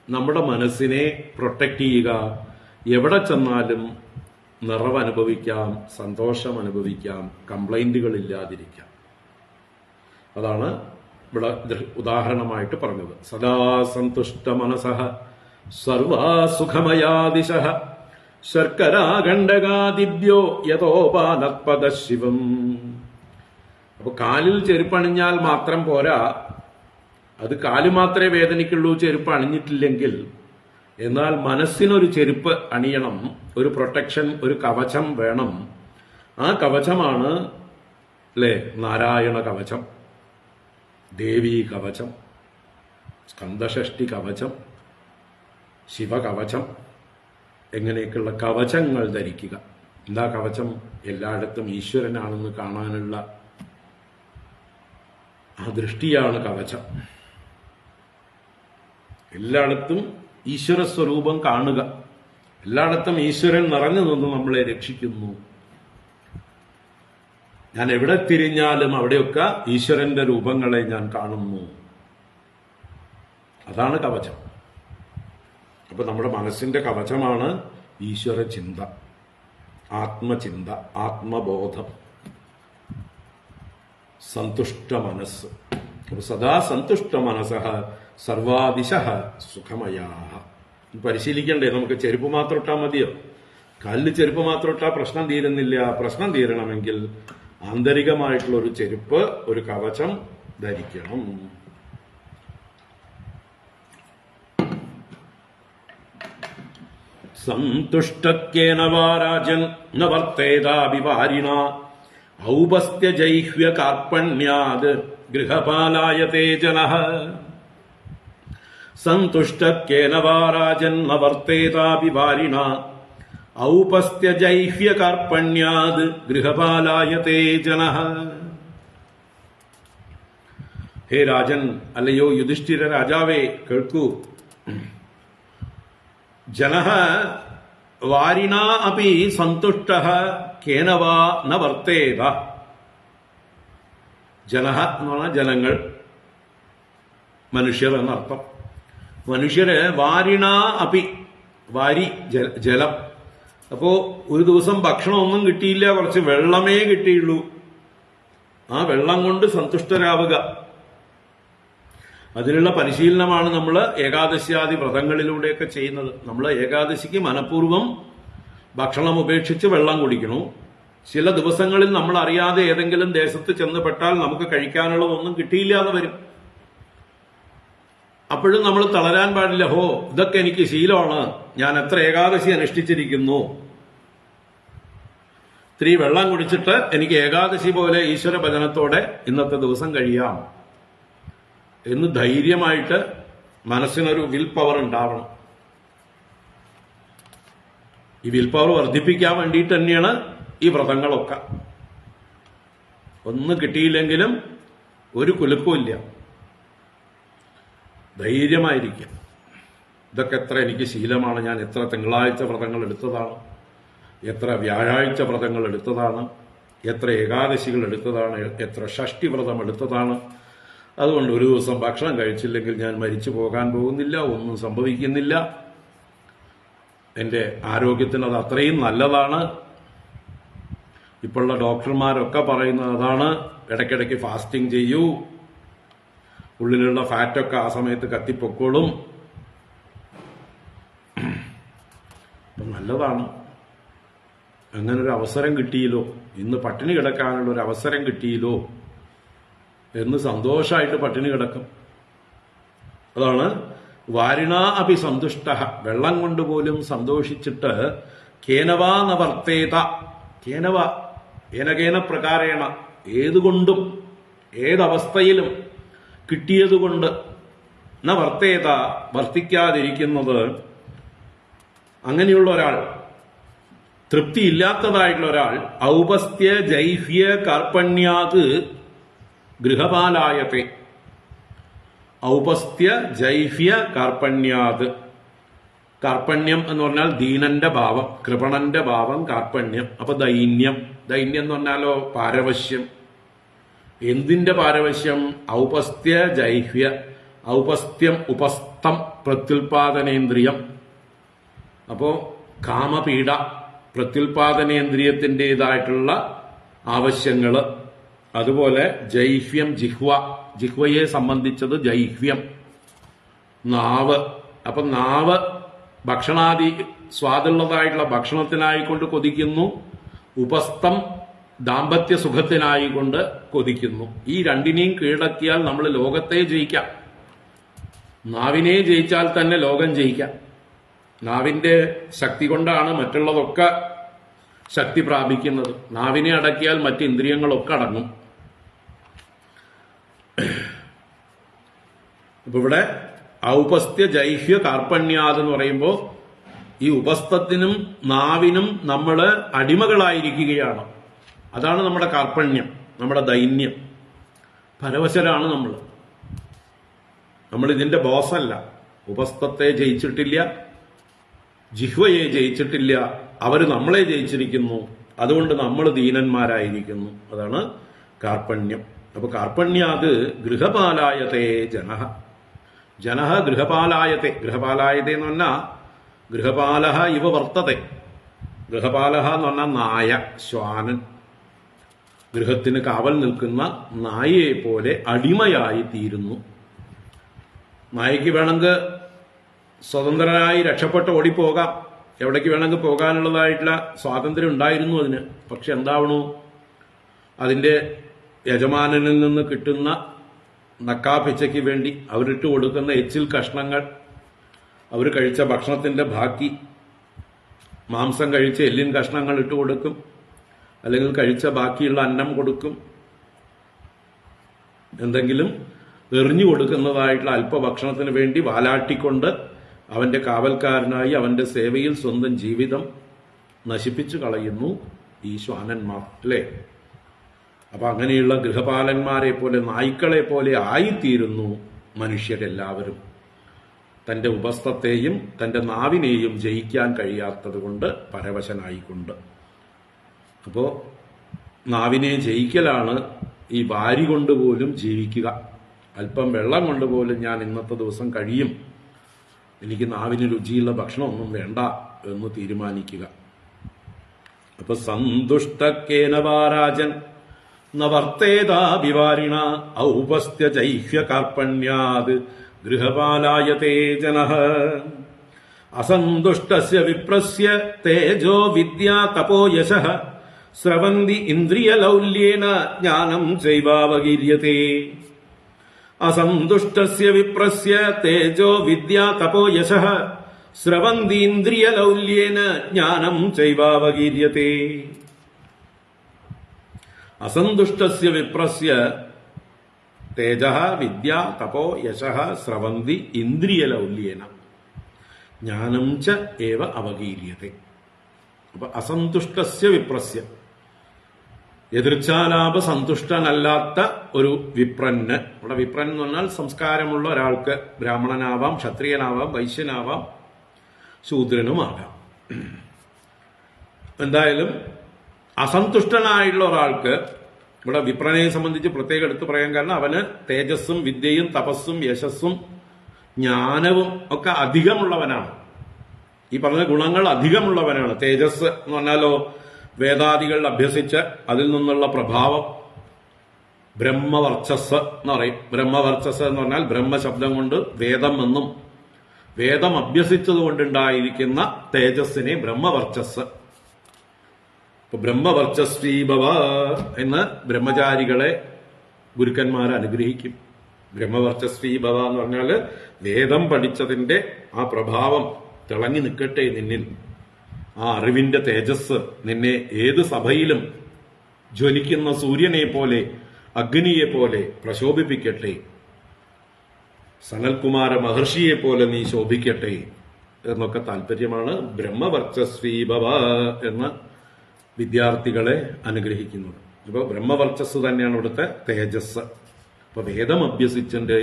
നമ്മുടെ മനസ്സിനെ പ്രൊട്ടക്ട് ചെയ്യുക. എവിടെ ചെന്നാലും നിറവ് അനുഭവിക്കാം, സന്തോഷം അനുഭവിക്കാം, കംപ്ലൈന്റുകൾ ഇല്ലാതിരിക്കാം. അതാണ് ഇവിടെ ഉദാഹരണമായിട്ട് പറഞ്ഞത്. സദാ സന്തുഷ്ട മനസഃ സർവാസുഖമയാദിശഃ ശർക്കരാഖണ്ഡകാദിഭ്യോ യഥോപാനത്പദ ശിവം. അപ്പൊ കാലിൽ ചെരുപ്പണിഞ്ഞാൽ മാത്രം പോരാ, അത് കാല് മാത്രമേ വേദനിക്കുള്ളൂ ചെരുപ്പ് അണിഞ്ഞിട്ടില്ലെങ്കിൽ. എന്നാൽ മനസ്സിനൊരു ചെരുപ്പ് അണിയണം, ഒരു പ്രൊട്ടക്ഷൻ, ഒരു കവചം വേണം. ആ കവചമാണ് അല്ലേ നാരായണ കവചം, ദേവീ കവചം, സ്കന്ദഷഷ്ടി കവചം, ശിവകവചം, എങ്ങനെയൊക്കെയുള്ള കവചങ്ങൾ ധരിക്കുക. എന്താ കവചം? എല്ലായിടത്തും ഈശ്വരനാണെന്ന് കാണാനുള്ള ആ ദൃഷ്ടിയാണ് കവചം. എല്ലായിടത്തും ഈശ്വര സ്വരൂപം കാണുക, എല്ലായിടത്തും ഈശ്വരൻ നിറഞ്ഞു നിന്ന് നമ്മളെ രക്ഷിക്കുന്നു. ഞാൻ എവിടെ തിരിഞ്ഞാലും അവിടെയൊക്കെ ഈശ്വരന്റെ രൂപങ്ങളെ ഞാൻ കാണുന്നു. അതാണ് കവചം. അപ്പൊ നമ്മുടെ മനസ്സിന്റെ കവചമാണ് ഈശ്വര ചിന്ത, ആത്മചിന്ത, ആത്മബോധം, സന്തുഷ്ട മനസ്സ്. സദാ സന്തുഷ്ട മനസ്സഃ സർവാദിശഃ സുഖമയാഃ. പരിശീലിക്കണ്ടേ? നമുക്ക് ചെരുപ്പ് മാത്രം ഇട്ടാൽ മതിയോ? കാലിൽ ചെരുപ്പ് മാത്രം ഇട്ടാൽ പ്രശ്നം തീരുന്നില്ല. പ്രശ്നം തീരണമെങ്കിൽ ആന്തരികമായിട്ടുള്ള ഒരു ചെരുപ്പ്, ഒരു കവചം ധരിക്കണം. സന്തുഷ്ടക്കേന വാ രാജൻ ന വർത്തേതാഭിവാരിണ ഔപസ്ത്യജൈഹ്യ കാർപ്പണ്യാത് ഗൃഹപാലായതേ ജനഃ. സന്തുഷ്ടക്കേന വാ രാജൻ ന വർത്തേതാഭിവാരിണ ഔപസ്ത്യജൈഹ്യ കാർപ്പണ്യാത് ഗൃഹപാലായതേ ജനഃ. ഹേ രാജൻ, അല്ലയോ യുധിഷ്ഠിര രാജാവേ, കേൾക്കൂ. ജനഃ വാരിണാ അപി സന്തുഷ്ടഃ കേന വാ ന വർത്തേത. ജനഃ എന്ന് പറഞ്ഞാൽ ജനങ്ങൾ, മനുഷ്യർ എന്നർത്ഥം. മനുഷ്യര് വാരിണാ അപി, വാരി ജലം. അപ്പോ ഒരു ദിവസം ഭക്ഷണമൊന്നും കിട്ടിയില്ല, കുറച്ച് വെള്ളമേ കിട്ടിയുള്ളൂ. ആ വെള്ളം കൊണ്ട് സന്തുഷ്ടരാവുക. അതിനുള്ള പരിശീലനമാണ് നമ്മൾ ഏകാദശിയാദി വ്രതങ്ങളിലൂടെയൊക്കെ ചെയ്യുന്നത്. നമ്മൾ ഏകാദശിക്ക് മനഃപൂർവ്വം ഭക്ഷണം ഉപേക്ഷിച്ച് വെള്ളം കുടിക്കണു. ചില ദിവസങ്ങളിൽ നമ്മൾ അറിയാതെ ഏതെങ്കിലും ദേശത്ത് ചെന്നപ്പെട്ടാൽ നമുക്ക് കഴിക്കാനുള്ളതൊന്നും കിട്ടിയില്ലാതെ വരും. അപ്പോഴും നമ്മൾ തളരാൻ പാടില്ല. ഹോ, ഇതൊക്കെ എനിക്ക് ശീലമാണ്, ഞാൻ എത്ര ഏകാദശി അനുഷ്ഠിച്ചിരിക്കുന്നു, ഇത്തിരി വെള്ളം കുടിച്ചിട്ട് എനിക്ക് ഏകാദശി പോലെ ഈശ്വര ഭജനത്തോടെ ഇന്നത്തെ ദിവസം കഴിയാം എന്ന് ധൈര്യമായിട്ട് മനസ്സിനൊരു വിൽ പവർ ഉണ്ടാവണം. ഈ വിൽ പവർ വർദ്ധിപ്പിക്കാൻ വേണ്ടിയിട്ട് തന്നെയാണ് ഈ വ്രതങ്ങളൊക്കെ. ഒന്നും കിട്ടിയില്ലെങ്കിലും ഒരു കുലുക്കമില്ല, ധൈര്യമായിരിക്കും. ഇതൊക്കെ എത്ര എനിക്ക് ശീലമാണ്, ഞാൻ എത്ര തിങ്കളാഴ്ച വ്രതങ്ങൾ എടുത്തതാണ്, എത്ര വ്യാഴാഴ്ച വ്രതങ്ങൾ എടുത്തതാണ്, എത്ര ഏകാദശികൾ എടുത്തതാണ്, എത്ര ഷഷ്ടി വ്രതം എടുത്തതാണ്. അതുകൊണ്ട് ഒരു ദിവസം ഭക്ഷണം കഴിച്ചില്ലെങ്കിൽ ഞാൻ മരിച്ചു പോകാൻ പോകുന്നില്ല, ഒന്നും സംഭവിക്കുന്നില്ല. എന്റെ ആരോഗ്യത്തിന് അത് അത്രയും നല്ലതാണ്. ഇപ്പോഴുള്ള ഡോക്ടർമാരൊക്കെ പറയുന്നത് അതാണ്. ഇടയ്ക്കിടയ്ക്ക് ഫാസ്റ്റിംഗ് ചെയ്യൂ, ഉള്ളിലുള്ള ഫാറ്റൊക്കെ ആ സമയത്ത് കത്തിപ്പൊക്കോളും. നല്ലതാണ്. അങ്ങനൊരു അവസരം കിട്ടിയല്ലോ, ഇന്ന് പട്ടിണി കിടക്കാനുള്ള ഒരു അവസരം കിട്ടിയല്ലോ എന്ന് സന്തോഷമായിട്ട് പട്ടിണി കിടക്കും. അതാണ് വാരിണാ അപി സന്തുഷ്ട. വെള്ളം കൊണ്ടുപോലും സന്തോഷിച്ചിട്ട് കേനവാ ന വർത്തേത. കേനവ ഏനകേന പ്രകാരേണ, ഏതുകൊണ്ടും ഏതവസ്ഥയിലും കിട്ടിയതുകൊണ്ട് ന വർത്തേത, വർത്തിക്കാതിരിക്കുന്നത്. അങ്ങനെയുള്ള ഒരാൾ, തൃപ്തിയില്ലാത്തതായിട്ടുള്ള ഒരാൾ, ഔപസ്ത്യ ജൈഹ്യ കാർപ്പണ്യാത് കാർപ്പണ്യം എന്ന് പറഞ്ഞാൽ ദീനന്റെ ഭാവം, കൃപണന്റെ ഭാവം കാർപ്പണ്യം. അപ്പൊ ദൈന്യം എന്ന് പറഞ്ഞാലോ പാരവശ്യം. എന്തിന്റെ പാരവശ്യം? ഔപസ്ഥ്യ ജൈഹ്യ. ഔപസ്ഥ്യം ഉപസ്ഥം പ്രത്യുൽപാദനേന്ദ്രിയം. അപ്പോ കാമപീഡ, പ്രത്യുൽപാദനേന്ദ്രിയത്തിൻ്റെതായിട്ടുള്ള ആവശ്യങ്ങള്. അതുപോലെ ജൈഹ്യം ജിഹ്വ, ജിഹ്വയെ സംബന്ധിച്ചത് ജൈഹ്യം നാവ്. അപ്പൊ നാവ് ഭക്ഷണാദി സ്വാദുള്ളതായിട്ടുള്ള ഭക്ഷണത്തിനായിക്കൊണ്ട് കൊതിക്കുന്നു. ഉപസ്ഥം ദാമ്പത്യ സുഖത്തിനായിക്കൊണ്ട് കൊതിക്കുന്നു. ഈ രണ്ടിനെയും കീഴടക്കിയാൽ നമ്മൾ ലോകത്തെ ജയിക്കാം. നാവിനെ ജയിച്ചാൽ തന്നെ ലോകം ജയിക്കാം. നാവിന്റെ ശക്തി കൊണ്ടാണ് മറ്റുള്ളതൊക്കെ ശക്തി പ്രാപിക്കുന്നത്. നാവിനെ അടക്കിയാൽ മറ്റ് ഇന്ദ്രിയങ്ങളൊക്കെ അടങ്ങും. അപ്പൊ ഇവിടെ ഔപസ്ഥ്യ ജൈഹ്യ കാർപ്പണ്യാത് എന്ന് പറയുമ്പോൾ ഈ ഉപസ്ഥത്തിനും നാവിനും നമ്മൾ അടിമകളായിരിക്കുകയാണ്. അതാണ് നമ്മുടെ കാർപ്പണ്യം, നമ്മുടെ ദൈന്യം. പരവശരാണ് നമ്മൾ ഇതിന്റെ ബോസല്ല. ഉപസ്ഥത്തെ ജയിച്ചിട്ടില്ല, ജിഹ്വയെ ജയിച്ചിട്ടില്ല. അവര് നമ്മളെ ജയിച്ചിരിക്കുന്നു. അതുകൊണ്ട് നമ്മൾ ദീനന്മാരായിരിക്കുന്നു. അതാണ് കാർപ്പണ്യം. അപ്പൊ കാർപ്പണ്യാത് ഗൃഹപാലായതേ ജനഃ. ജനഃ ഗൃഹപാലായത്തെ. ഗൃഹപാലായത്തെ എന്ന് പറഞ്ഞാൽ ഗൃഹപാലഹ ഇവ വർത്തത്തെ. ഗൃഹപാലഹ എന്ന് പറഞ്ഞാൽ നായ, ശ്വാനൻ. ഗൃഹത്തിന് കാവൽ നിൽക്കുന്ന നായയെ പോലെ അടിമയായി തീരുന്നു. നായയ്ക്ക് വേണമെങ്കിൽ സ്വതന്ത്രനായി രക്ഷപ്പെട്ട് ഓടിപ്പോകാം. എവിടേക്ക് വേണമെങ്കിൽ പോകാനുള്ളതായിട്ടുള്ള സ്വാതന്ത്ര്യം ഉണ്ടായിരുന്നു അതിന്. പക്ഷെ എന്താവണു? അതിന്റെ യജമാനനിൽ നിന്ന് കിട്ടുന്ന നക്കാപ്പിച്ചയ്ക്ക് വേണ്ടി അവരിട്ട് കൊടുക്കുന്ന എച്ചിൽ കഷ്ണങ്ങൾ, അവർ കഴിച്ച ഭക്ഷണത്തിന്റെ ബാക്കി, മാംസം കഴിച്ച എല്ലിൻ കഷ്ണങ്ങൾ ഇട്ട് കൊടുക്കും, അല്ലെങ്കിൽ കഴിച്ച ബാക്കിയുള്ള അന്നം കൊടുക്കും, എന്തെങ്കിലും എറിഞ്ഞു കൊടുക്കുന്നതായിട്ടുള്ള അല്പഭക്ഷണത്തിന് വേണ്ടി വാലാട്ടിക്കൊണ്ട് അവന്റെ കാവൽക്കാരനായി അവന്റെ സേവയിൽ സ്വന്തം ജീവിതം നശിപ്പിച്ചു കളയുന്നു ഈ ശ്വാനന്മാർ, അല്ലേ? അപ്പൊ അങ്ങനെയുള്ള ഗൃഹപാലന്മാരെ പോലെ, നായ്ക്കളെ പോലെ ആയിത്തീരുന്നു മനുഷ്യരെല്ലാവരും. തന്റെ ഉപസ്ഥത്തെയും തന്റെ നാവിനെയും ജയിക്കാൻ കഴിയാത്തത് കൊണ്ട് പരവശനായിക്കൊണ്ട്. അപ്പോ നാവിനെ ജയിക്കലാണ് ഈ വാരി കൊണ്ടുപോലും ജീവിക്കുക. അല്പം വെള്ളം കൊണ്ടുപോലും ഞാൻ ഇന്നത്തെ ദിവസം കഴിയും, എനിക്ക് നാവിന് രുചിയുള്ള ഭക്ഷണമൊന്നും വേണ്ട എന്ന് തീരുമാനിക്കുക. അപ്പൊ സന്തുഷ്ടക്കേന വാരാജൻ നവർത്തേതാഭിവാരിണ ഔപസ്ഥ്യ ജൈഹ്യ കാർപ്പണ്യാത് ഗൃഹപാലായതേ ജനഃ. അസന്തുഷ്ടസ്യ വിപ്രസ്യ തേജോ വിദ്യാ തപോ യശഃ സ്രവന്തി ഇന്ദ്രിയലൗല്യേന ജ്ഞാനം ചൈവാവഗീര്യതേ. അസന്തുഷ്ടസ്യ വിപ്രസ്യ തേജോ വിദ്യാ തപോ യശഃ സ്രവന്തി ഇന്ദ്രിയലൗല്യേന ജ്ഞാനം ചൈവാവഗീര്യതേ. അസന്തുഷ്ടസ്യ വിപ്രസ്യ തേജഃ വിദ്യാ തപോ യശഃ സ്രവന്തി ഇന്ദ്രിയലൗല്യേന ജ്ഞാനം ച ഏവ അവഗീര്യതേ. അപ്പൊ അസന്തുഷ്ടസ്യ വിപ്രസ്യ, എതിർച്ചാലാപ സന്തുഷ്ടനല്ലാത്ത ഒരു വിപ്രന്. ഇവിടെ വിപ്രൻ എന്ന് പറഞ്ഞാൽ സംസ്കാരമുള്ള ഒരാൾക്ക്. ബ്രാഹ്മണനാവാം, ക്ഷത്രിയനാവാം, വൈശ്യനാവാം, ശൂദ്രനുമാകാം. എന്തായാലും അസന്തുഷ്ടനായുള്ള ഒരാൾക്ക്, ഇവിടെ വിപ്രനെ സംബന്ധിച്ച് പ്രത്യേകം എടുത്തു പറയാൻ കാരണം അവന് തേജസ്സും വിദ്യയും തപസ്സും യശസ്സും ജ്ഞാനവും ഒക്കെ അധികമുള്ളവനാണ്. ഈ പറഞ്ഞ ഗുണങ്ങൾ അധികമുള്ളവനാണ്. തേജസ് എന്ന് പറഞ്ഞാലോ വേദാദികൾ അഭ്യസിച്ച് അതിൽ നിന്നുള്ള പ്രഭാവം, ബ്രഹ്മവർച്ചസ് എന്ന് പറയും. ബ്രഹ്മവർച്ചസ് എന്ന് പറഞ്ഞാൽ ബ്രഹ്മശബ്ദം കൊണ്ട് വേദം എന്നും, വേദം അഭ്യസിച്ചതുകൊണ്ടുണ്ടായിരിക്കുന്ന തേജസ്സിനെ ബ്രഹ്മവർച്ചസ്. ഇപ്പൊ ബ്രഹ്മവർച്ചസ്വീഭവ എന്ന് ബ്രഹ്മചാരികളെ ഗുരുക്കന്മാർ അനുഗ്രഹിക്കും. ബ്രഹ്മവർച്ചസ്വീഭവ എന്ന് പറഞ്ഞാല് വേദം പഠിച്ചതിന്റെ ആ പ്രഭാവം തിളങ്ങി നിൽക്കട്ടെ നിന്നിൽ. ആ അറിവിന്റെ തേജസ് നിന്നെ ഏത് സഭയിലും ജ്വലിക്കുന്ന സൂര്യനെ പോലെ, അഗ്നിയെ പോലെ പ്രശോഭിപ്പിക്കട്ടെ. സനൽകുമാര മഹർഷിയെ പോലെ നീ ശോഭിക്കട്ടെ എന്നൊക്കെ താല്പര്യമാണ് ബ്രഹ്മവർച്ചസ്വീഭവ എന്ന് വിദ്യാർത്ഥികളെ അനുഗ്രഹിക്കുന്നത്. ഇപ്പോൾ ബ്രഹ്മവർച്ചസ് തന്നെയാണ് ഇവിടുത്തെ തേജസ്. അപ്പൊ വേദം അഭ്യസിച്ചതിന്റെ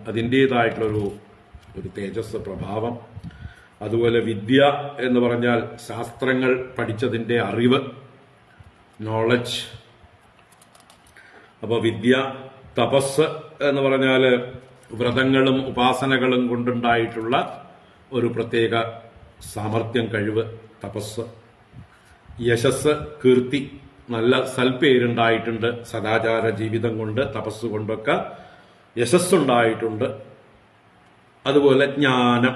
അതിൻ്റെതായിട്ടുള്ളൊരു തേജസ് പ്രഭാവം. അതുപോലെ വിദ്യ എന്ന് പറഞ്ഞാൽ ശാസ്ത്രങ്ങൾ പഠിച്ചതിന്റെ അറിവ്, നോളജ്. അപ്പോൾ വിദ്യ. തപസ് എന്ന് പറഞ്ഞാൽ വ്രതങ്ങളും ഉപാസനകളും കൊണ്ടുണ്ടായിട്ടുള്ള ഒരു പ്രത്യേക സാമർത്ഥ്യം, കഴിവ്, തപസ്. യശസ്, കീർത്തി, നല്ല സൽപ്പേരുണ്ടായിട്ടുണ്ട്. സദാചാര ജീവിതം കൊണ്ട്, തപസ് കൊണ്ടൊക്കെ യശസ്സുണ്ടായിട്ടുണ്ട്. അതുപോലെ ജ്ഞാനം.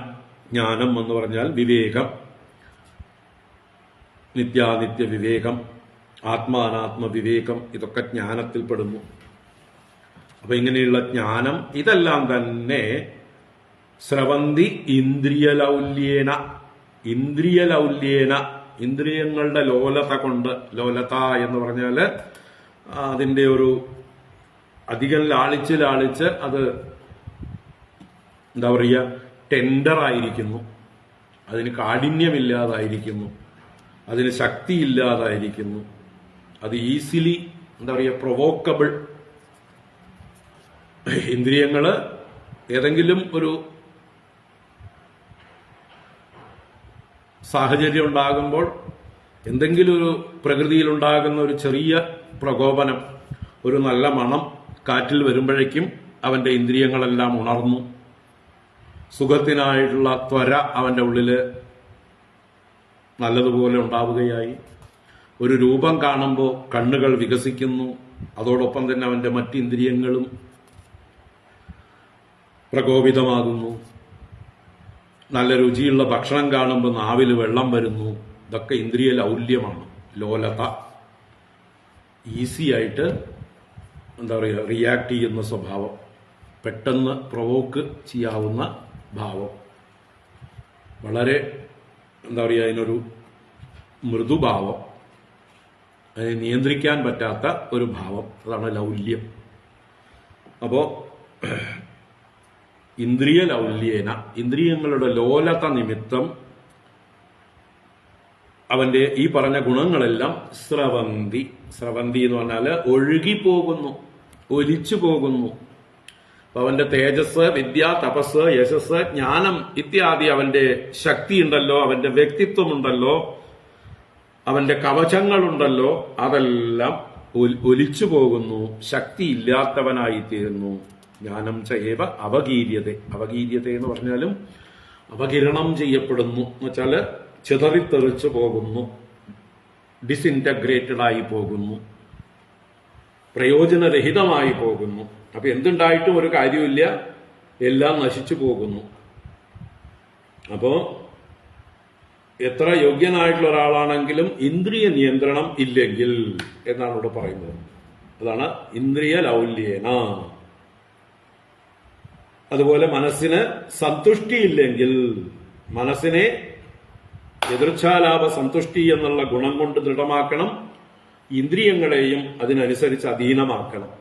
ജ്ഞാനം എന്ന് പറഞ്ഞാൽ വിവേകം, നിത്യാനിത്യ വിവേകം, ആത്മാനാത്മ വിവേകം, ഇതൊക്കെ ജ്ഞാനത്തിൽപ്പെടുന്നു. അപ്പൊ ഇങ്ങനെയുള്ള ജ്ഞാനം ഇതെല്ലാം തന്നെ സ്രവന്തി ഇന്ദ്രിയലൗല്യേന. ഇന്ദ്രിയലൗല്യേന, ഇന്ദ്രിയങ്ങളുടെ ലോലത കൊണ്ട്. ലോലത എന്ന് പറഞ്ഞാല് അതിന്റെ ഒരു അധികം ലാളിച്ച് അത് എന്താ പറയുക, ടെൻഡറായിരിക്കുന്നു, അതിന് കാഠിന്യമില്ലാതായിരിക്കുന്നു, അതിന് ശക്തിയില്ലാതായിരിക്കുന്നു, അത് ഈസിലി എന്താ പറയുക, പ്രൊവോക്കബിൾ. ഇന്ദ്രിയങ്ങള് ഏതെങ്കിലും ഒരു സാഹചര്യം ഉണ്ടാകുമ്പോൾ, എന്തെങ്കിലും ഒരു പ്രകൃതിയിലുണ്ടാകുന്ന ഒരു ചെറിയ പ്രകോപനം, ഒരു നല്ല മണം കാറ്റിൽ വരുമ്പോഴേക്കും അവന്റെ ഇന്ദ്രിയങ്ങളെല്ലാം ഉണർന്നു. സുഖത്തിനായിട്ടുള്ള ത്വര അവന്റെ ഉള്ളില് നല്ലതുപോലെ ഉണ്ടാവുകയായി. ഒരു രൂപം കാണുമ്പോൾ കണ്ണുകൾ വികസിക്കുന്നു. അതോടൊപ്പം തന്നെ അവന്റെ മറ്റിന്ദ്രിയങ്ങളും പ്രകോപിതമാകുന്നു. നല്ല രുചിയുള്ള ഭക്ഷണം കാണുമ്പോൾ നാവിൽ വെള്ളം വരുന്നു. ഇതൊക്കെ ഇന്ദ്രിയ ലൗല്യമാണ്, ലോലത. ഈസിയായിട്ട് എന്താ പറയുക, റിയാക്ട് ചെയ്യുന്ന സ്വഭാവം, പെട്ടെന്ന് പ്രൊവോക്ക് ചെയ്യാവുന്ന ഭാവം, വളരെ എന്താ പറയുക, അതിനൊരു മൃദുഭാവം, അതിനെ നിയന്ത്രിക്കാൻ പറ്റാത്ത ഒരു ഭാവം, അതാണ് ലൗല്യം. അപ്പോ ഇന്ദ്രിയ ലൗല്യേന, ഇന്ദ്രിയങ്ങളുടെ ലോലത നിമിത്തം അവന്റെ ഈ പറഞ്ഞ ഗുണങ്ങളെല്ലാം സ്രവന്തി. സ്രവന്തി എന്ന് പറഞ്ഞാൽ ഒഴുകിപ്പോകുന്നു, ഒലിച്ചു പോകുന്നു. അവന്റെ തേജസ്, വിദ്യ, തപസ്, യശസ്, ജ്ഞാനം ഇത്യാദി അവന്റെ ശക്തി ഉണ്ടല്ലോ, അവന്റെ വ്യക്തിത്വമുണ്ടല്ലോ, അവന്റെ കവചങ്ങളുണ്ടല്ലോ, അതെല്ലാം ഒലിച്ചു പോകുന്നു, ശക്തിയില്ലാത്തവനായിത്തീരുന്നു. ജ്ഞാനം ചൈവ അവകീര്യത. അവകീര്യത എന്ന് പറഞ്ഞാലും അവകിരണം ചെയ്യപ്പെടുന്നു എന്ന് വെച്ചാല് ചിതറിത്തെറിച്ചു പോകുന്നു, ഡിസിൻറ്റഗ്രേറ്റഡ് ആയി പോകുന്നു, പ്രയോജനരഹിതമായി പോകുന്നു. അപ്പൊ എന്തുണ്ടായിട്ടും ഒരു കാര്യമില്ല, എല്ലാം നശിച്ചു പോകുന്നു. അപ്പോ എത്ര യോഗ്യനായിട്ടുള്ള ഒരാളാണെങ്കിലും ഇന്ദ്രിയ നിയന്ത്രണം ഇല്ലെങ്കിൽ എന്നാണ് ഇവിടെ പറയുന്നത്. അതാണ് ഇന്ദ്രിയ ലൗല്യേന. അതുപോലെ മനസ്സിന് സന്തുഷ്ടിയില്ലെങ്കിൽ, മനസ്സിനെ എതിർച്ഛാലാഭ സന്തുഷ്ടി എന്നുള്ള ഗുണം കൊണ്ട് ദൃഢമാക്കണം. ഇന്ദ്രിയങ്ങളെയും അതിനനുസരിച്ച് അധീനമാക്കണം.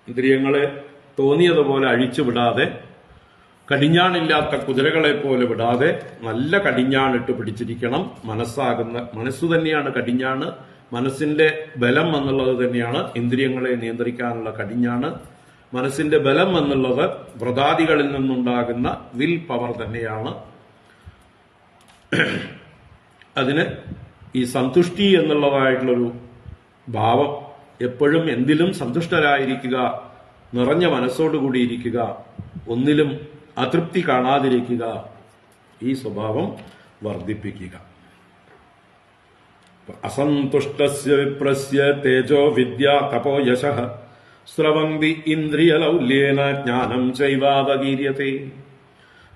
ഇന്ദ്രിയങ്ങളെ തോന്നിയതുപോലെ അഴിച്ചുവിടാതെ, കടിഞ്ഞാണില്ലാത്ത കുതിരകളെ പോലെ വിടാതെ നല്ല കടിഞ്ഞാണിട്ട് പിടിച്ചിരിക്കണം. മനസ്സ് തന്നെയാണ് കടിഞ്ഞാണ്. മനസ്സിന്റെ ബലം എന്നുള്ളത് തന്നെയാണ് ഇന്ദ്രിയങ്ങളെ നിയന്ത്രിക്കാനുള്ള കടിഞ്ഞാണ്. മനസ്സിന്റെ ബലം എന്നുള്ളത് വ്രതാദികളിൽ നിന്നുണ്ടാകുന്ന വിൽ പവർ തന്നെയാണ്. അതിന് ഈ സന്തുഷ്ടി എന്നുള്ളതായിട്ടുള്ളൊരു ഭാവം, എപ്പോഴും എന്തിലും സന്തുഷ്ടരായിരിക്കുക, നിറഞ്ഞ മനസ്സോടുകൂടി ഇരിക്കുക, ഒന്നിലും അതൃപ്തി കാണാതിരിക്കുക, ഈ സ്വഭാവം വർദ്ധിപ്പിക്കുക. അസന്തുഷ്ടസ്യ വിപ്രസ്യ തേജോ വിദ്യ തപോ യശഃ സ്രവന്തി ഇന്ദ്രിയലൗല്യേന ജ്ഞാനം ചൈവാവകീര്യത്തെ.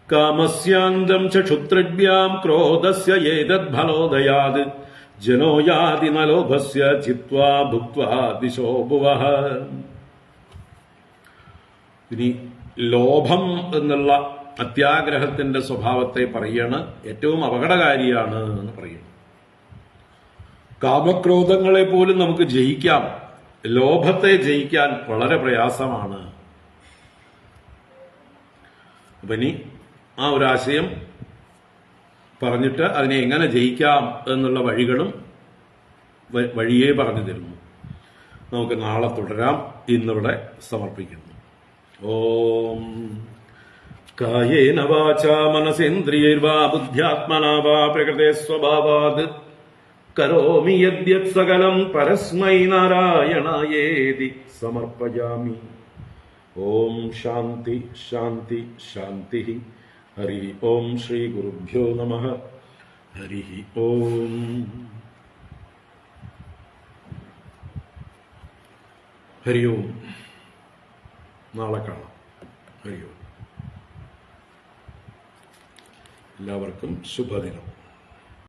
കാമസ്യാന്തം ച ക്ഷുത്രഭ്യാം ക്രോധസ്യ ഏതദ്ഫലോദയാത് ജനോ യാതി ന ലോഭസ്യ ചിത്വാ ഭുക്ത്വാ ദിശോ ഭുവഃ. ഇനി ലോഭം എന്നുള്ള അത്യാഗ്രഹത്തിന്റെ സ്വഭാവത്തെ പറയാണ്, ഏറ്റവും അപകടകാരിയാണ് എന്ന് പറയുന്നു. കാമക്രോധങ്ങളെ പോലും നമുക്ക് ജയിക്കാം, ലോഭത്തെ ജയിക്കാൻ വളരെ പ്രയാസമാണ്. അപ്പൊ ഇനി ആ ഒരാശയം പറഞ്ഞിട്ട് അതിനെ എങ്ങനെ ജയിക്കാം എന്നുള്ള വഴിയെ പറഞ്ഞു തരുന്നു. നമുക്ക് നാളെ തുടരാം. ഇന്നിവിടെ സമർപ്പിക്കുന്നു. ഓം കായേന വാചാ മനസേന്ദ്രിയൈർവാ ബുദ്ധ്യാത്മനാ വാ പ്രകൃതേ സ്വഭാവാത് കരോമി യദ്യത് സകലം പരസ്മൈ നാരായണായേതി സമർപ്പയാമി. ഓം ശാന്തി ശാന്തി ശാന്തി. ഹരി ഓം. ശ്രീ ഗുരുഭ്യോ നമഃ. ഹരി ഓം. ഹരി ഓം. നാളെ കാണാം. ഹരി ഓം. എല്ലാവർക്കും ശുഭദിനം.